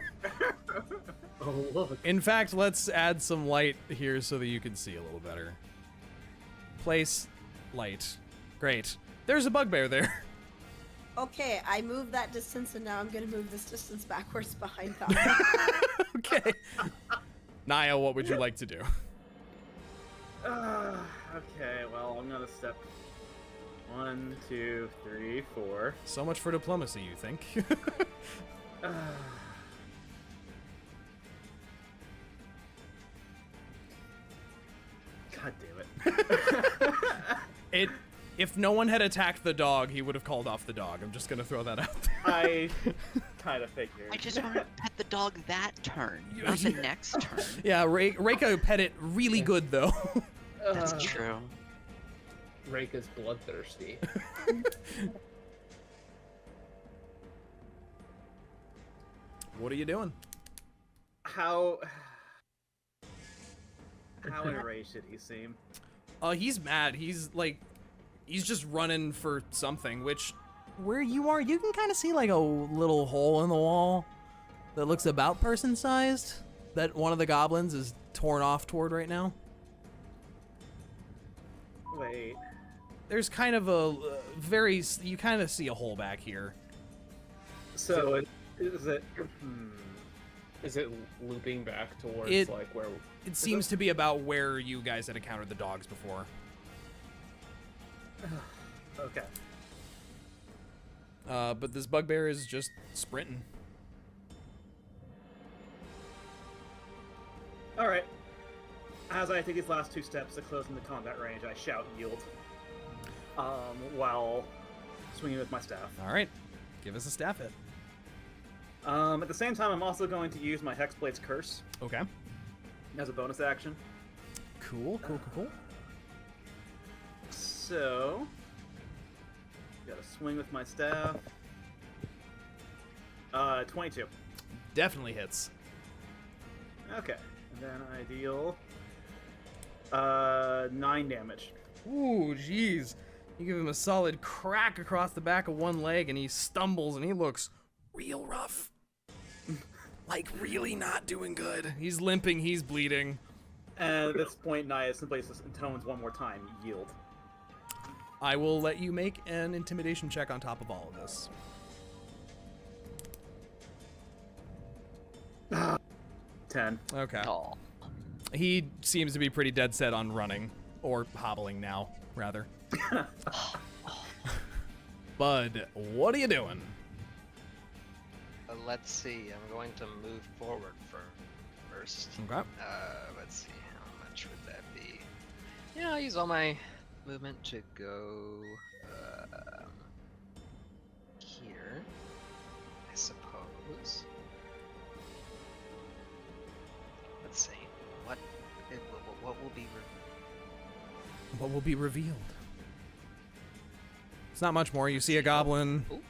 Oh, look. In fact, let's add some light here so that you can see a little better. Place light. Great. There's a bugbear there. Okay, I moved that distance, and now I'm gonna move this distance backwards behind Thava. Okay. Niah, what would you like to do? Okay, well, I'm gonna step 1, 2, 3, 4. So much for diplomacy, you think? God damn it. If no one had attacked the dog, he would have called off the dog. I'm just gonna throw that out there. I kind of figured. I just want to pet the dog that turn, not the next turn. Yeah, Reyka pet it really good though. That's true. Reyka's bloodthirsty. What are you doing? How enraged did he seem? He's mad. He's just running for something, which where you are, you can kind of see like a little hole in the wall that looks about person-sized that one of the goblins is torn off toward right now. Wait. There's kind of you kind of see a hole back here. So is it? Is it looping back towards It- like where? It seems to be about where you guys had encountered the dogs before. Okay. But this bugbear is just sprinting. All right. As I take these last 2 steps to close into combat range, I shout "Yield," while swinging with my staff. All right, give us a staff hit. At the same time, I'm also going to use my Hexblade's Curse Okay. as a bonus action. Cool. So, gotta swing with my staff. 22. Definitely hits. Okay, and then I deal 9 damage. Ooh, jeez. You give him a solid crack across the back of one leg, and he stumbles, and he looks real rough. Like, really not doing good. He's limping, he's bleeding. And at this point, Niah simply just intones one more time, "Yield." I will let you make an intimidation check on top of all of this. 10. Okay. Oh. He seems to be pretty dead set on running, or hobbling now, rather. Bud, what are you doing? Let's see. I'm going to move forward first. Okay. Let's see. How much would that be? Yeah, I'll use all my movement to go here, I suppose. Let's see. What will be What will be revealed? It's not much more. You see a goblin. Ooh.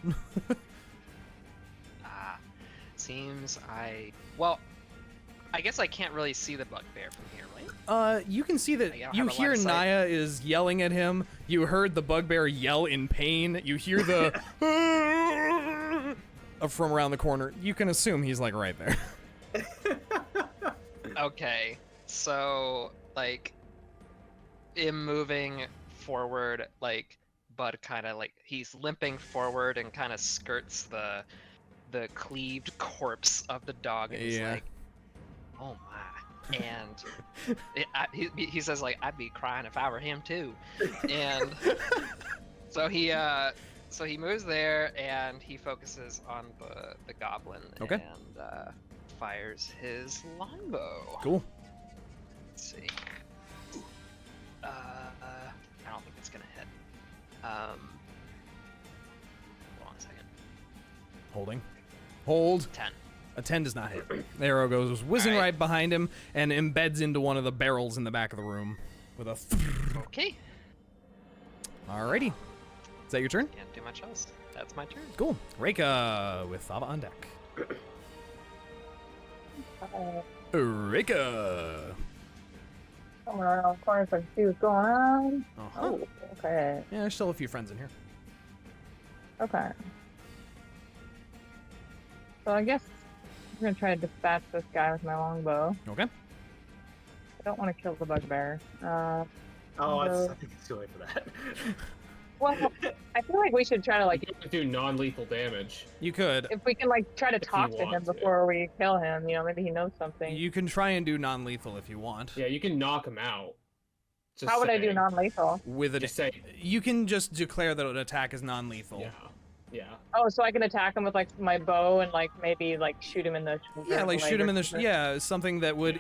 Seems well, I guess I can't really see the bugbear from here, right? You can see that I don't you have a hear line of sight. Niah is yelling at him. You heard the bugbear yell in pain. You hear the from around the corner. You can assume he's like right there. Okay, so like him moving forward, like Bud kind of like he's limping forward and kind of skirts the cleaved corpse of the dog, and he's like, "Oh my!" And he says like, "I'd be crying if I were him too," and so he moves there and he focuses on the goblin and fires his longbow. Cool. Let's see. I don't think it's gonna hit. Hold on a second. Holding. Hold. 10. A 10 does not hit. The arrow goes whizzing right behind him and embeds into one of the barrels in the back of the room with a. Okay. Alrighty. Is that your turn? Can't do much else. That's my turn. Cool. Reyka with Thava on deck. Reyka. Come around the corner so I can see what's going on. Oh, okay. Yeah, there's still a few friends in here. Okay. So I guess I'm gonna try to dispatch this guy with my longbow. Okay. I don't want to kill the bugbear. I think it's too late for that. Well, I feel like we should try to like You could do non-lethal damage. You could. if we can like try to talk to him want to. before we kill him. You know, maybe he knows something. You can try and do non-lethal if you want. Yeah, you can knock him out. Just How would I do saying. non-lethal? With Just say, you can just declare that an attack is non-lethal. yeah. Oh, so I can attack him with like my bow and like maybe like shoot him in the shoulder. Yeah, or like the shoot leg him or in the something. something that would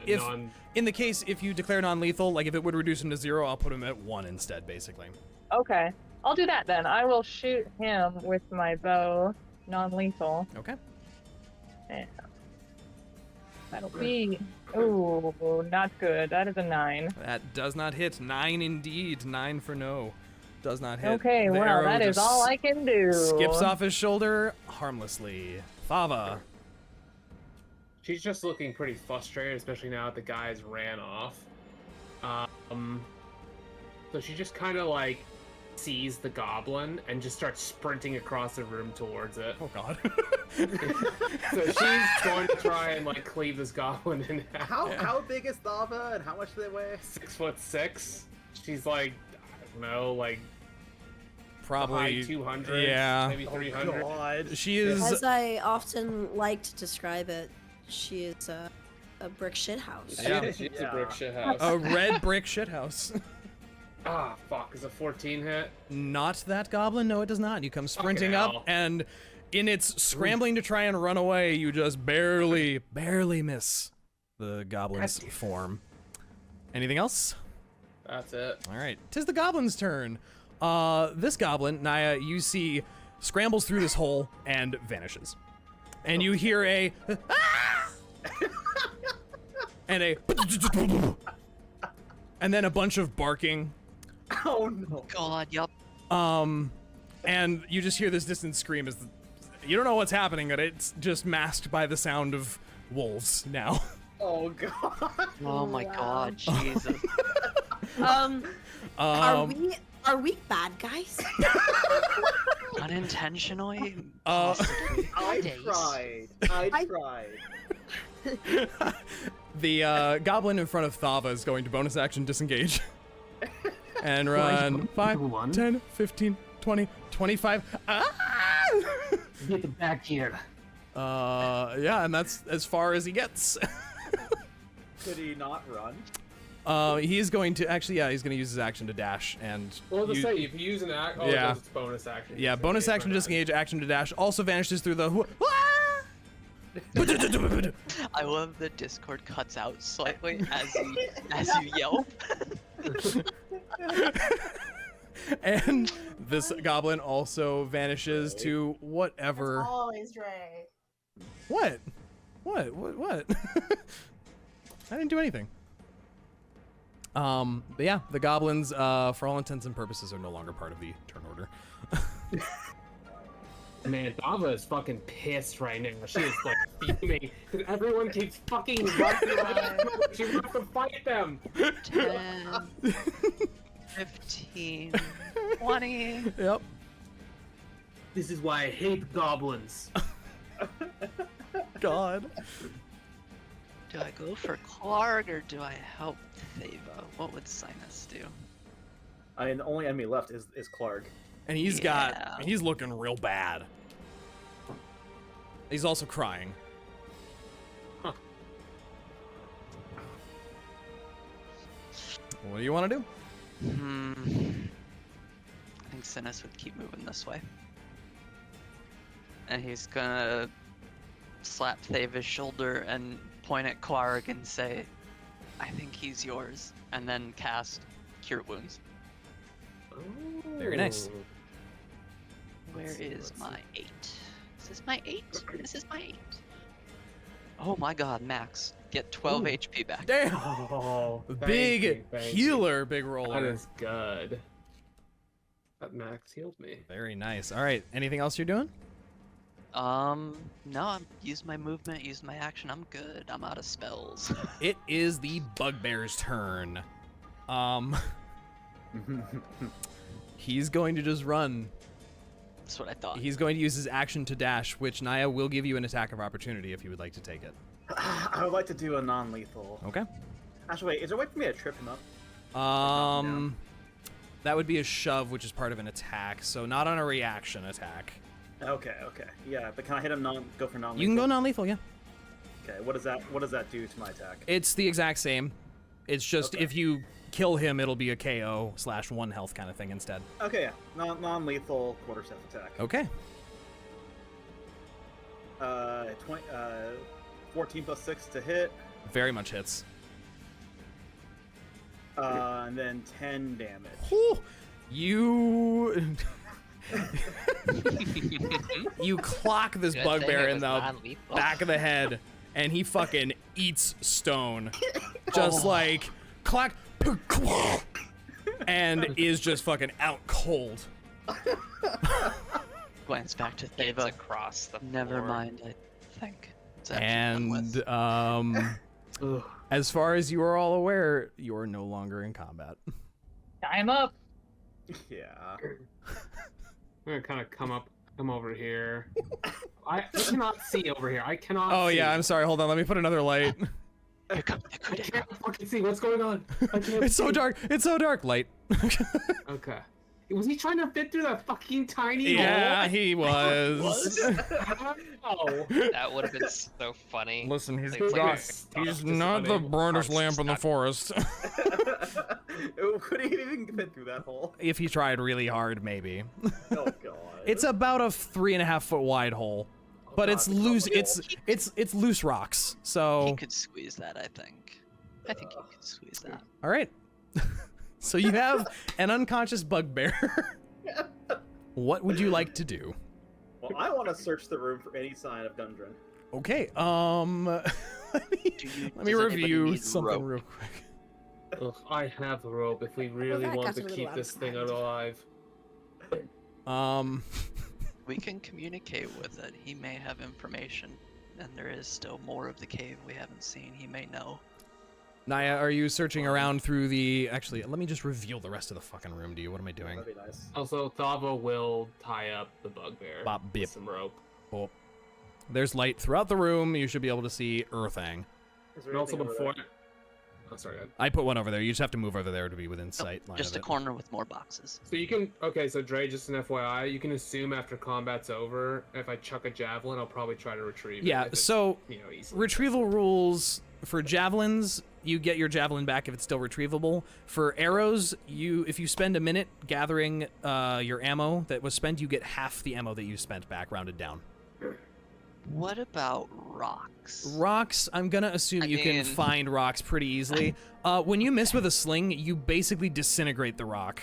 in the case if you declare non-lethal, like if it would reduce him to 0, I'll put him at 1 instead, basically. Okay, I'll do that then. I will shoot him with my bow, non-lethal. Okay. And that'll be not good. That is a 9. That does not hit. 9 indeed. 9 for no. Does not hit. Okay, The well arrow that is just all I can do. Skips off his shoulder harmlessly. Thava. She's just looking pretty frustrated, especially now that the guys ran off. So she just kind of like sees the goblin and just starts sprinting across the room towards it. Oh god. So she's going to try and like cleave this goblin in half. How big is Thava and how much do they weigh? 6'6". She's like, I don't know, like Probably high 200s, yeah. maybe 300. God. She is As I often like to describe it, she is a brick shithouse. Yeah. She's a brick shit house. a red brick shithouse. Ah, fuck, is a 14 hit? Not that goblin. No, it does not. You come sprinting hell. up, and in its scrambling to try and run away, you just barely miss the goblin's form. Anything else? That's it. All right, 'tis the goblin's turn. This goblin, Niah, you see, scrambles through this hole and vanishes. And you hear a and a and then a bunch of barking. Oh no. God, yup. And you just hear this distant scream as you don't know what's happening, but it's just masked by the sound of wolves now. Oh god. Oh my Wow. God, Jesus. Are we bad guys? Unintentionally? Uh, I Days. tried. I tried. The goblin in front of Thava is going to bonus action disengage. And run 5, 10, 15, 20, 25. Get back here. Yeah, and that's as far as he gets. Could he not run? He is going to actually, yeah, he's going to use his action to dash and. Well, to say, if you use an act, Yeah. it's bonus action. Yeah, bonus action to disengage, action to dash. Also vanishes through the. I love the Discord cuts out slightly as you yelp. And this goblin also vanishes to whatever. Always right. What? What? I didn't do anything. But yeah, the goblins, for all intents and purposes, are no longer part of the turn order. Man, Thava is fucking pissed right now. She is like fuming because everyone keeps fucking running around. She wants to fight them. 10, 15, 20. Yep. This is why I hate goblins. God. Do I go for Clark or do I help Thava? What would Synas do? I mean, the only enemy left is Clark. And he's Yeah. he's looking real bad. He's also crying. Huh. What do you want to do? I think Synas would keep moving this way. And he's gonna slap Thava's shoulder and point at Quark and say, I think he's yours. And then cast Cure Wounds. Very nice. Ooh. Where Let's see, is let's my see. 8? Is this my 8? This is my 8. Oh my god, Max. Get 12 Ooh. HP back. Damn! Oh, thank Big you, thank healer, you. big That roller. is good. That Max healed me. Very nice. All right. Anything else you're doing? No, I'm use my movement, use my action. I'm good. I'm out of spells. It is the Bugbear's turn. He's going to just run. That's what I thought. He's going to use his action to dash, which Niah will give you an attack of opportunity if you would like to take it. I would like to do a non-lethal. Okay. Actually, wait, is there a way for me to trip him up? That would be a shove, which is part of an attack, so not on a reaction attack. Okay. Yeah, but can I hit him go for non-lethal? You can go non-lethal, yeah. Okay, what does that do to my attack? It's the exact same. It's just Okay. if you kill him, it'll be a KO/1 health kind of thing instead. Okay, yeah. Non-lethal quarterstaff attack. Okay. 14 plus 6 to hit, Very much hits. and then 10 damage. Whew. You you clock this Good Bugbear thing it in was the non-lethal. back of the head, and he fucking eats stone. Just like clack, and is just fucking out cold. Glance back to It's Thava. across the Never floor. mind, I think. It's actually done And with. Ugh. as far as you are all aware, you are no longer in combat. Time up. Yeah. I'm gonna kind of come over here. I cannot see over here. I cannot. Oh see. yeah, I'm sorry. Hold on, let me put another light. Here comes the I critical. can't fucking see what's going on. I can't It's so see. dark. It's so dark. Light. Okay. Was he trying to fit through that fucking tiny Yeah, hole? he was. How? That would have been so funny. Listen, he's They Dude, played not. it. stop, He's just not the unable. brightest Parts lamp in the stuck. forest. Could he even fit through that hole? If he tried really hard, maybe. Oh god. It's about a 3.5 foot wide hole, but it's God, loose. it's It's loose rocks. So He could squeeze that, I think. I think he could squeeze that. all right. So you have an unconscious Bugbear. What would you like to do? Well, I want to search the room for any sign of Gundren. Okay. Let me Do you- let me does anybody review need something rope? real quick. Ugh, I have the rope if we really that want got to a little keep out this of thing hand. alive. We can communicate with it. He may have information, and there is still more of the cave we haven't seen. He may know. Niah, are you searching around through the? Actually, let me just reveal the rest of the fucking room to you. What am I doing? That'd be nice. Also, Thava will tie up the Bugbear Bop, bip. with some rope. Oh. There's light throughout the room. You should be able to see Earthang. Is there And also anything over before... there? Oh, sorry. Ed. I put one over there. You just have to move over there to be within Nope, sight line just of a it. corner with more boxes. So you can... Okay, so Dre, just an FYI, you can assume after combat's over, if I chuck a javelin, I'll probably try to retrieve it. Yeah. if it's, So easily. retrieval rules for javelins, you get your javelin back if it's still retrievable. For arrows, if you spend a minute gathering your ammo that was spent, you get half the ammo that you spent back, rounded down. What about rocks? Rocks, I'm gonna assume I you can mean- find rocks pretty easily. When you miss with a sling, you basically disintegrate the rock.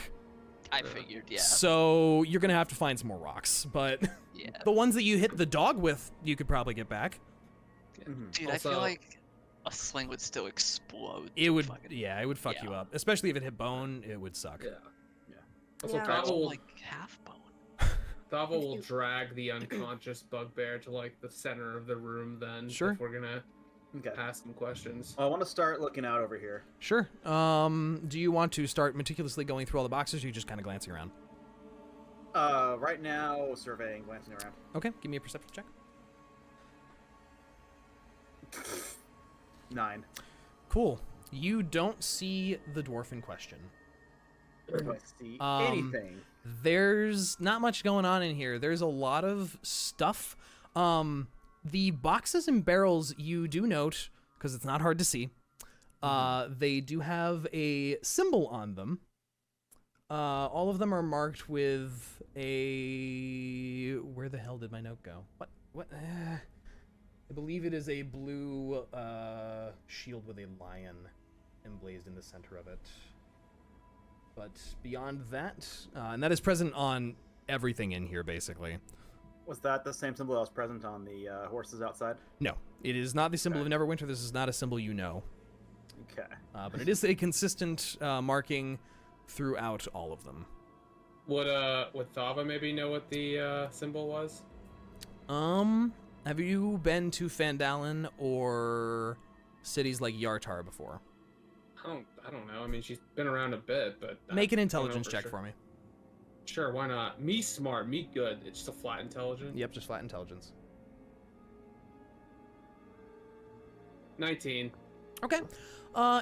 I figured, yeah. So you're gonna have to find some more rocks, but Yeah. the ones that you hit the dog with, you could probably get back. Mhm. Dude, I Also- feel like a sling would still explode. It would, fucking- yeah, it would fuck you yeah. up. Especially if it hit bone, it would suck. Yeah. Also, Yeah. That's Thava will, like half bone. Thava will drag the unconscious Bugbear to, like, the center of the room then. Sure. If we're gonna Okay. ask some questions. Well, I want to start looking out over here. Sure. Do you want to start meticulously going through all the boxes, or are you just kind of glancing around? Right now, surveying, glancing around. Okay, give me a perception check. 9. Cool. You don't see the dwarf in question. Do I see Um, anything? There's not much going on in here. There's a lot of stuff. The boxes and barrels, you do note, because it's not hard to see, they do have a symbol on them. All of them are marked with a... Where the hell did my note go? What? I believe it is a blue shield with a lion emblazed in the center of it. But beyond that, and that is present on everything in here, basically. Was that the same symbol that was present on the horses outside? No, it is not the symbol of Neverwinter. This is not a symbol you know. Okay. But it is a consistent marking throughout all of them. Would Thava maybe know what the symbol was? Have you been to Fandalin or cities like Yartar before? I don't know. I mean, she's been around a bit, but Make an I don't know intelligence check sure. for me. Sure, why not? Me smart, me good. It's just a flat intelligence. Yep, just flat intelligence. 19. Okay.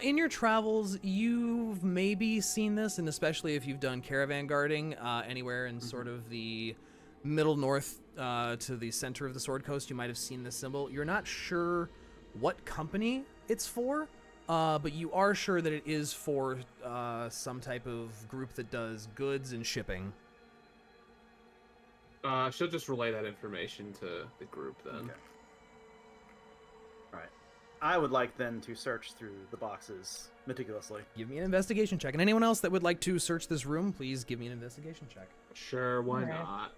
In your travels, you've maybe seen this, and especially if you've done caravan guarding anywhere in sort of the middle north to the center of the Sword Coast, you might have seen this symbol. You're not sure what company it's for, but you are sure that it is for some type of group that does goods and shipping. She'll just relay that information to the group then. Okay. All right. I would like then to search through the boxes meticulously. Give me an investigation check. And anyone else that would like to search this room, please give me an investigation check. Sure, why Alright. not?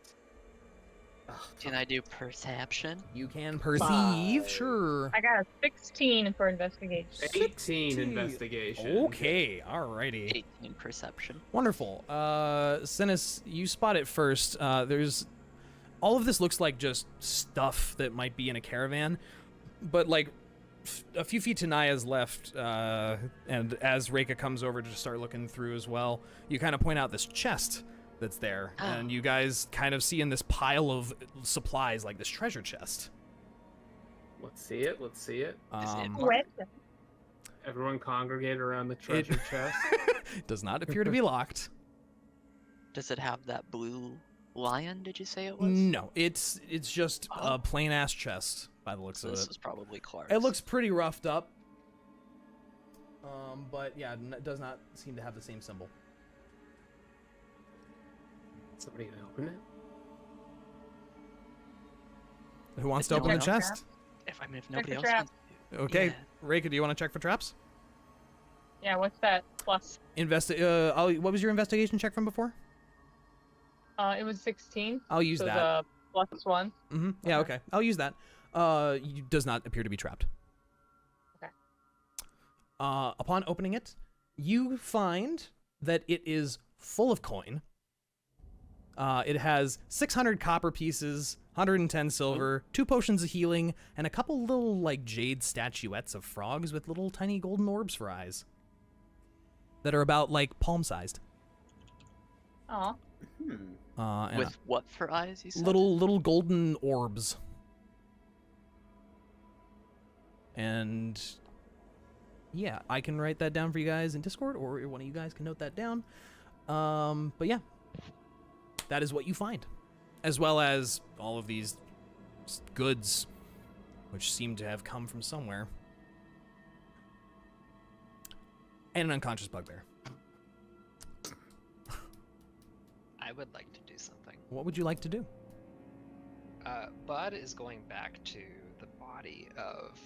Can I do perception? You can perceive, 5. sure. I got a 16 for investigation. 18 investigation. Okay, alrighty. 18 perception. Wonderful. Synas, you spot it first. There's... All of this looks like just stuff that might be in a caravan, but like a few feet to Niah's left, and as Reyka comes over to start looking through as well, you kind of point out this chest that's there, and you guys kind of see in this pile of supplies like this treasure chest. Let's see it. Let's see it. Is it What? Everyone congregate around the treasure chest. Does not appear to be locked. Does it have that blue lion, did you say it was? No, it's just a plain ass chest by the looks So of this it. is probably Clark's. It looks pretty roughed up. But yeah, it does not seem to have the same symbol. Somebody gonna open it? Who wants to Check open the for chest? If nobody Check else the trap. wants to. Okay, Yeah. Reyka, do you want to check for traps? Yeah, what's that? Plus. What was your investigation check from before? It was 16. I'll use so that. the +1. Mm-hmm. Yeah, okay. I'll use that. Does not appear to be trapped. Okay. Upon opening it, you find that it is full of coin. It has 600 copper pieces, 110 silver, 2 potions of healing, and a couple little like jade statuettes of frogs with little tiny golden orbs for eyes that are about like palm-sized. Aw. And With what for eyes, you said? little golden orbs. And yeah, I can write that down for you guys in Discord, or one of you guys can note that down. But yeah, that is what you find, as well as all of these goods, which seem to have come from somewhere, and an unconscious bugbear. I would like to do something. What would you like to do? Bud is going back to the body of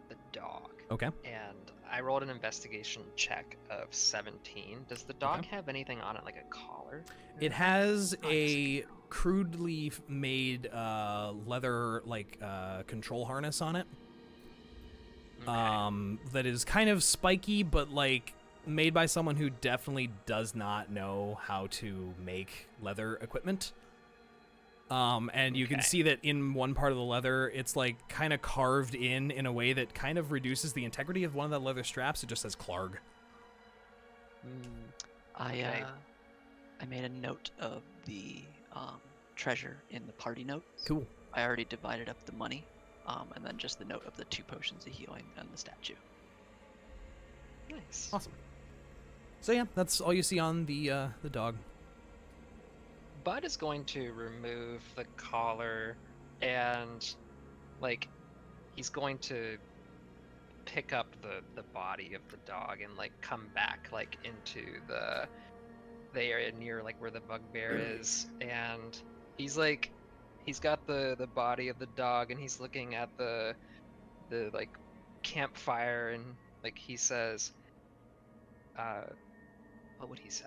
the dog. Okay. And I rolled an investigation check of 17. Does the dog have anything on it, like a collar? It has a crudely made leather control harness on it. Okay. That is kind of spiky, but like made by someone who definitely does not know how to make leather equipment. And you can see that in one part of the leather, it's like kind of carved in a way that kind of reduces the integrity of one of the leather straps. It just says Clarg. I made a note of the treasure in the party notes. Cool. I already divided up the money, and then just the note of the 2 potions of healing and the statue. Nice. Awesome. So yeah, that's all you see on the dog. Bud is going to remove the collar and, like, he's going to pick up the body of the dog and, like, come back, like, into the area near, like, where the bugbear is. And he's, like, he's got the body of the dog and he's looking at the like, campfire and, like, he says, what would he say?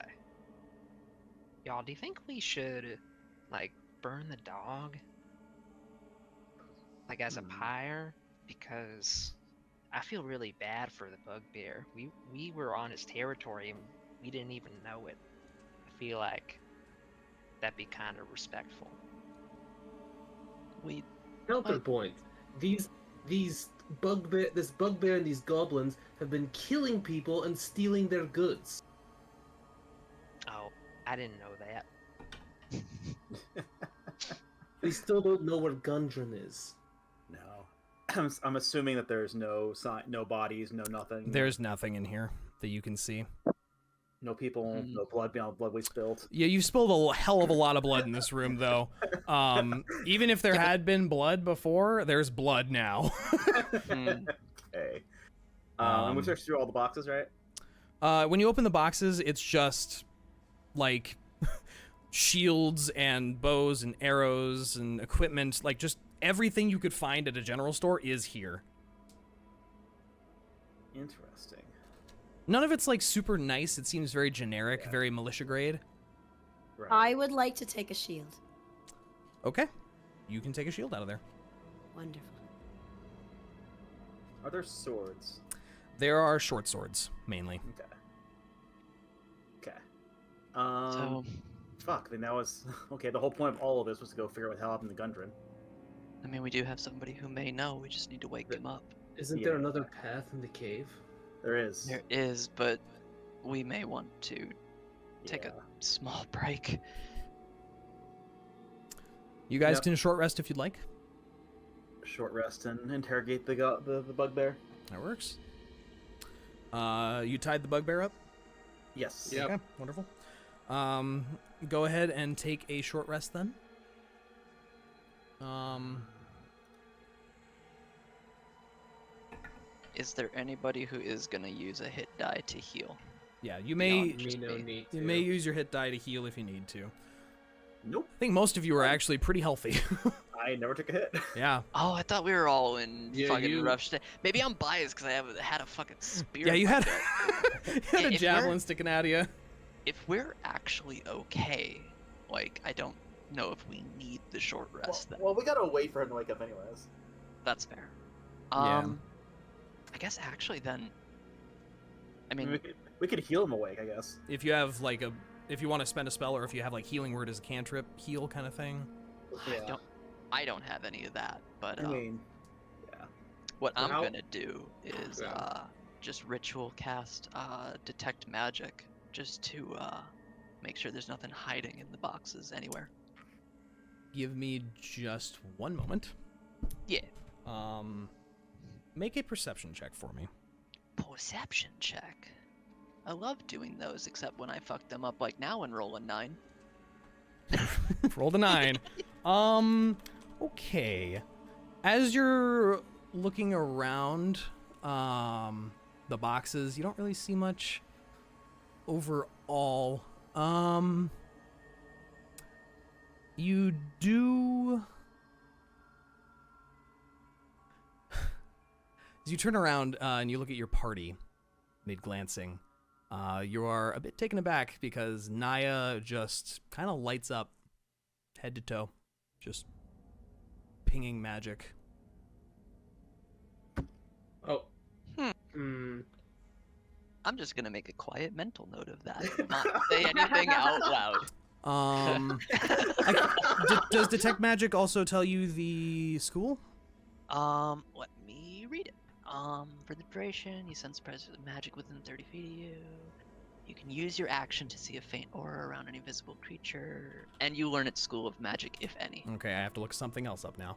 Y'all, do you think we should, like, burn the dog? Like, as a pyre? Because I feel really bad for the bugbear. We were on his territory and we didn't even know it. I feel like that'd be kind of respectful. Counterpoint. These bugbear, this bugbear and these goblins have been killing people and stealing their goods. Oh, I didn't know that. They still don't know where Gundren is. No. I'm assuming that there's no sign, no bodies, no nothing. There's nothing in here that you can see. No people, no blood beyond blood we spilled. Yeah, you've spilled a hell of a lot of blood in this room, though. Even if there had been blood before, there's blood now. Okay. And we searched through all the boxes, right? When you open the boxes, it's just, like, shields and bows and arrows and equipment. Like, just everything you could find at a general store is here. Interesting. None of it's, like, super nice. It seems very generic, very militia grade. Right. I would like to take a shield. Okay. You can take a shield out of there. Wonderful. Are there swords? There are short swords, mainly. Okay. So, Fuck, then that was... Okay, the whole point of all of this was to go figure out what the hell happened to Gundren. I mean, we do have somebody who may know. We just need to wake him up. Isn't there another path in the cave? There is. There is, but we may want to take a small break. You guys can short rest if you'd like. Short rest and interrogate the bugbear. That works. You tied the bugbear up? Yes. Yep. Okay, wonderful. Go ahead and take a short rest then. Is there anybody who is gonna use a hit die to heal? Yeah, you may need you may use your hit die to heal if you need to. Nope. I think most of you are actually pretty healthy. I never took a hit. Yeah. Oh, I thought we were all in Yeah, fucking rough state. Maybe I'm biased because I had a fucking spear. Yeah, you in my had, belt. you had a If javelin we're- sticking out of you. If we're actually okay, like, I don't know if we need the short rest then. Well, we gotta wait for him to wake up anyways. That's fair. Yeah. I guess actually then, I mean, we could heal him awake, I guess. If you have like if you want to spend a spell, or if you have like healing word as a cantrip, heal kind of thing. Yeah. I don't have any of that, but I mean, yeah. what So I'm how- gonna do is just ritual cast detect magic, just to make sure there's nothing hiding in the boxes anywhere. Give me just one moment. Yeah. Make a perception check for me. Perception check. I love doing those, except when I fuck them up like now and roll a 9. Rolled a 9. Okay. As you're looking around the boxes, you don't really see much overall. You do... As you turn around and you look at your party, mid-glancing, you are a bit taken aback because Niah just kind of lights up head to toe, just pinging magic. Oh. I'm just gonna make a quiet mental note of that. Not say anything out loud. Does detect magic also tell you the school? Let me read it. For the duration, you sense presence of magic within 30 feet of you. You can use your action to see a faint aura around any visible creature, and you learn its school of magic, if any. Okay, I have to look something else up now.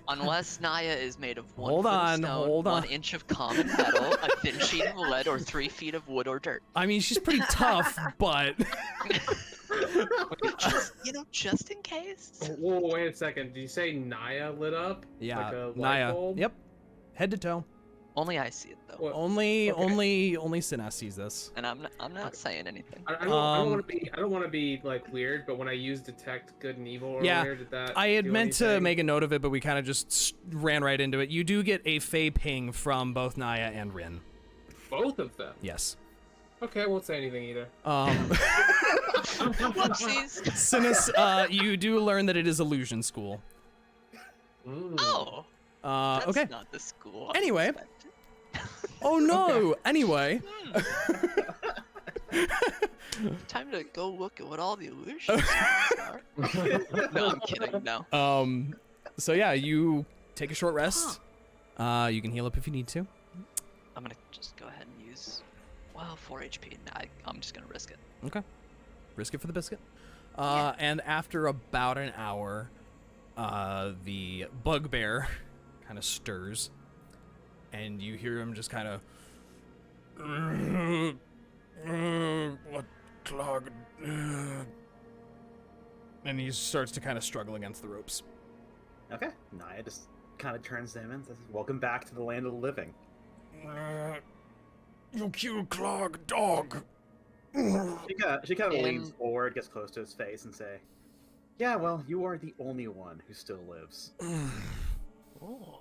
Unless Niah is made of one Hold foot of on, stone, hold on. 1 inch of common metal, a thin sheet of lead, or 3 feet of wood or dirt. I mean, she's pretty tough, but Just in case. Whoa, wait a second. Did you say Niah lit up? yeah, Like a light Niah. bulb? Yep, head to toe. Only I see it though, What? Only Okay. Synas sees this. and I'm not saying anything. I don't want to be like weird, but when I used detect good and evil Yeah, earlier, did that I had do meant to anything? make a note of it, but we kind of just ran right into it. You do get a Fey ping from both Niah and Rinn. Both of them. Yes. Okay, I won't say anything either. Whoopsies. Synas, you do learn that it is illusion school. Mm. Oh, that's Okay. not the school. I Anyway. expected. Oh no! Anyway. Time to go look at what all the illusions are. No, I'm kidding. No. So yeah, you take a short rest. You can heal up if you need to. I'm gonna just go ahead and use, 4 HP. I'm just gonna risk it. Okay. Risk it for the biscuit. And after about an hour, the Bugbear kind of stirs, and you hear him just kind of, what clogged, and he starts to kind of struggle against the ropes. Okay. Niah just kind of turns to him and says, "Welcome back to the land of the living." You killed Clog, dog. She kind of leans And- forward, gets close to his face, and say, "Yeah, well, you are the only one who still lives." Oh.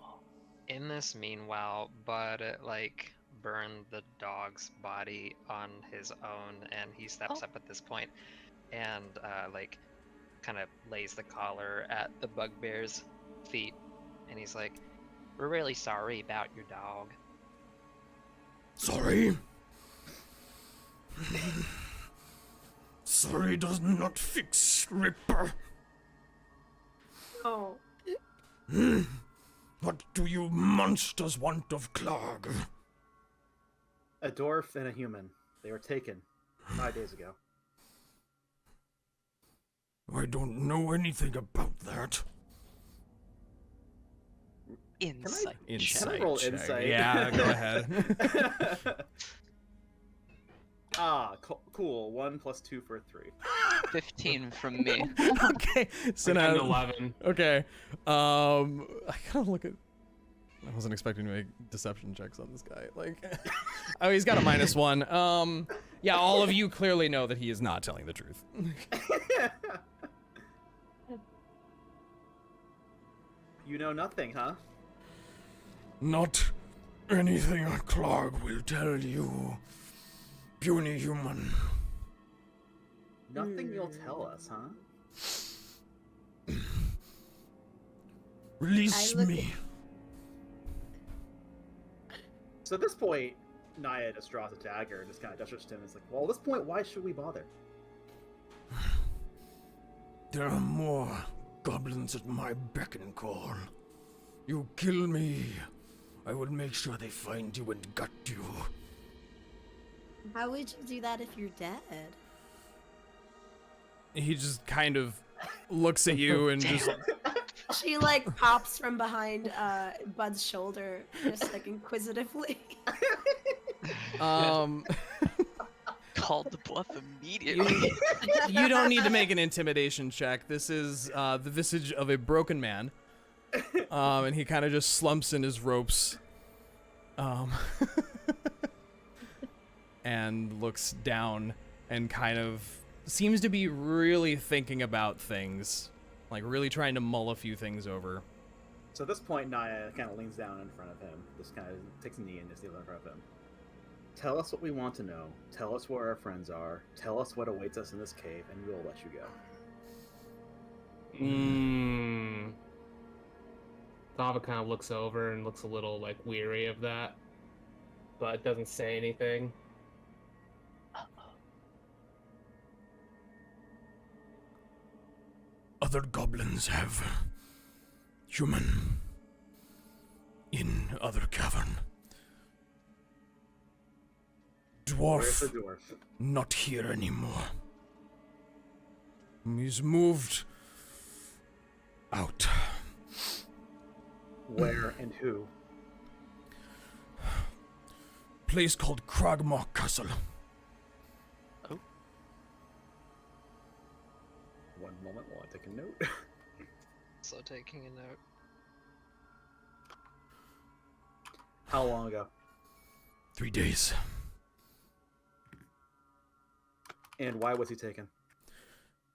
In this meanwhile, Bud like burned the dog's body on his own, and he steps up at this point and like kind of lays the collar at the Bugbear's feet, and he's like, "We're really sorry about your dog." Sorry? Sorry does not fix Ripper. Oh. What do you monsters want of Clog? A dwarf and a human. They were taken 5 days ago. I don't know anything about that. Insight. Can I roll insight? Yeah, go ahead. Cool. 1 + 2 for 3. 15 from me. Okay, so I got an now 11. okay. I gotta look at. I wasn't expecting to make deception checks on this guy. Like, oh, he's got a -1. Yeah, all of you clearly know that he is not telling the truth. You know nothing, huh? Not anything a Clog will tell you, puny human. Nothing you'll tell us, huh? Release me. So at this point, Niah just draws a dagger and just kind of gestures to him and is like, "Well, at this point, why should we bother?" There are more goblins at my beck and call. You kill me, I will make sure they find you and gut you. How would you do that if you're dead? He just kind of looks at you and just She like pops from behind Bud's shoulder, just like inquisitively. Called the bluff immediately. you don't need to make an intimidation check. This is the visage of a broken man. And he kind of just slumps in his ropes. And looks down and kind of seems to be really thinking about things. Like really trying to mull a few things over. So at this point, Niah kind of leans down in front of him, just kind of takes a knee and just kneels in front of him. "Tell us what we want to know. Tell us where our friends are. Tell us what awaits us in this cave, and we'll let you go." Thava kind of looks over and looks a little like weary of that, but doesn't say anything. Other goblins have human in other cavern. Where's the Dwarf dwarf? not here anymore. He's moved out. Where and who? Place called Cragmaw Castle. Oh, One moment while I take a note. So taking a note. How long ago? 3 days. And why was he taken?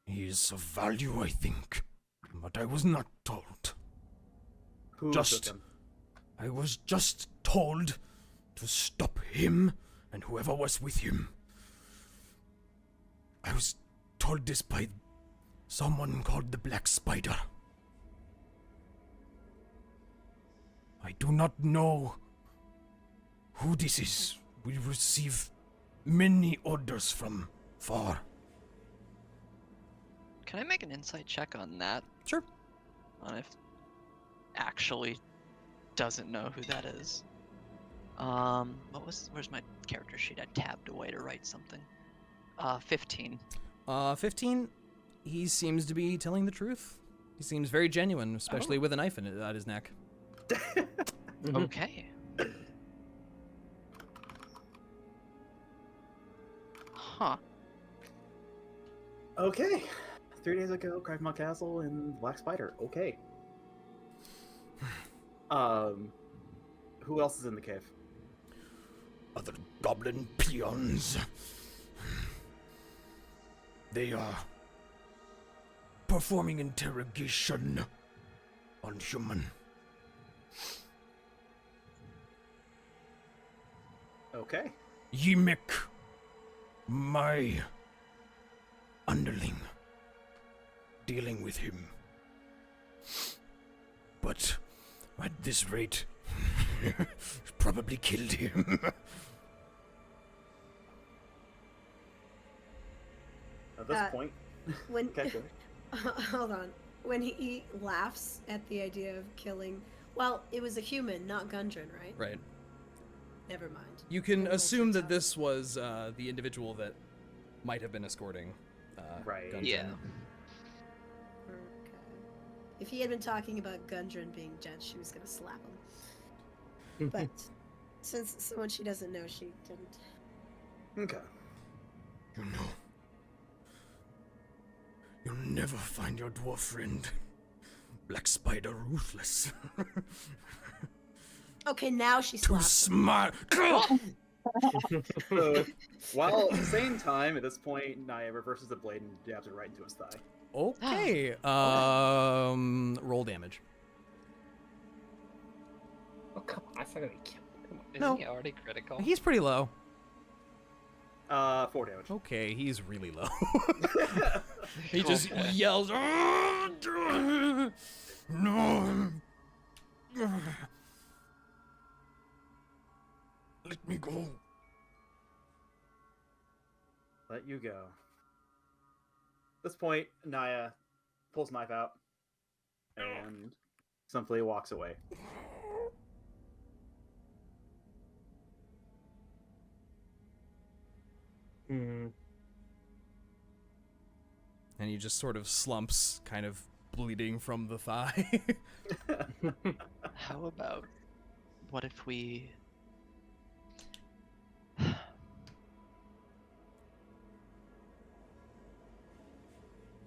He is of value, I think, but I was not told. Who Just- took him? I was just told to stop him and whoever was with him. I was told this by someone called the Black Spider. I do not know who this is. We receive many orders from far. can I make an insight check on that? Sure. On if actually doesn't know who that is. Where's my character sheet? I tabbed away to write something. 15. 15, he seems to be telling the truth. He seems very genuine, especially with a knife at his neck. Okay. Huh. Okay. 3 days ago, Cragmaw Castle and Black Spider. Okay. Who else is in the cave? Other goblin peons. They are performing interrogation on human. Okay. Yimek, my underling, dealing with him. But at this rate, probably killed him. At this point, When okay, go ahead. hold on, when he laughs at the idea of killing, well, it was a human, not Gundren, right? Right. Never mind. You can Never assume mind. that this was the individual that might have been escorting. Right. Gundren. Yeah. Okay. If he had been talking about Gundren being dead, she was gonna slap him. But since someone she doesn't know, she didn't. Okay. You know, you'll never find your dwarf friend, Black Spider, ruthless. Okay, now she Too slaps him. smart. So, while at the same time, at this point, Niah reverses the blade and jabs it right into his thigh. Okay. Roll damage. Oh, come on. That's not gonna kill him. Come on. Isn't No. he already critical? He's pretty low. 4 damage. Okay, he's really low. He Cool. just yells, "Ah, no. Let me go. Let you go. At this point, Niah pulls knife out and simply walks away. Hmm. And he just sort of slumps, kind of bleeding from the thigh. How about, what if we...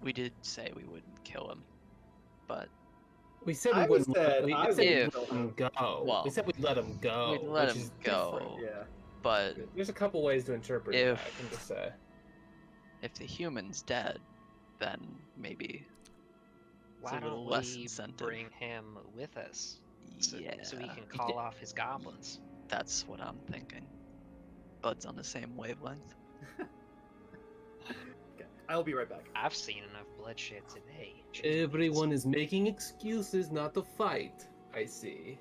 We did say we wouldn't kill him, but We said I we wouldn't. said- We I said we'd if- let him go. well, we said we'd let him go. we'd let which him is go. different. Yeah. but There's a couple ways to interpret If- that. I can just say. if the human's dead, then maybe Why a little don't less we incentive. bring him with us so he Yeah. can call off his goblins? That's what I'm thinking. Bud's on the same wavelength. Okay. I'll be right back. I've seen enough bloodshed today. Everyone is making excuses not to fight. I see.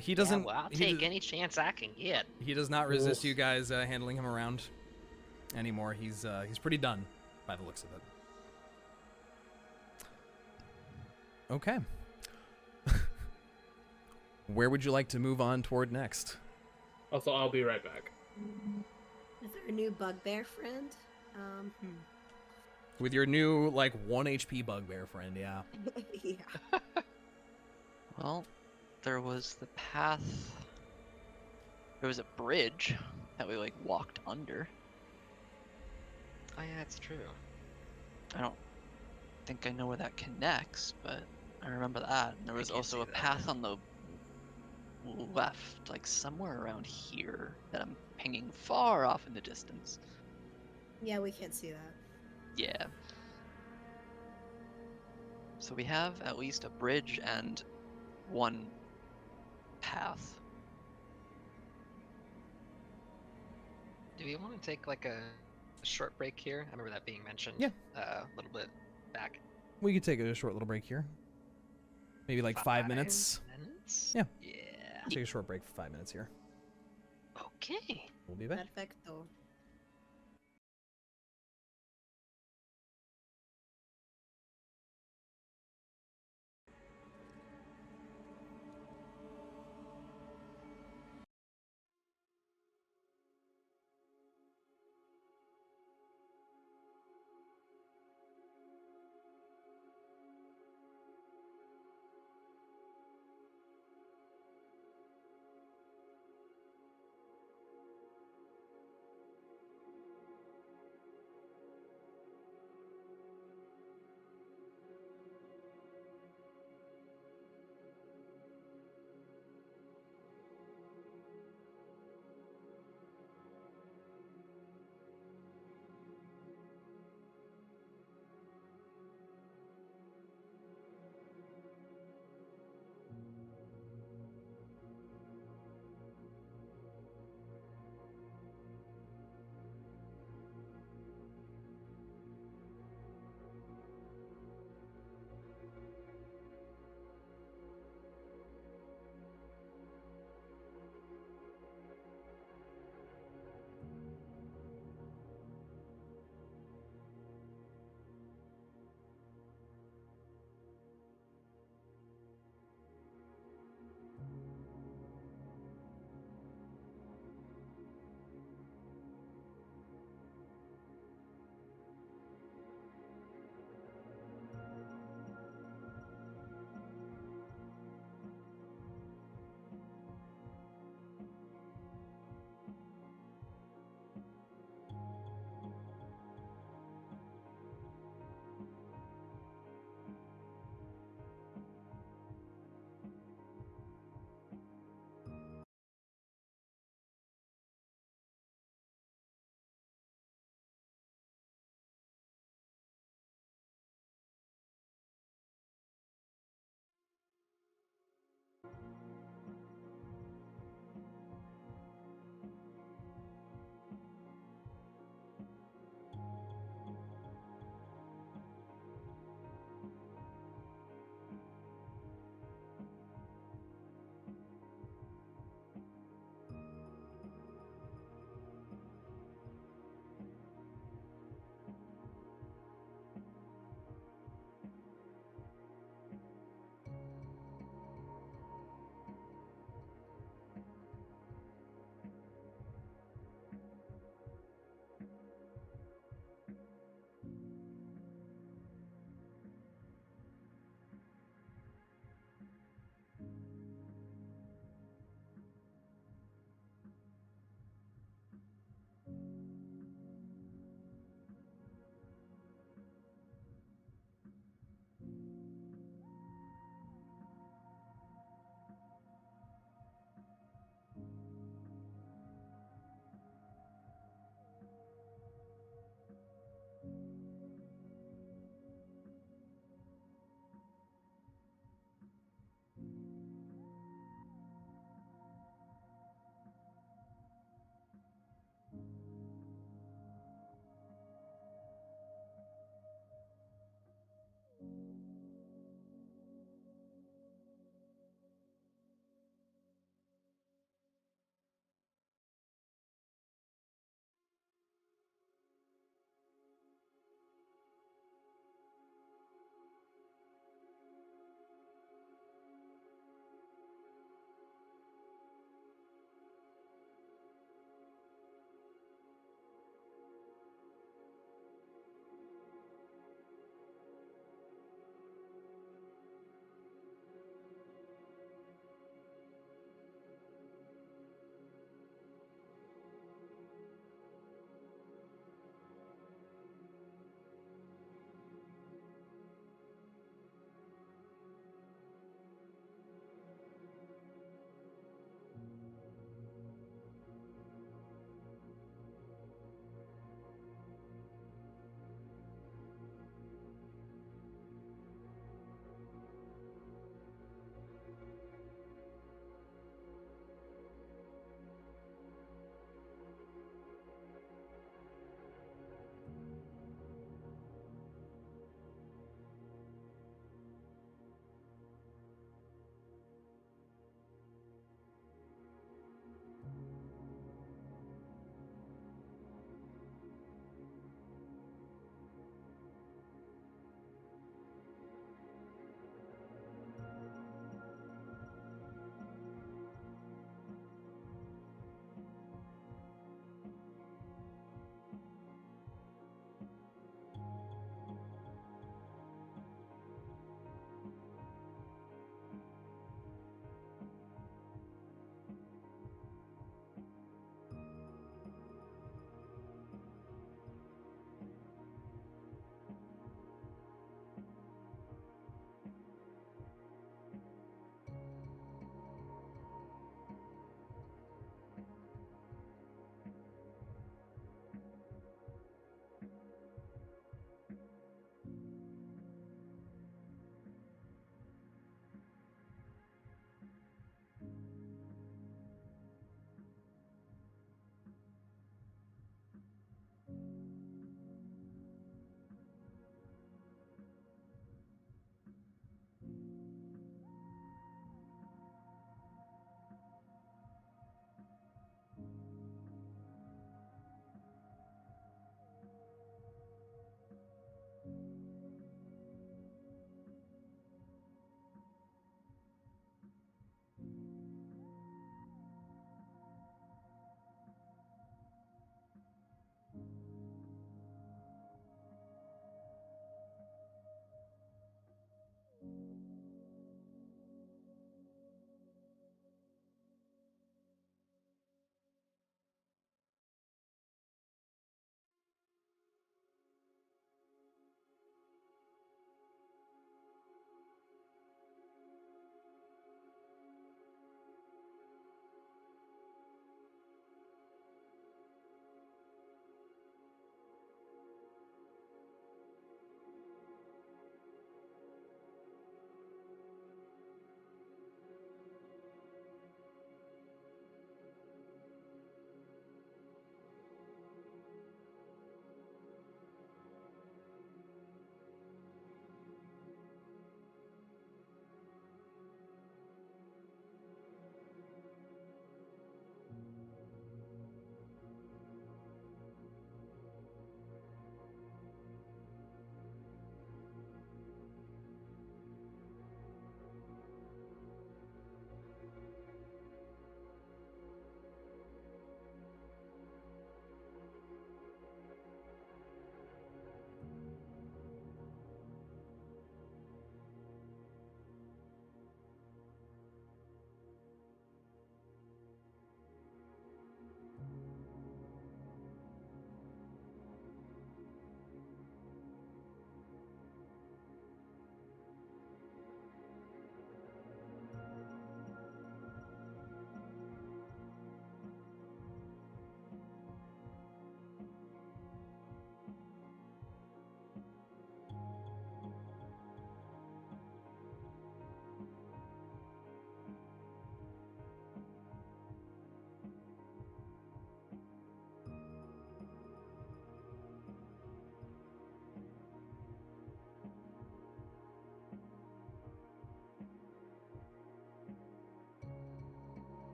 He doesn't. Yeah, well, I'll he take does- any chance I can get. He does not resist Oof. you guys handling him around anymore. He's pretty done by the looks of it. Okay. Where would you like to move on toward next? Also, I'll be right back. Is there a new Bugbear friend? With your new, like, 1 HP bugbear friend, yeah. Yeah. Well, there was the path. There was a bridge that we like walked under. Oh yeah, that's true. I don't think I know where that connects, but I remember that. And there I was can't also see a that, path yeah. on the left, like somewhere around here that I'm pinging far off in the distance. Yeah, we can't see that. Yeah. So we have at least a bridge and one path. Do we want to take like a short break here? I remember that being mentioned. Yeah. A little bit back. We could take a short little break here. Maybe like 5 minutes. Minutes? Yeah. Yeah. Take a short break for 5 minutes here. Okay. We'll be back. Perfecto.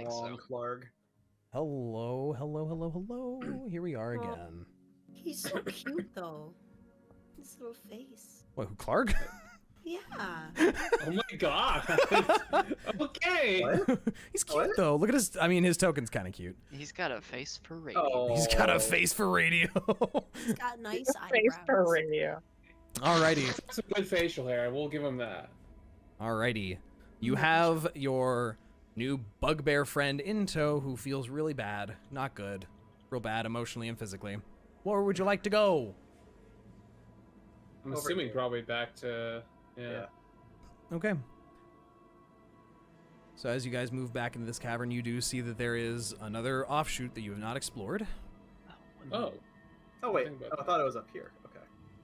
think so. along, Clarg. Hello, hello, hello, hello. Here we are again. He's so cute though. His little face. What, who, Clark? Yeah. Oh my god. Okay. What? He's cute What? though. Look at his. I mean, his token's kind of cute. He's got a face for radio. Oh. He's got a face for radio. He's got nice Face for eyebrows. radio. Alrighty, Some good facial hair. We'll give him that. alrighty. You have your new bugbear friend in tow, who feels really bad, not good, real bad emotionally and physically. Where would you like to go? I'm Over assuming here. probably back to Yeah. Okay. So as you guys move back into this cavern, you do see that there is another offshoot that you have not explored. Oh. Oh wait, Think about I thought it was up here. Okay.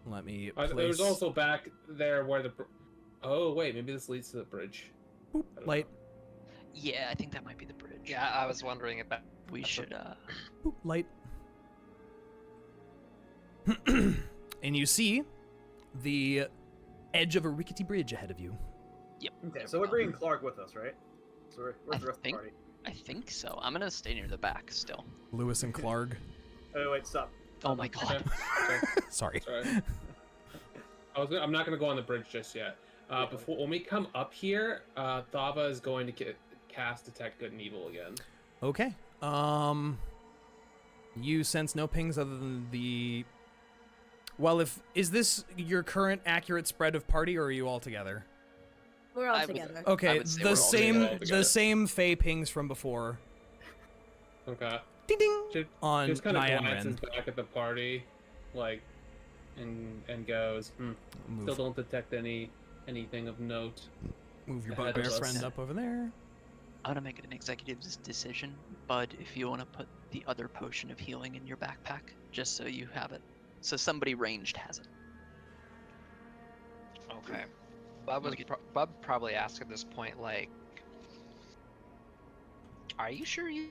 Let me There's place also back there where the. Oh wait, maybe this leads to the bridge. boop, I don't light, Yeah, I think that might be the bridge. Yeah, I was wondering about. We should, boop, light. And you see the edge of a rickety bridge ahead of you. Okay, so we're bringing Clark with us, right? So where's the rest of the think- party? I think so. I'm gonna stay near the back still. Lewis and Clark. Oh wait, stop. Oh my god. Okay. Sorry. Sorry. I'm not gonna go on the bridge just yet. Before when we come up here, Thava is going to cast Detect Good and Evil again. Okay. You sense no pings other than the. Well, is this your current accurate spread of party, or are you all together? We're all I would- together. I Okay, would say we're the all same together. the same Fey pings from before. Okay. Ding ding Just, on just kind of Niah and glances Rinn. back at the party, like, and goes, still Move, don't detect anything of note. move your ahead of bugbear us. friend up over there. I'm gonna make it an executive's decision, Bud, if you want to put the other potion of healing in your backpack, just so you have it. So somebody ranged has it. Okay. Bub probably asked at this point, like, are you sure you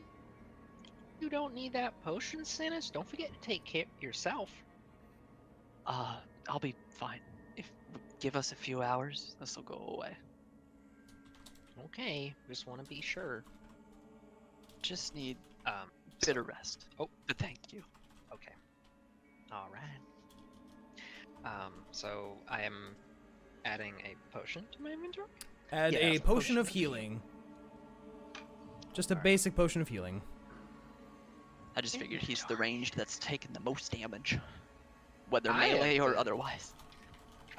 don't need that potion, Synas? Don't forget to take care of yourself. I'll be fine. If give us a few hours, this will go away. Okay, just want to be sure. Just need a bit of rest. Oh. But thank you. Okay. All right. So I am adding a potion to my inventory. Add Yeah, a it's a potion potion of of healing. Just a Alright. basic potion of healing. I just figured he's the ranged that's taken the most damage, whether I melee have or to- otherwise.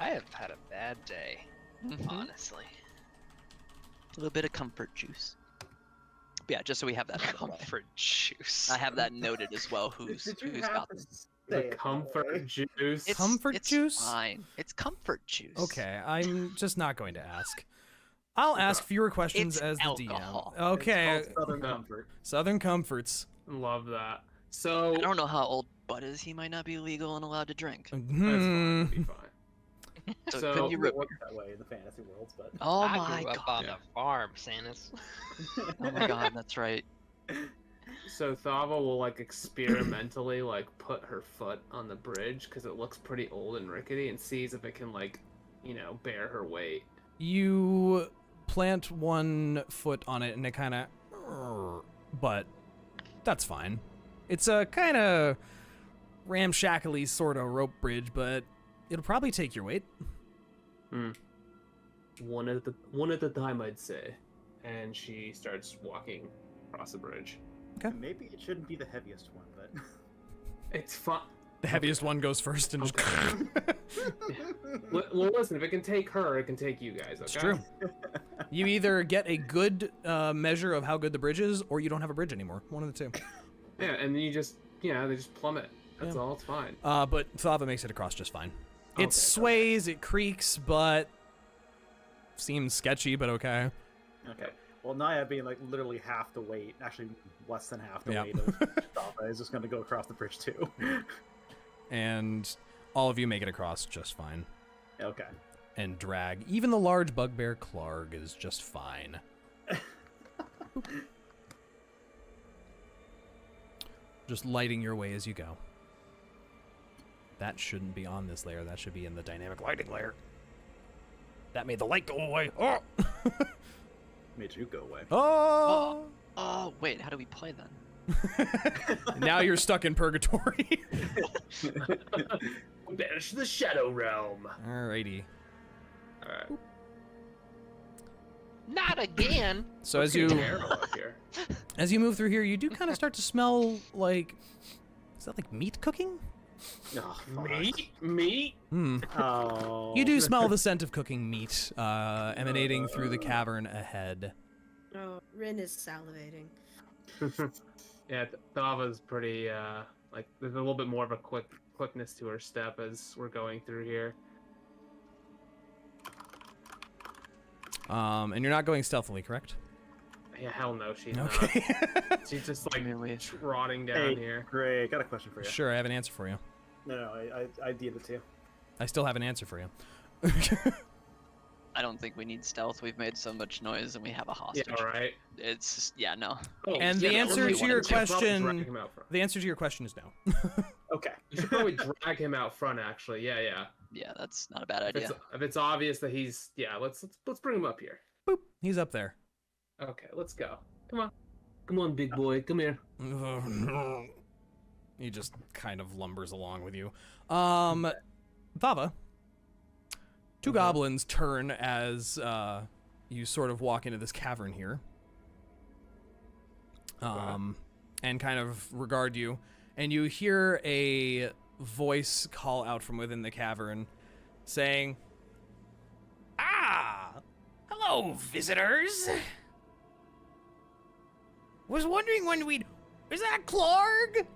I have had a bad day, Mhm. honestly. A little bit of comfort juice. But yeah, just so we have that out of the way. Comfort juice. I have that noted as well. Who's Did you who's have got to them? say The it that comfort way? juice. Comfort it's juice? Fine. It's comfort juice. Okay, I'm just not going to ask. I'll ask fewer questions It's as the alcohol. DM. Okay, It's called Southern No. Comfort. Southern Comforts. Love that. So I don't know how old Bud is. He might not be legal and allowed to drink. that's Hmm. fine. Be fine. So, So- it could be It root works beer. that way in the fantasy worlds, but Oh I my grew up god. on Yeah. a farm, Synas. Oh my god, that's right. So Thava will like experimentally like put her foot on the bridge because it looks pretty old and rickety, and sees if it can like, bear her weight. You plant one foot on it and it kind of, but that's fine. It's a kind of ramshackly sort of rope bridge, but it'll probably take your weight. One at a time, I'd say. And she starts walking across the bridge. maybe it shouldn't be the heaviest one, but It's fun. The heaviest one goes first and just. Well, listen, if it can take her, it can take you guys. Okay? It's true. You either get a good measure of how good the bridge is, or you don't have a bridge anymore. One of the two. Yeah, and then you just, they just plummet. That's Yeah. all. It's fine. But Thava makes it across just fine. It Okay, sways, it creaks, but seems sketchy, but okay. okay. Well, Niah being like literally half the weight, actually less than half the Yeah. weight of Thava is just going to go across the bridge too. And all of you make it across just fine. Okay. And drag. Even the large bugbear Clarg is just fine. Just lighting your way as you go. That shouldn't be on this layer. That should be in the dynamic lighting layer. That made the light go away. Oh! Made you go away. Oh! Oh, wait, how do we play then? Now you're stuck in purgatory. Banish the Shadow Realm. Alrighty. Alright. Not again. So Let's as you get Carol up here. as you move through here, you do kind of start to smell like, is that like meat cooking? Oh, fuck. Meat? Hmm. Oh. You do smell the scent of cooking meat emanating through the cavern ahead. Oh, Rinn is salivating. Yeah, Thava's pretty, like, there's a little bit more of a quickness to her step as we're going through here. And you're not going stealthily, correct? Yeah, hell no, she's Okay. not. She's just, like, trotting down Hey, here. Gray, I got a question for you. Sure, I have an answer for you. No, I did it too. I still have an answer for you. I don't think we need stealth. We've made so much noise and we have a hostage. Yeah, right. It's just, yeah, no. Oh, And yeah, the no, answer we to your should probably question, drag him out front. the answer to your question is no. Okay. You should probably drag him out front, actually. Yeah, yeah. Yeah, that's not a bad If idea. it's obvious that he's, yeah, let's bring him up here. Boop. He's up there. Okay, let's go. Come on. Come on, big boy. Come here. He just kind of lumbers along with you. Thava, two goblins turn as you sort of walk into this cavern here. And kind of regard you. And you hear a voice call out from within the cavern saying, "Ah! Hello, visitors! Was wondering when we'd... Is that Clarg?"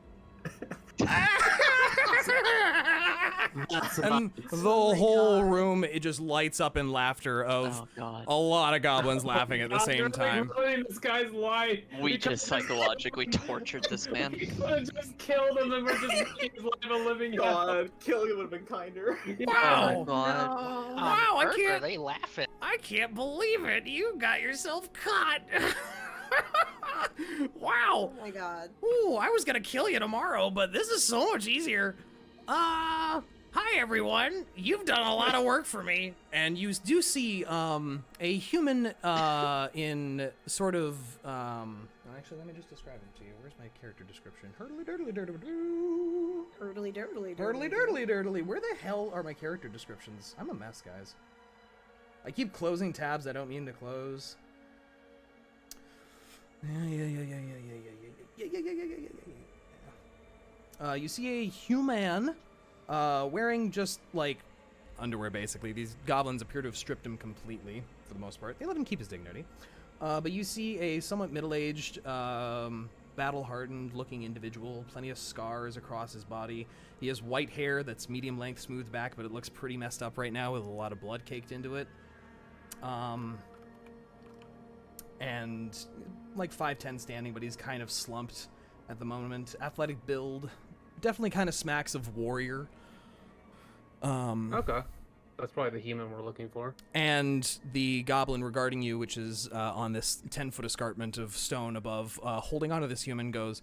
And the whole room, it just lights up in laughter of Oh, God. a lot of goblins laughing at the same time. Ruining this guy's life. We just psychologically tortured this man. We could have just killed him and we're just making his life a living hell. God, killing him would have been kinder. Wow! God. No. Wow, I Earth, can't... Are they laughing? I can't believe it! You got yourself caught! Wow! Oh my god. Ooh, I was gonna kill you tomorrow, but this is so much easier. Hi everyone! You've done a lot of work for me. And you do see, a human, in sort of, actually, let me just describe him to you. Where's my character description? Hurtly dirtly dirtly doo. Hurtly dirtly Hurtly dirtly dirtly. Where the hell are my character descriptions? I'm a mess, guys. I keep closing tabs I don't mean to close. You see a human wearing just like underwear, basically. These goblins appear to have stripped him completely for the most part. They let him keep his dignity. But you see a somewhat middle-aged, battle-hardened looking individual, plenty of scars across his body. He has white hair that's medium length, smoothed back, but it looks pretty messed up right now with a lot of blood caked into it. And like 5'10" standing, but he's kind of slumped at the moment. Athletic build, definitely kind of smacks of warrior. Okay. That's probably the human we're looking for. And the goblin regarding you, which is on this 10-foot escarpment of stone above, holding onto this human, goes,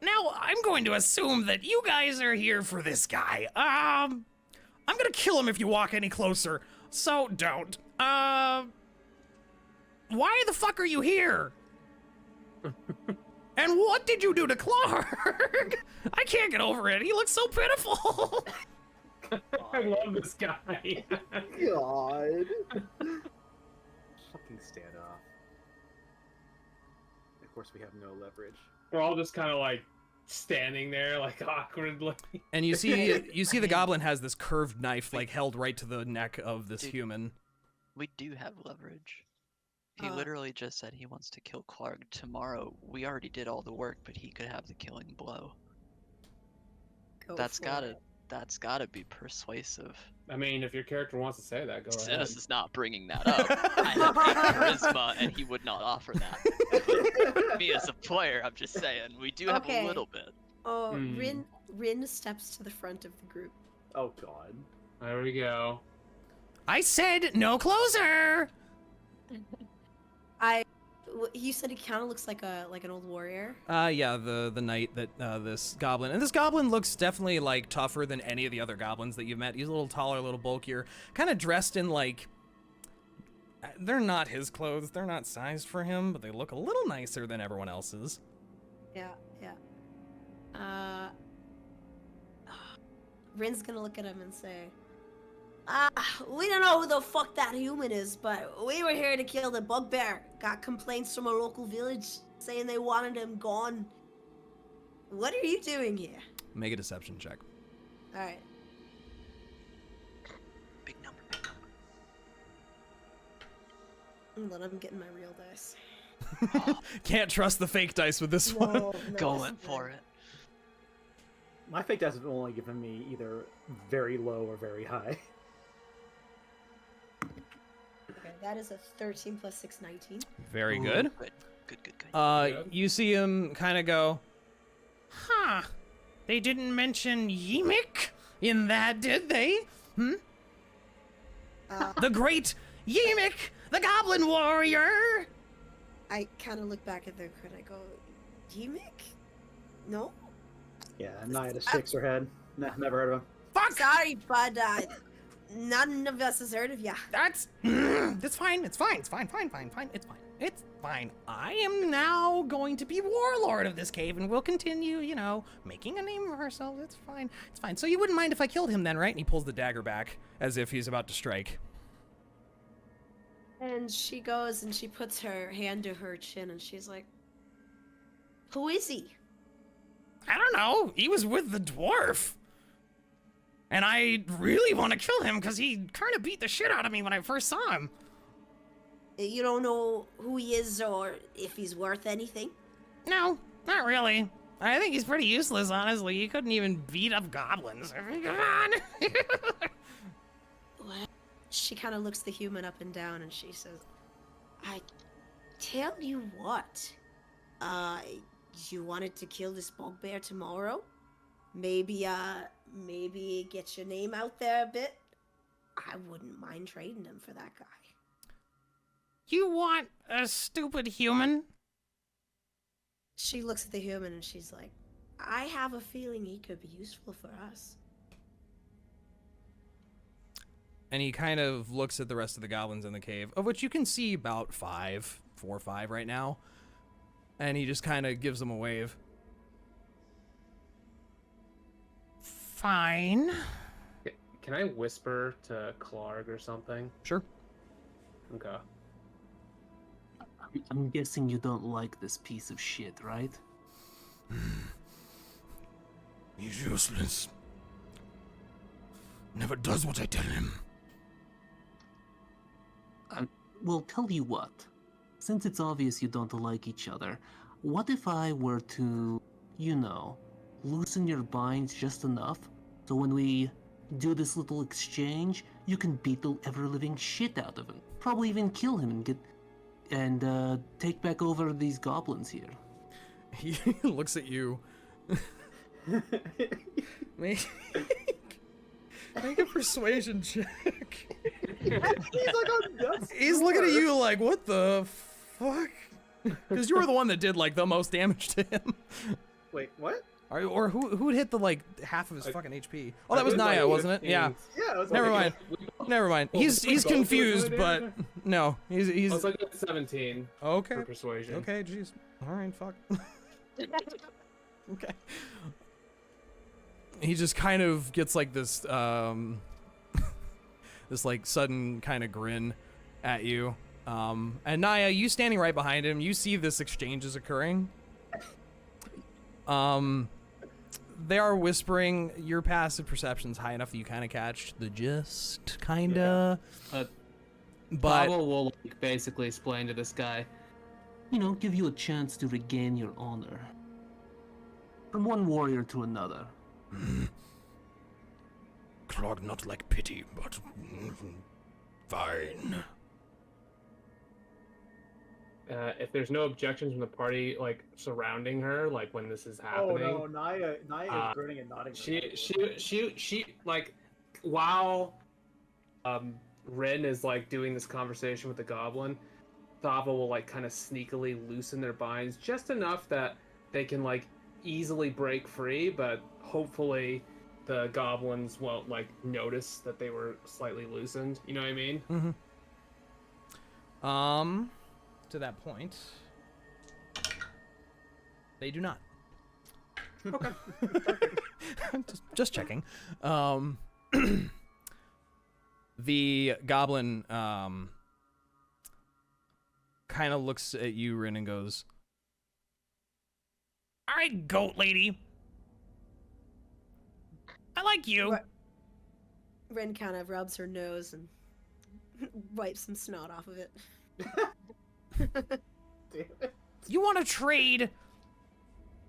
"Now, I'm going to assume that you guys are here for this guy. I'm gonna kill him if you walk any closer, so don't. Why the fuck are you here? And what did you do to Clark? I can't get over it. He looks so pitiful." I love this guy. God. Fucking stand off. Of course, we have no leverage. We're all just kind of like standing there, like awkwardly. And you see the goblin has this curved knife like held right to the neck of this Dude. human. We do have leverage. He Uh. literally just said he wants to kill Clark tomorrow. We already did all the work, but he could have the killing blow. Go That's for gotta it. that's gotta be persuasive. I mean, if your character wants to say that, go ahead. Synas is not bringing that up. I have charisma, and he would not offer that. Me as a player, I'm just saying, we do have Okay. a little bit. Oh, Hmm. Rinn steps to the front of the group. Oh God. There we go. I said no closer. You said he kind of looks like an old warrior. Yeah, the knight that this goblin, and this goblin looks definitely like tougher than any of the other goblins that you've met. He's a little taller, a little bulkier, kind of dressed in like They're not his clothes. They're not sized for him, but they look a little nicer than everyone else's. Yeah. Rinn's gonna look at him and say, we don't know who the fuck that human is, but we were here to kill the Bugbear. Got complaints from a local village saying they wanted him gone. What are you doing here? Make a deception check. Alright. Big number. Hold on, I'm getting my real dice. Can't trust the fake dice with this one. No, Going for it. My fake dice have only given me either very low or very high. Okay, that is a 13 plus 6, 19. Very good. Good. You see him kind of go, huh, they didn't mention Ymik in that, did they? The great Ymik, the goblin warrior! I kind of look back at the crit. I go, Ymik? No? Yeah, Niah just shakes her head. Nah, never heard of him. Fuck! Sorry, but none of us has heard of ya. That's fine. It's fine. It's fine. It's fine. I am now going to be warlord of this cave, and we'll continue, making a name for ourselves. It's fine. It's fine. So you wouldn't mind if I killed him then, right? And he pulls the dagger back as if he's about to strike. And she goes and she puts her hand to her chin, and she's like, who is he? I don't know. He was with the dwarf. And I really want to kill him because he kind of beat the shit out of me when I first saw him. You don't know who he is or if he's worth anything? No, not really. I think he's pretty useless, honestly. He couldn't even beat up goblins. Come on. What? She kind of looks the human up and down and she says, I tell you what, you wanted to kill this bugbear tomorrow? Maybe get your name out there a bit? I wouldn't mind trading him for that guy. You want a stupid human? She looks at the human and she's like, I have a feeling he could be useful for us. And he kind of looks at the rest of the goblins in the cave, of which you can see about 4 or 5 right now. And he just kind of gives them a wave. Fine. Can I whisper to Clark or something? Sure. Okay. I'm guessing you don't like this piece of shit, right? He's useless. Never does what I tell him. Well, tell you what. Since it's obvious you don't like each other, what if I were to, loosen your binds just enough so when we do this little exchange, you can beat the ever-living shit out of him. Probably even kill him and take back over these goblins here. He looks at you. Make a persuasion check. He's looking at you like, what the fuck? Because you were the one that did the most damage to him. Wait, what? Or who'd hit the half of his fucking HP? Oh, that was Niah, wasn't it? Yeah. Yeah, it was Never mind. Never mind. He's confused, but no, he's. I was like 17. Okay. For persuasion. Okay, jeez. All right, fuck. Okay. He just kind of gets this this sudden kind of grin at you. And Niah, you standing right behind him, you see this exchange is occurring. They are whispering. Your passive perception's high enough that you kind of catch the gist, kinda. Yeah. But Thava will basically explain to this guy, give you a chance to regain your honor. From one warrior to another. Clog not like pity, but fine. If there's no objections from the party, surrounding her, when this is happening. Oh no, Niah is grinning and nodding. She while Rinn is doing this conversation with the goblin, Thava will kind of sneakily loosen their binds just enough that they can easily break free, but hopefully the goblins won't notice that they were slightly loosened. You know what I mean? Mm-hmm. To that point, they do not. Okay. just checking. The goblin kind of looks at you, Rinn, and goes, "All right, goat lady. I like you." Rinn kind of rubs her nose and wipes some snot off of it. Damn it. You want to trade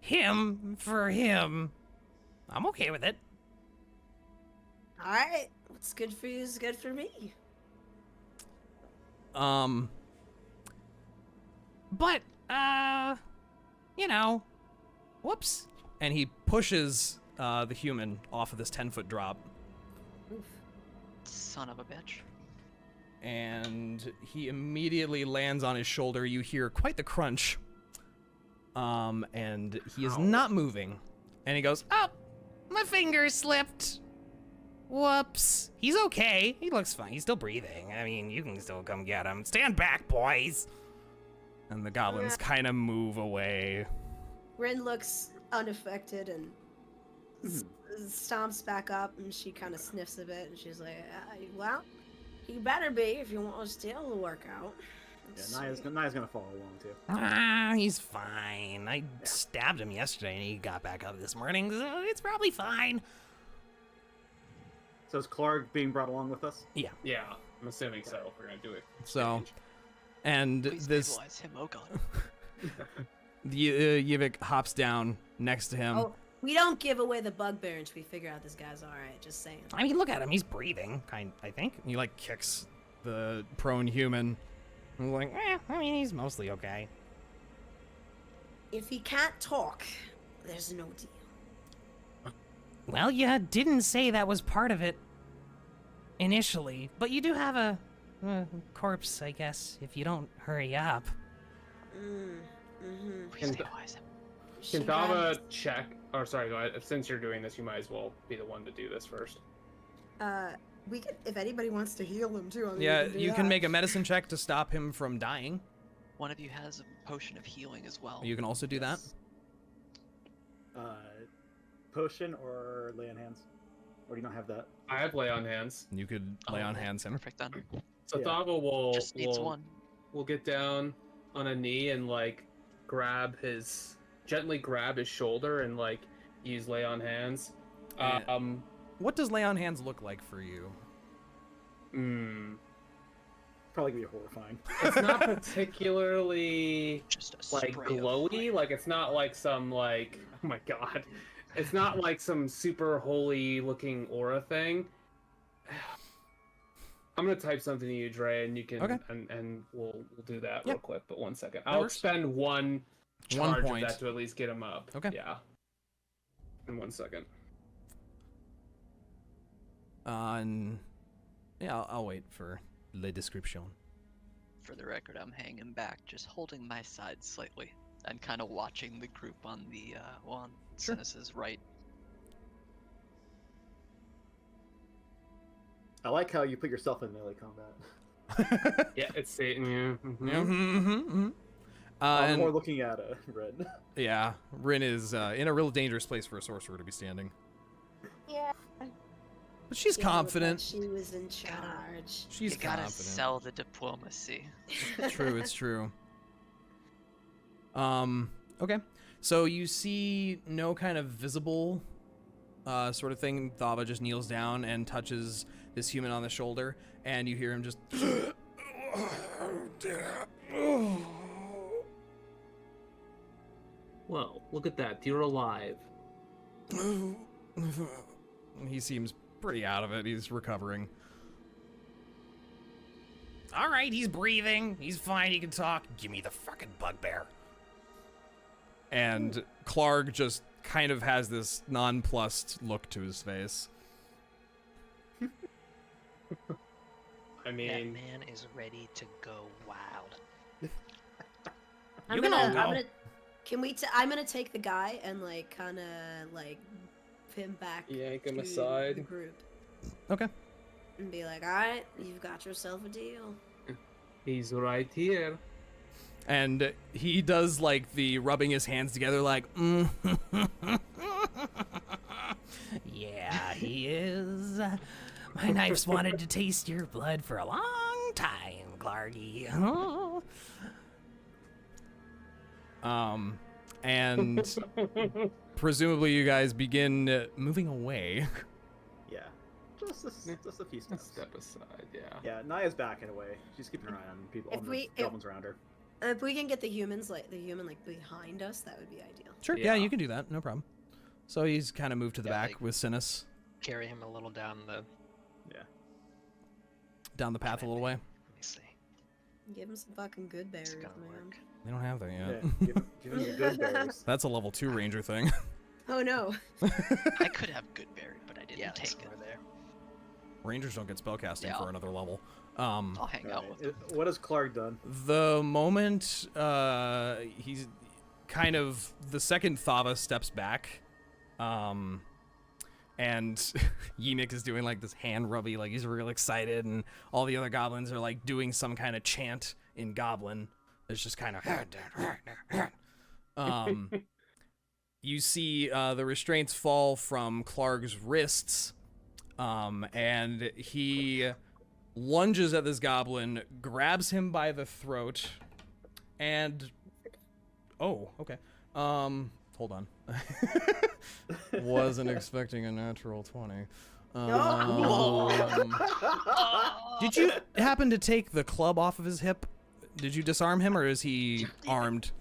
him for him? I'm okay with it. All right, what's good for you is good for me. But, whoops. And he pushes the human off of this 10-foot drop. Oof. Son of a bitch. And he immediately lands on his shoulder. You hear quite the crunch. And he is not moving. And he goes, "Oh, my finger slipped. Whoops." He's okay. He looks fine. He's still breathing. I mean, you can still come get him. Stand back, boys. And the goblins kind of move away. Rinn looks unaffected and stomps back up, and she kind of sniffs a bit, and she's like, well, he better be if you want his tail to work out. Yeah, Niah's gonna follow along too. He's fine. I stabbed him yesterday, and he got back up this morning, so it's probably fine. So is Clark being brought along with us? Yeah. Yeah, I'm assuming so. If we're gonna do it. So, and Please this stabilize him, oh god. Yivik hops down next to him. Oh, we don't give away the Bugbear until we figure out this guy's alright, just saying. I mean, look at him. He's breathing, I think. And he, like, kicks the prone human. I'm like, I mean, he's mostly okay. If he can't talk, there's no deal. Well, you didn't say that was part of it initially, but you do have a corpse, I guess, if you don't hurry up. Please stabilize him. Can Thava check? Or sorry, go ahead. Since you're doing this, you might as well be the one to do this first. We could, if anybody wants to heal him too. I mean, Yeah, we can do you can that. make a medicine check to stop him from dying. One of you has a potion of healing as well. You can also do that. Potion or lay on hands? Or do you not have that? I have lay on hands. You could lay on hands him. Perfect then. So Yeah. Thava will Just needs one. will get down on a knee and like gently grab his shoulder and like use lay on hands. What does lay on hands look like for you? Probably gonna be horrifying. It's not particularly Just a like spray of glowy. flame. Like it's not like some like oh my god, it's not like some super holy looking aura thing. I'm gonna type something to you, Dre, and you can Okay. and we'll do that Yep. real quick. But 1 second, That I'll works. spend one charge point. of that to at least get him up. Okay. Yeah. In 1 second. And yeah, I'll wait for le description. For the record, I'm hanging back, just holding my side slightly, and kind of watching the group on the on Sure. Synas's right. I like how you put yourself in melee combat. Yeah, it's Satan. Yeah. I'm And more looking at Red. yeah, Rinn is in a real dangerous place for a sorcerer to be standing. Yeah. But she's Yeah, look like confident. She was in charge. She's You gotta confident. sell the diplomacy. True, it's true. Okay. So you see no kind of visible sort of thing. Thava just kneels down and touches this human on the shoulder, and you hear him just Well, look at that. You're alive. He seems pretty out of it. He's recovering. All right, he's breathing. He's fine. He can talk. Give me the fucking bugbear. And Clark just kind of has this nonplussed look to his face. I That mean, man is ready to go wild. You can all go. I'm gonna take the guy and like kind of like him back. yank him to aside. the group Okay. and be like, all right, you've got yourself a deal. He's right here. And he does like the rubbing his hands together like, yeah, he is. My knife's wanted to taste your blood for a long time, Clargy. And presumably you guys begin moving away. Yeah. Just a few steps. Step aside, yeah. Yeah, Niah's backing away. She's keeping her eye on people, on the goblins around her. If we can get the human behind us, that would be ideal. Sure, yeah, you can do that, no problem. So he's kind of moved to the back like, with Synas. Carry him a little down the. Yeah. Down the path a little way. Let me see. Give him some fucking good berries, It's gonna man. work. They don't have that yet. Yeah, give him the good berries. That's a level 2 ranger thing. Oh no. I could have good berry, but I didn't take it. There. Rangers don't get spellcasting Yeah. for another level. I'll hang out with him. What has Clark done? The moment he's kind of the second Thava steps back, and Ymik is doing like this hand rubby, like he's real excited, and all the other goblins are like doing some kind of chant in Goblin. It's just kind of you see the restraints fall from Clark's wrists, and he lunges at this goblin, grabs him by the throat, and okay. Hold on. Wasn't expecting a natural 20. Did you happen to take the club off of his hip? Did you disarm him, or is he armed?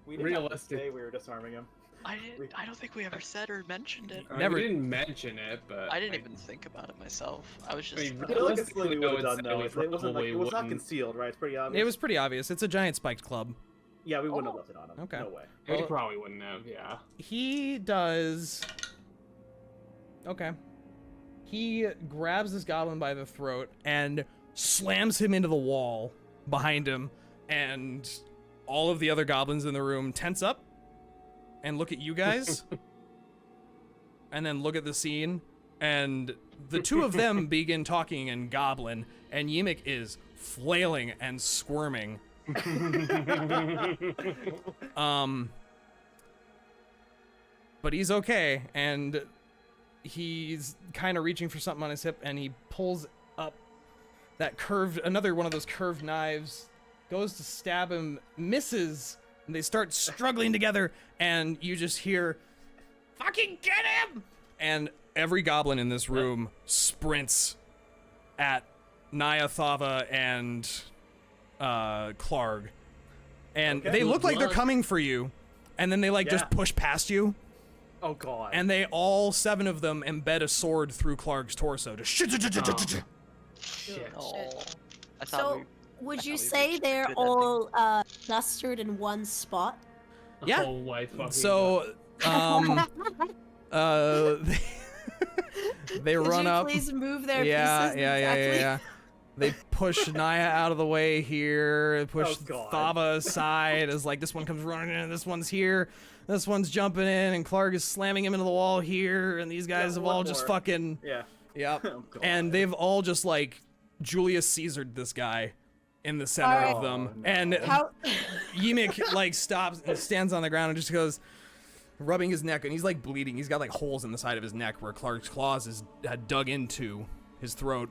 We didn't have to say we were disarming him. I don't think we ever said or mentioned it. Never. We didn't mention it, but I didn't even think about it myself. I was just. I mean, I feel like it's realistically, we would have done though. we It wasn't like, probably it was not wouldn't. concealed, right? It's pretty obvious. It was pretty obvious. It's a giant spiked club. Yeah, we wouldn't have left it on him. Okay. No way. We Well, probably wouldn't have, yeah. He does. Okay. He grabs this goblin by the throat and slams him into the wall behind him, and all of the other goblins in the room tense up and look at you guys, and then look at the scene, and the two of them begin talking in Goblin, and Ymik is flailing and squirming. But he's okay, and he's kind of reaching for something on his hip, and he pulls up that another one of those curved knives, goes to stab him, misses, and they start struggling together, and you just hear, "Fucking get him!" And every goblin in this room sprints at Niah, Thava, and Clarg. And Okay. they look like they're Blood. coming for you, and then they just Yeah. push past you, Oh god. and they all 7 of them embed a sword through Clarg's torso. Just Shit. Oh, I thought So, would you say they're good all clustered in one spot? Yeah. Oh my fucking So, they Could run you up. please move their Yeah. pieces exactly? They push Niah out of the way here. Push Oh, God. Thava aside as like this one comes running in, this one's here, this one's jumping in, and Clarg is slamming him into the wall here, and these guys have one all just more. fucking Yeah. yep. Oh, God. And they've all just like Julius Caesared this guy in the center Alright. of them. Oh, no. And How? Ymik like stops and stands on the ground and just goes, rubbing his neck, and he's like bleeding. He's got like holes in the side of his neck where Clark's claws had dug into his throat.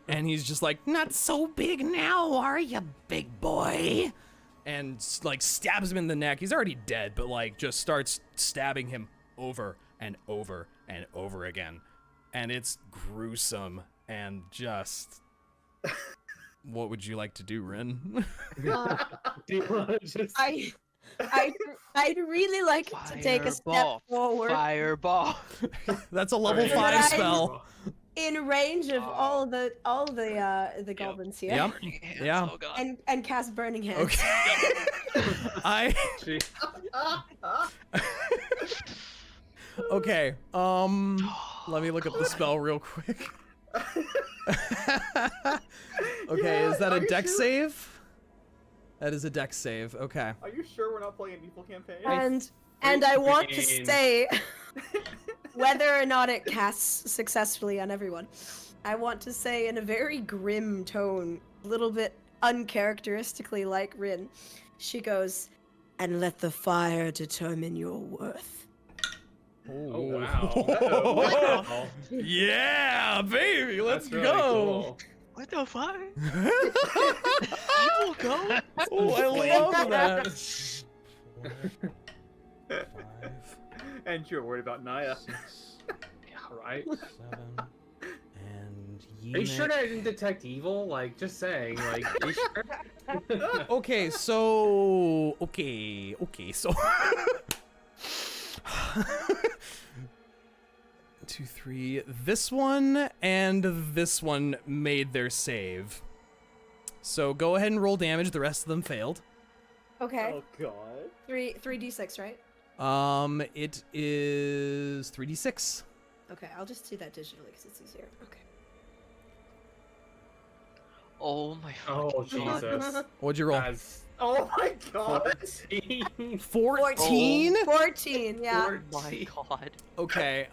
And he's just like, "Not so big now, are you, big boy?" And like stabs him in the neck. He's already dead, but like just starts stabbing him over and over and over again. And it's gruesome and just... What would you like to do, Rinn? I'd really like to take a step Fireball. forward Fireball. That's a level Alright. 5 Right. spell. in range of all the goblins here, Burning hands, Yeah. Oh god. and cast burning hands. Okay. Okay. Let me look up the spell real quick. Okay, is that a Are you dex sure? save? That is a dex save. Okay. Are you sure we're not playing an evil campaign? And I want to Jrain. say whether or not it casts successfully on everyone. I want to say in a very grim tone, a little bit uncharacteristically like Rinn, she goes, "And let the fire determine your worth." Oh wow! Oh. Wow. Yeah, baby, let's That's really go. cool. What the fuck? Oh, go. I love that. 4, 5, And you're worried about Niah. 6, Yeah, right. 7, and Are you sure Yemek. that I didn't detect evil? Like, just saying. Like, are you sure? Okay, so so 2, 3. This one and this one made their save. So go ahead and roll damage. The rest of them failed. Okay. Oh god. 3d6, right? It is 3d6. Okay, I'll just do that digitally because it's easier. Okay. Oh my Oh fucking God. Jesus! What'd you roll? That's Oh my god. 14. 14. 14, yeah. Oh my God. Okay.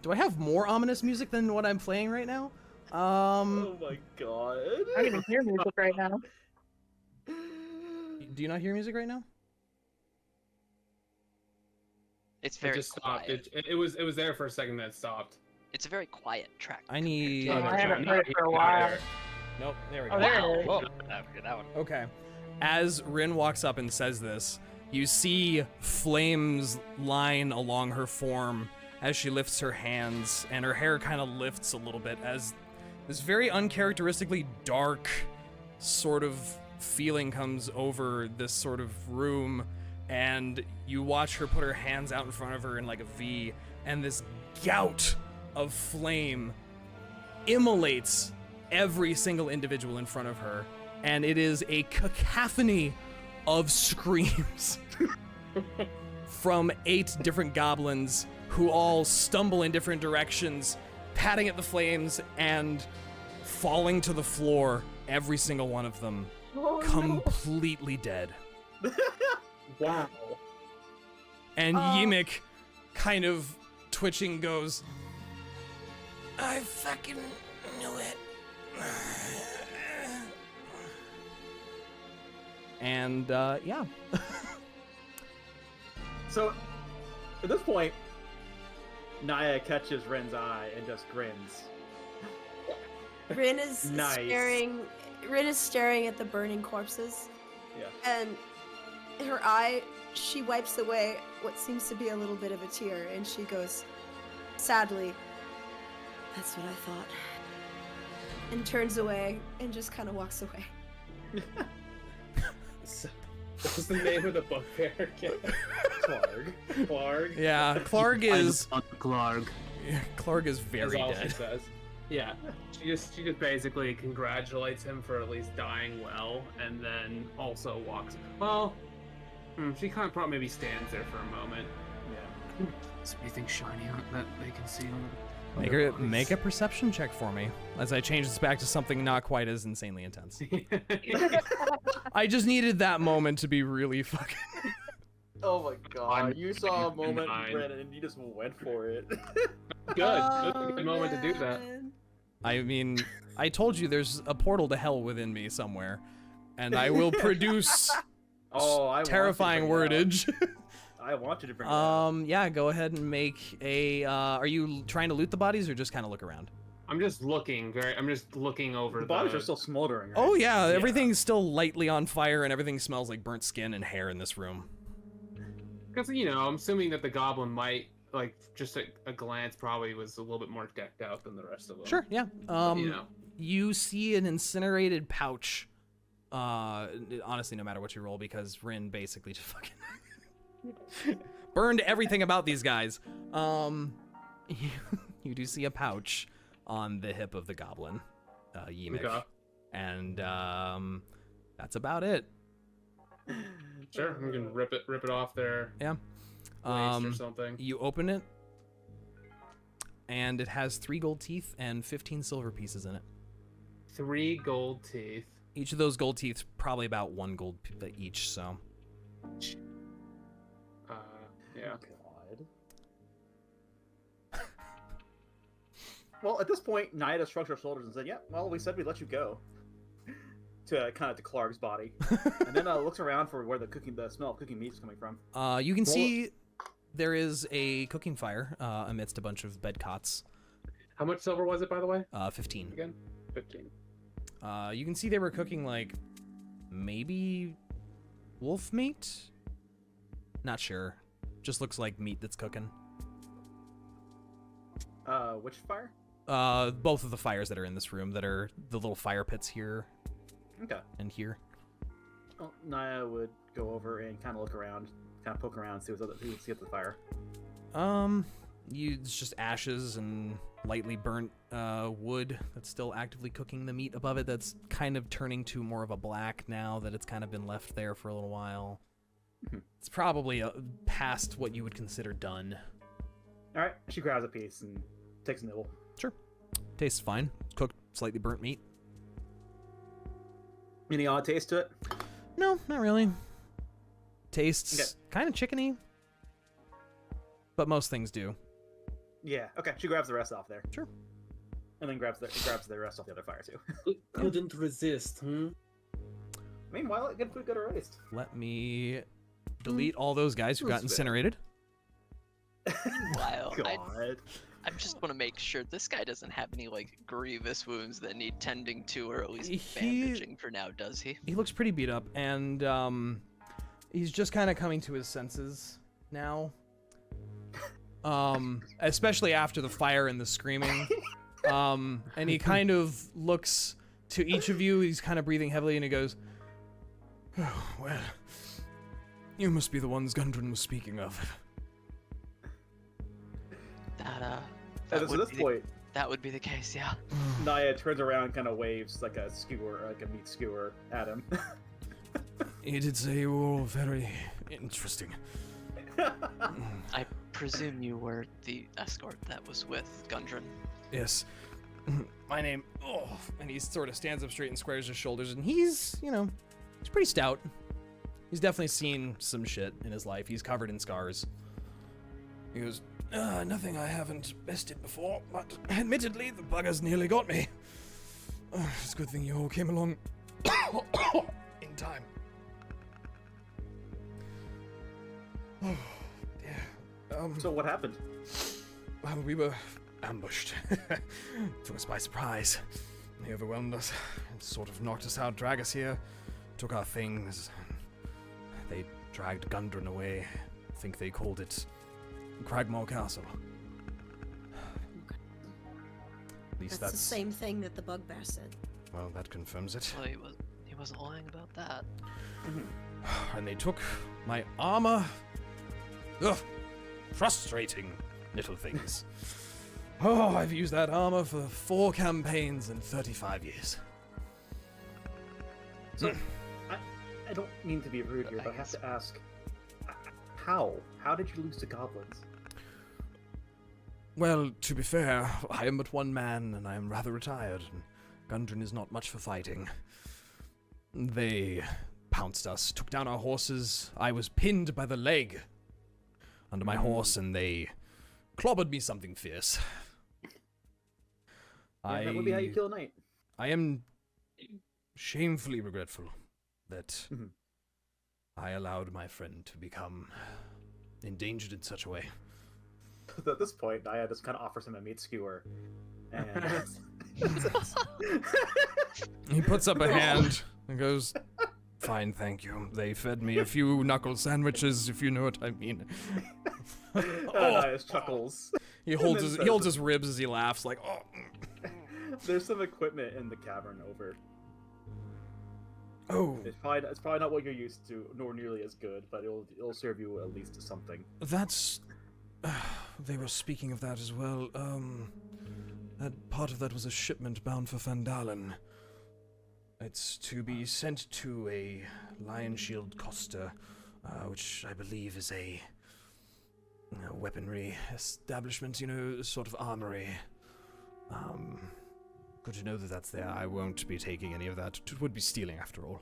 Do I have more ominous music than what I'm playing right now? Oh my god. I don't even hear music right now. Do you not hear music right now? It's It very just stopped. quiet. It was there for a second, then it stopped. It's a very quiet track. I need. Oh, no, I haven't not heard it for a here, while. here. Nope. There we Oh, go. there it is. Whoa. Okay, that one. Okay. As Rinn walks up and says this, you see flames line along her form as she lifts her hands, and her hair kind of lifts a little bit as this very uncharacteristically dark sort of feeling comes over this sort of room, and you watch her put her hands out in front of her in like a V, and this gout of flame immolates every single individual in front of her, and it is a cacophony of screams from 8 different goblins who all stumble in different directions, patting at the flames and falling to the floor, every single one of them completely dead. Wow. And Yemek, kind of twitching, goes, "I fucking knew it." And, yeah. So, at this point, Niah catches Rinn's eye and just grins. Rinn is Nice. staring at the burning corpses, Yeah. and her eye, she wipes away what seems to be a little bit of a tear, and she goes, sadly, "That's what I thought," and turns away and just kind of walks away. So, what was the name of the bugbear again? Clark. Clark. Yeah, Clark is Clark. Clark is That's very all she dead. says. Yeah. She just basically congratulates him for at least dying well, and then also walks. Well, she kind of probably maybe stands there for a moment. Yeah. Is there anything shiny on it that they can see on Make a perception check for me as I change this back to something not quite as insanely intense. I just needed that moment to be really fucking. Oh my god, you saw a moment, Nine. Brennan, and you just went for it. Good. That's a good moment to do that. man. I mean, I told you there's a portal to hell within me somewhere, and I will produce Oh, I terrifying want you to bring it wordage. out. I want you to bring it out. Yeah, go ahead and make a. Are you trying to loot the bodies or just kind of look around? I'm just looking. I'm just looking over The bodies are still smoldering. Right? Oh yeah, everything's still lightly on fire, and everything smells like burnt skin and hair in this room. Because I'm assuming that the goblin might just a glance probably was a little bit more decked out than the rest of them. Sure, yeah. You know. You see an incinerated pouch. Honestly, no matter what you roll, because Rinn basically just fucking burned everything about these guys. You do see a pouch on the hip of the goblin, Yemek. Okay. And that's about it. Sure, we can rip it off there. Yeah. Waist or something. You open it, and it has 3 gold teeth and 15 silver pieces in it. 3 gold teeth. Each of those gold teeth probably about 1 gold each. So Yeah. God. Well, at this point, Niah just shrugged her shoulders and said, "Yeah, well, we said we'd let you go." To kind of to Clark's body, and then looks around for where the smell of cooking meat is coming from. You can see there is a cooking fire amidst a bunch of bed cots. How much silver was it, by the way? 15. Again? 15. You can see they were cooking, like, maybe wolf meat? Not sure. Just looks like meat that's cooking. Which fire? Both of the fires that are in this room, that are the little fire pits here. Okay. And here. Well, Niah would go over and kind of look around, kind of poke around, see what's at the fire. It's just ashes and lightly burnt wood that's still actively cooking the meat above it. That's kind of turning to more of a black now that it's kind of been left there for a little while. It's probably past what you would consider done. All right, she grabs a piece and takes a nibble. Sure. Tastes fine. Cooked, slightly burnt meat. Any odd taste to it? No, not really. Tastes kind of chickeny, but most things do. Yeah. Okay. She grabs the rest off there. Sure. And then grabs the rest off the other fire too. Couldn't resist, Meanwhile, good food got erased. Let me delete all those guys who got That's incinerated. Wow. God. I just want to make sure this guy doesn't have any like grievous wounds that need tending to, or at least bandaging for now, does he? He looks pretty beat up, and he's just kind of coming to his senses now. Especially after the fire and the screaming. And he kind of looks to each of you. He's kind of breathing heavily, and he goes, "Oh, well, you must be the ones Gundren was speaking of." That At this point, that would be the case, yeah. Niah turns around and kind of waves like a skewer, like a meat skewer at him. He did say you were all very interesting. I presume you were the escort that was with Gundren. Yes. My name... Oh, and he sort of stands up straight and squares his shoulders, and he's, he's pretty stout. He's definitely seen some shit in his life. He's covered in scars. He goes, nothing I haven't bested before, but admittedly, the buggers nearly got me. It's a good thing you all came along in time. Oh, dear. So what happened? Well, we were ambushed. Took us by surprise. They overwhelmed us, and sort of knocked us out, dragged us here, took our things. They dragged Gundren away. I think they called it Cragmore Castle. At least That's the same thing that the Bugbear said. Well, that confirms it. Well, he wasn't lying about that. And they took my armor. Ugh, frustrating little things. Oh, I've used that armor for 4 campaigns in 35 years. So, I don't mean to be rude here, but I have to ask, how? How did you lose to goblins? Well, to be fair, I am but one man, and I am rather retired, and Gundren is not much for fighting. They pounced us, took down our horses. I was pinned by the leg under my horse, and they clobbered me something fierce. Yeah, that would be how you kill a knight. I am shamefully regretful that I allowed my friend to become endangered in such a way. At this point, Niah just kind of offers him a meat skewer, and he puts up a hand and goes, "Fine, thank you. They fed me a few knuckle sandwiches, if you know what I mean." Niah chuckles. He holds his ribs as he laughs, like, "Oh." There's some equipment in the cavern over. Oh. It's probably not what you're used to, nor nearly as good, but it'll serve you at least to something. That's... they were speaking of that as well. That part of that was a shipment bound for Fandalen. It's to be sent to a Lion Shield Costa, which I believe is a weaponry establishment, sort of armory. Good to know that that's there. I won't be taking any of that. It would be stealing, after all.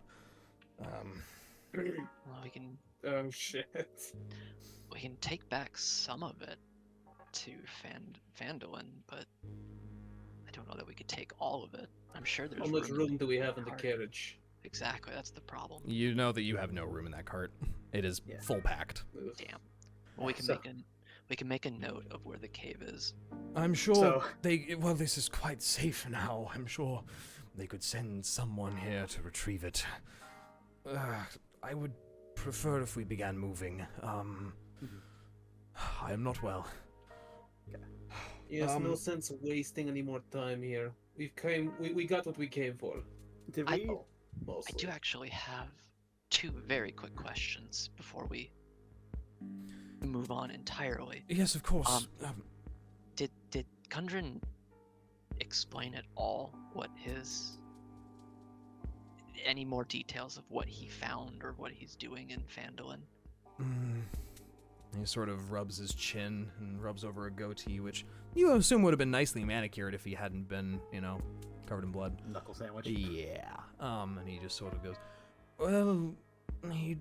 Well, we can... Oh, shit. We can take back some of it to Fandolin, but don't know that we could take all of it. I'm sure there's How much in room do we have in the cart. carriage? Exactly, that's the problem. You know that you have no room in that cart. It is Yeah. full packed. Damn. Well, we can make a note of where the cave is. I'm sure So- well, this is quite safe now. I'm sure they could send someone here to retrieve it. I would prefer if we began moving. I am not well. Yes, no sense wasting any more time here. We got what we came for. Did I- we? I Mostly. do actually have 2 very quick questions before we move on entirely. Yes, of course. Did Gundren explain at all what any more details of what he found or what he's doing in Phandalin? He sort of rubs his chin and rubs over a goatee, which you assume would have been nicely manicured if he hadn't been, covered in blood. Knuckle sandwich. Yeah. And he just sort of goes, well, he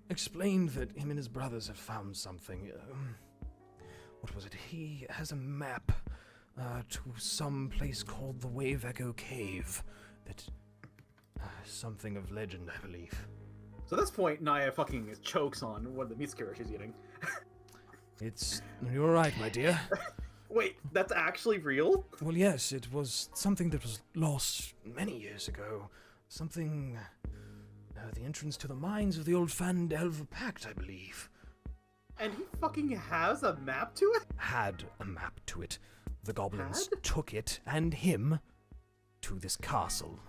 explained that him and his brothers have found something. What was it? He has a map to some place called the Wave Echo Cave. That something of legend, I believe. So at this point, Niah fucking chokes on one of the meat skewers she's eating. You're right, my dear. Wait, that's actually real? Well, yes, it was something that was lost many years ago. Something, the entrance to the mines of the old Phandelver Pact, I believe. And he fucking has a map to it? Had a map to it. The goblins Had? took it and him to this castle.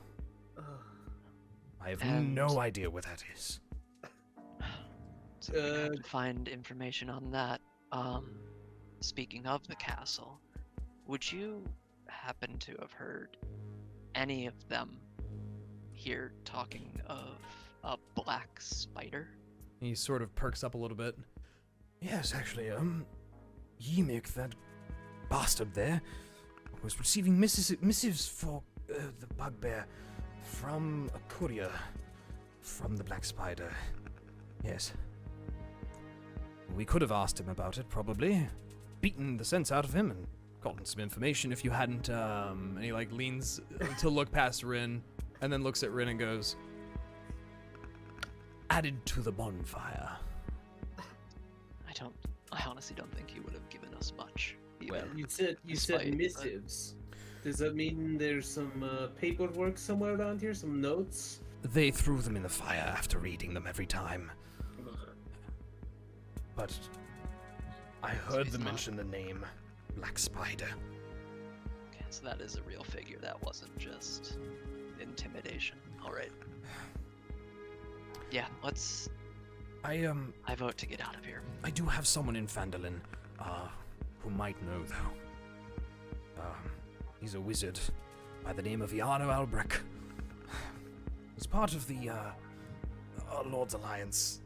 I have And- no idea where that is. So we have to find information on that. Speaking of the castle, would you happen to have heard any of them here talking of a black spider? He sort of perks up a little bit. Yes, actually, Yimik, that bastard there, was receiving missives for the Bugbear from a courier from the Black Spider. Yes. We could have asked him about it, probably. Beaten the sense out of him and gotten some information if you hadn't, and he, leans to look past Rinn, and then looks at Rinn and goes, added to the bonfire. I honestly don't think he would have given us much. Well, either, you said despite, but- missives. Does that mean there's some paperwork somewhere around here? Some notes? They threw them in the fire after reading them every time. But I heard he's them not- mention the name Black Spider. Okay, so that is a real figure. That wasn't just intimidation. All right. Yeah, I vote to get out of here. I do have someone in Phandalin, who might know though. He's a wizard by the name of Iano Albrecht. As part of the Lord's Alliance.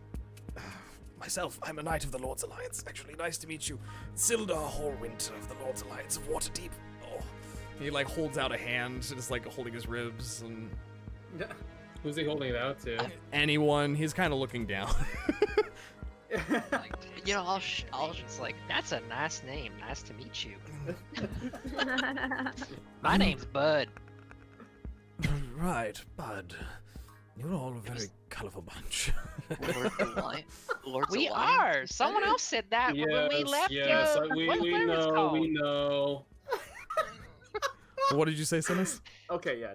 Myself, I'm a knight of the Lord's Alliance. Actually, nice to meet you. Sildar Hallwinter of the Lord's Alliance of Waterdeep. Oh. He holds out a hand, just holding his ribs and Who's he holding it out to? anyone. He's kind of looking down. Like, I'll just That's a nice name. Nice to meet you. My name's Bud. Right, Bud. You're all a very colorful bunch. Lord's We Alliance. are. Someone else said that when we left. Yes, what was it know, called? we know. What did you say, Synas? Okay, yeah.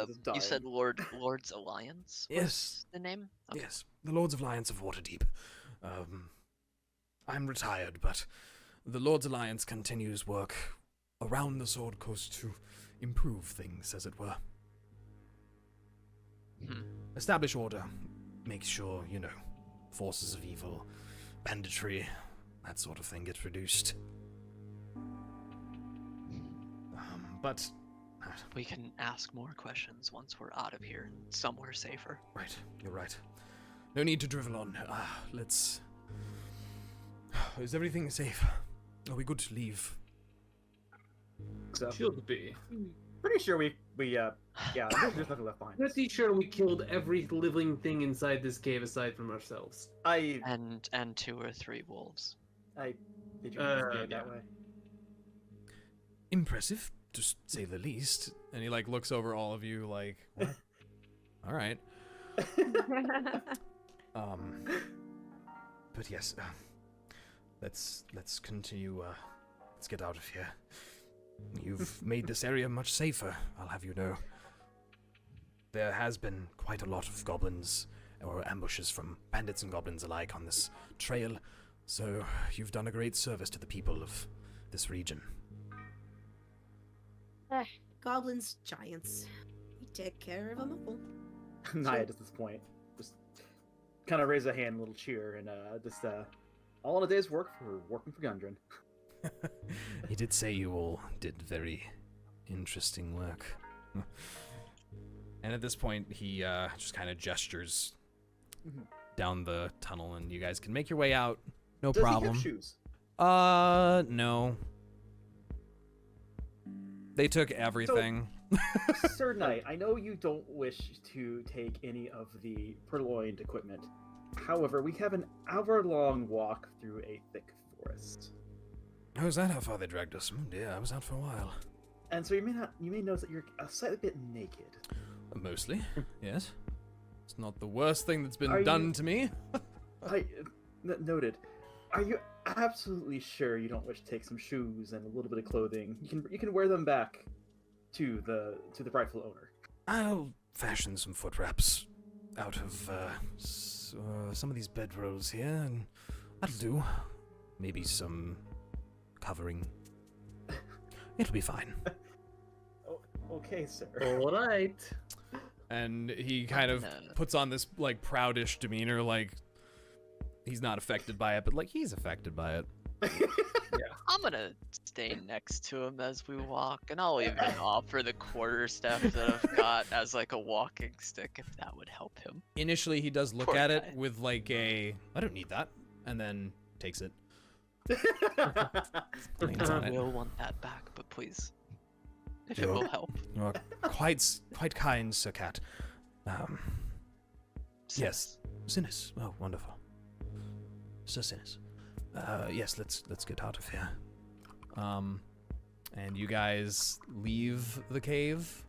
just You dying. said Lord's Alliance? Was Yes. the name? Okay. Yes, the Lord's Alliance of Waterdeep. I'm retired, but the Lord's Alliance continues work around the Sword Coast to improve things, as it were. Establish order. Make sure, forces of evil, banditry, that sort of thing gets reduced. But... We can ask more questions once we're out of here and somewhere safer. Right, you're right. No need to drivel on. Let's... Is everything safe? Are we good to leave? So, Should be. pretty sure there's nothing left behind. Pretty sure we killed every living thing inside this cave aside from ourselves. And 2 or 3 wolves. Did you yeah. say it that way? Impressive. to say the least. And he like looks over all of you like, what? All right. But yes, let's continue. Let's get out of here. You've made this area much safer, I'll have you know. There has been quite a lot of goblins or ambushes from bandits and goblins alike on this trail, so you've done a great service to the people of this region. Goblins, giants. We take care of them all. Niah, at this point, just kind of raise a hand, a little cheer, and all in a day's work for working for Gundren. He did say you all did very interesting work. And at this point, he just kind of gestures down the tunnel, and you guys can make your way out. No problem. Does he have shoes? No. They took everything. Sir Knight, I know you don't wish to take any of the purloined equipment. However, we have an hour-long walk through a thick forest. Oh, is that how far they dragged us? Oh dear, I was out for a while. And so you may notice that you're a slightly bit naked. Mostly, yes. It's not the worst thing that's been done to me. Noted. Are you absolutely sure you don't wish to take some shoes and a little bit of clothing? You can wear them back to the rightful owner. I'll fashion some foot wraps out of some of these bedrolls here, and that'll do. Maybe some covering. It'll be fine. Okay, sir. All right. And he kind of puts on this like proudish demeanor, like he's not affected by it, but like he's affected by it. I'm gonna stay next to him as we walk, and I'll even offer the quarterstaff that I've got as like a walking stick if that would help him. Initially, he does look Poor at it guy. with like a, I don't need that, and then takes it. Leans on I it. will want that back, but please, if it will help. You are quite kind, Sir Cat. Yes, Synas. Oh, wonderful. Sir Synas. Yes, let's get out of here. And you guys leave the cave.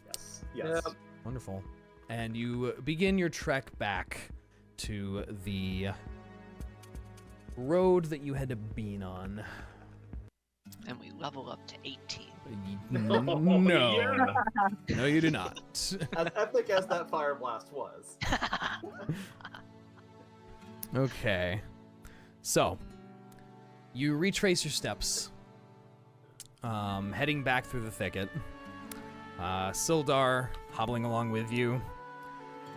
Yes. Yep. Wonderful. And you begin your trek back to the road that you had been on. And we level up to 18. No. No, you do not. As epic as that fire blast was. Okay. So, you retrace your steps, heading back through the thicket. Sildar hobbling along with you.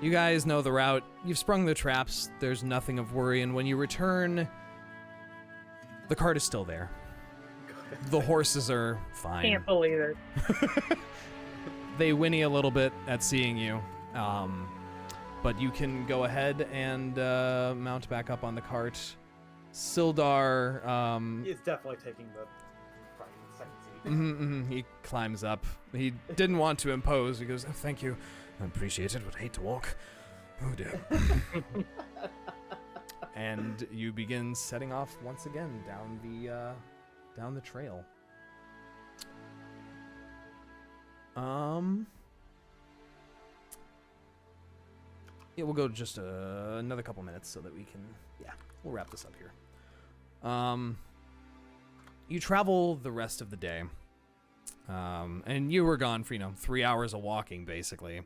You guys know the route. You've sprung the traps. There's nothing of worry. And when you return, the cart is still there. The horses are fine. Can't believe it. They whinny a little bit at seeing you. But you can go ahead and mount back up on the cart. Sildar, He's definitely taking the second seat. he climbs up. He didn't want to impose. He goes, oh, thank you. I appreciate it, but hate to walk. Oh dear. And you begin setting off once again down the trail. Yeah, we'll go just another couple minutes so that we can, we'll wrap this up here. You travel the rest of the day, and you were gone for 3 hours of walking basically,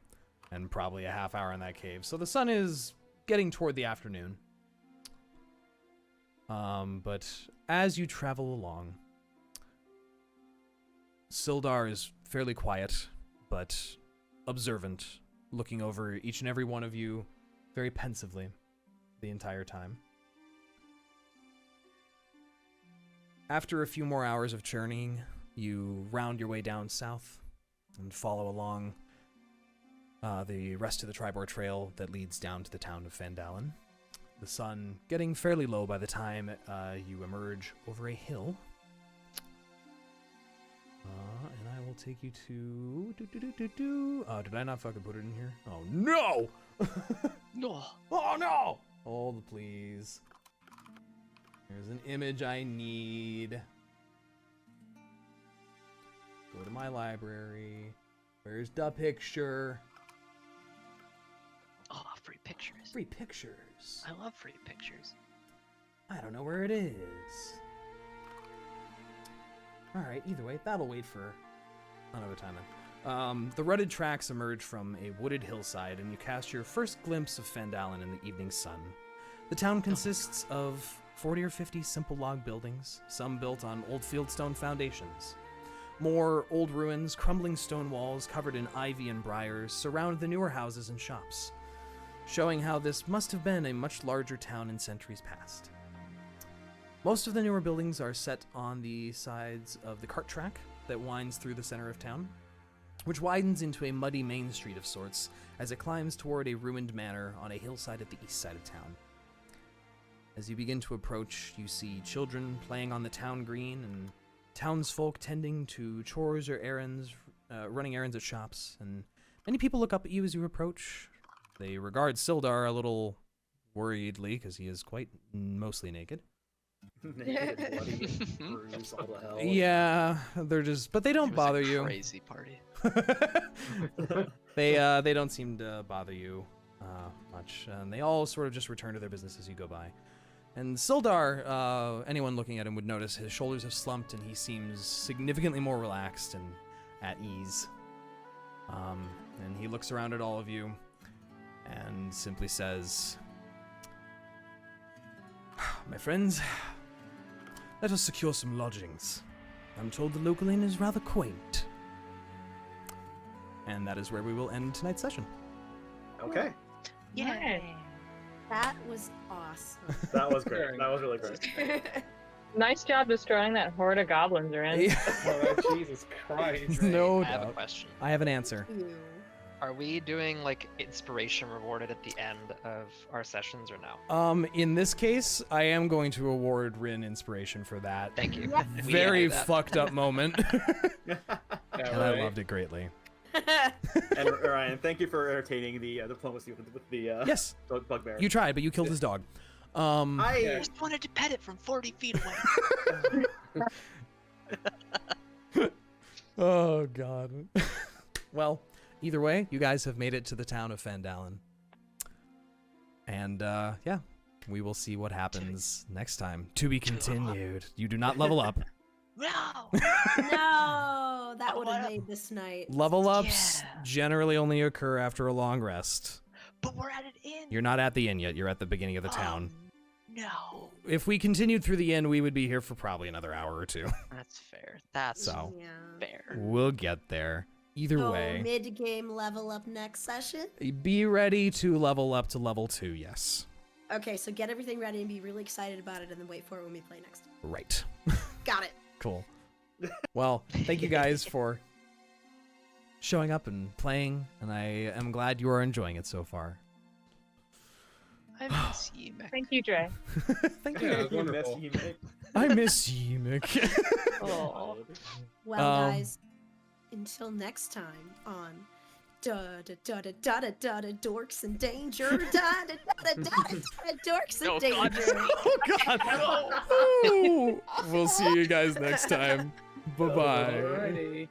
and probably a half hour in that cave. So the sun is getting toward the afternoon. But as you travel along, Sildar is fairly quiet, but observant, looking over each and every one of you very pensively the entire time. After a few more hours of journeying, you round your way down south and follow along the rest of the Tribor Trail that leads down to the town of Fandalen. The sun getting fairly low by the time you emerge over a hill. And I will take you to... did I not fucking put it in here? Oh, no! No. Oh, no! Hold, please. There's an image I need. Go to my library. Where's the picture? Oh, free pictures. Free pictures. I love free pictures. I don't know where it is. Alright, either way, that'll wait for another time then. The rutted tracks emerge from a wooded hillside, and you cast your first glimpse of Fandalen in the evening sun. The town consists of 40 or 50 simple log buildings, some built on old fieldstone foundations. More old ruins, crumbling stone walls covered in ivy and briars surround the newer houses and shops, showing how this must have been a much larger town in centuries past. Most of the newer buildings are set on the sides of the cart track that winds through the center of town, which widens into a muddy main street of sorts as it climbs toward a ruined manor on a hillside at the east side of town. As you begin to approach, you see children playing on the town green and townsfolk tending to chores or errands, running errands at shops, and many people look up at you as you approach. They regard Sildar a little worriedly because he is quite mostly naked. Naked, bloody, bruised, all the hell. Yeah, they're just, but they don't It was bother a you. Crazy party. They don't seem to bother you much, and they all sort of just return to their business as you go by. And Sildar, anyone looking at him would notice his shoulders have slumped, and he seems significantly more relaxed and at ease. And he looks around at all of you and simply says, "My friends, let us secure some lodgings. I'm told the local inn is rather quaint." And that is where we will end tonight's session. Okay. Nice. That was awesome. That was great. That was really great. Nice job destroying that horde of goblins, Rinn. Oh, Jesus Christ. No I have a doubt. question. I have an answer. Ew. Are we doing like inspiration rewarded at the end of our sessions or no? In this case, I am going to award Rinn inspiration for that Thank you. Yes. We very do that. fucked up moment. Yeah, And I right. loved it greatly. And Ryan, thank you for entertaining the diplomacy with the Yes, Bugbear. you tried, but you killed his dog. I I just wanted to pet it from 40 feet away. Oh, God. Well, either way, you guys have made it to the town of Fandalen. And, yeah, we will see what happens next time. To be continued. You do not level up. No! No, that would have made this night. Level ups Yeah. generally only occur after a long rest. But we're at an inn. You're not at the inn yet. You're at the beginning of the town. No. If we continued through the inn, we would be here for probably another hour or two. That's fair. That's So, Yeah. fair. we'll get there. Either So way, mid-game level up next session. be ready to level up to level 2, yes. Okay, so get everything ready and be really excited about it, and then wait for it when we play next. Right. Got it. Cool. Well, thank you guys for showing up and playing, and I am glad you are enjoying it so far. I miss you, Mick. Thank you, Dre. Thank Yeah, you. it was wonderful. Miss you, mate. I miss Yemek. Oh. Well, guys, until next time on Dorks in Danger. Dorks in Oh, God. Danger. Oh, God. Oh. We'll see you guys next time. Bye-bye. Alrighty.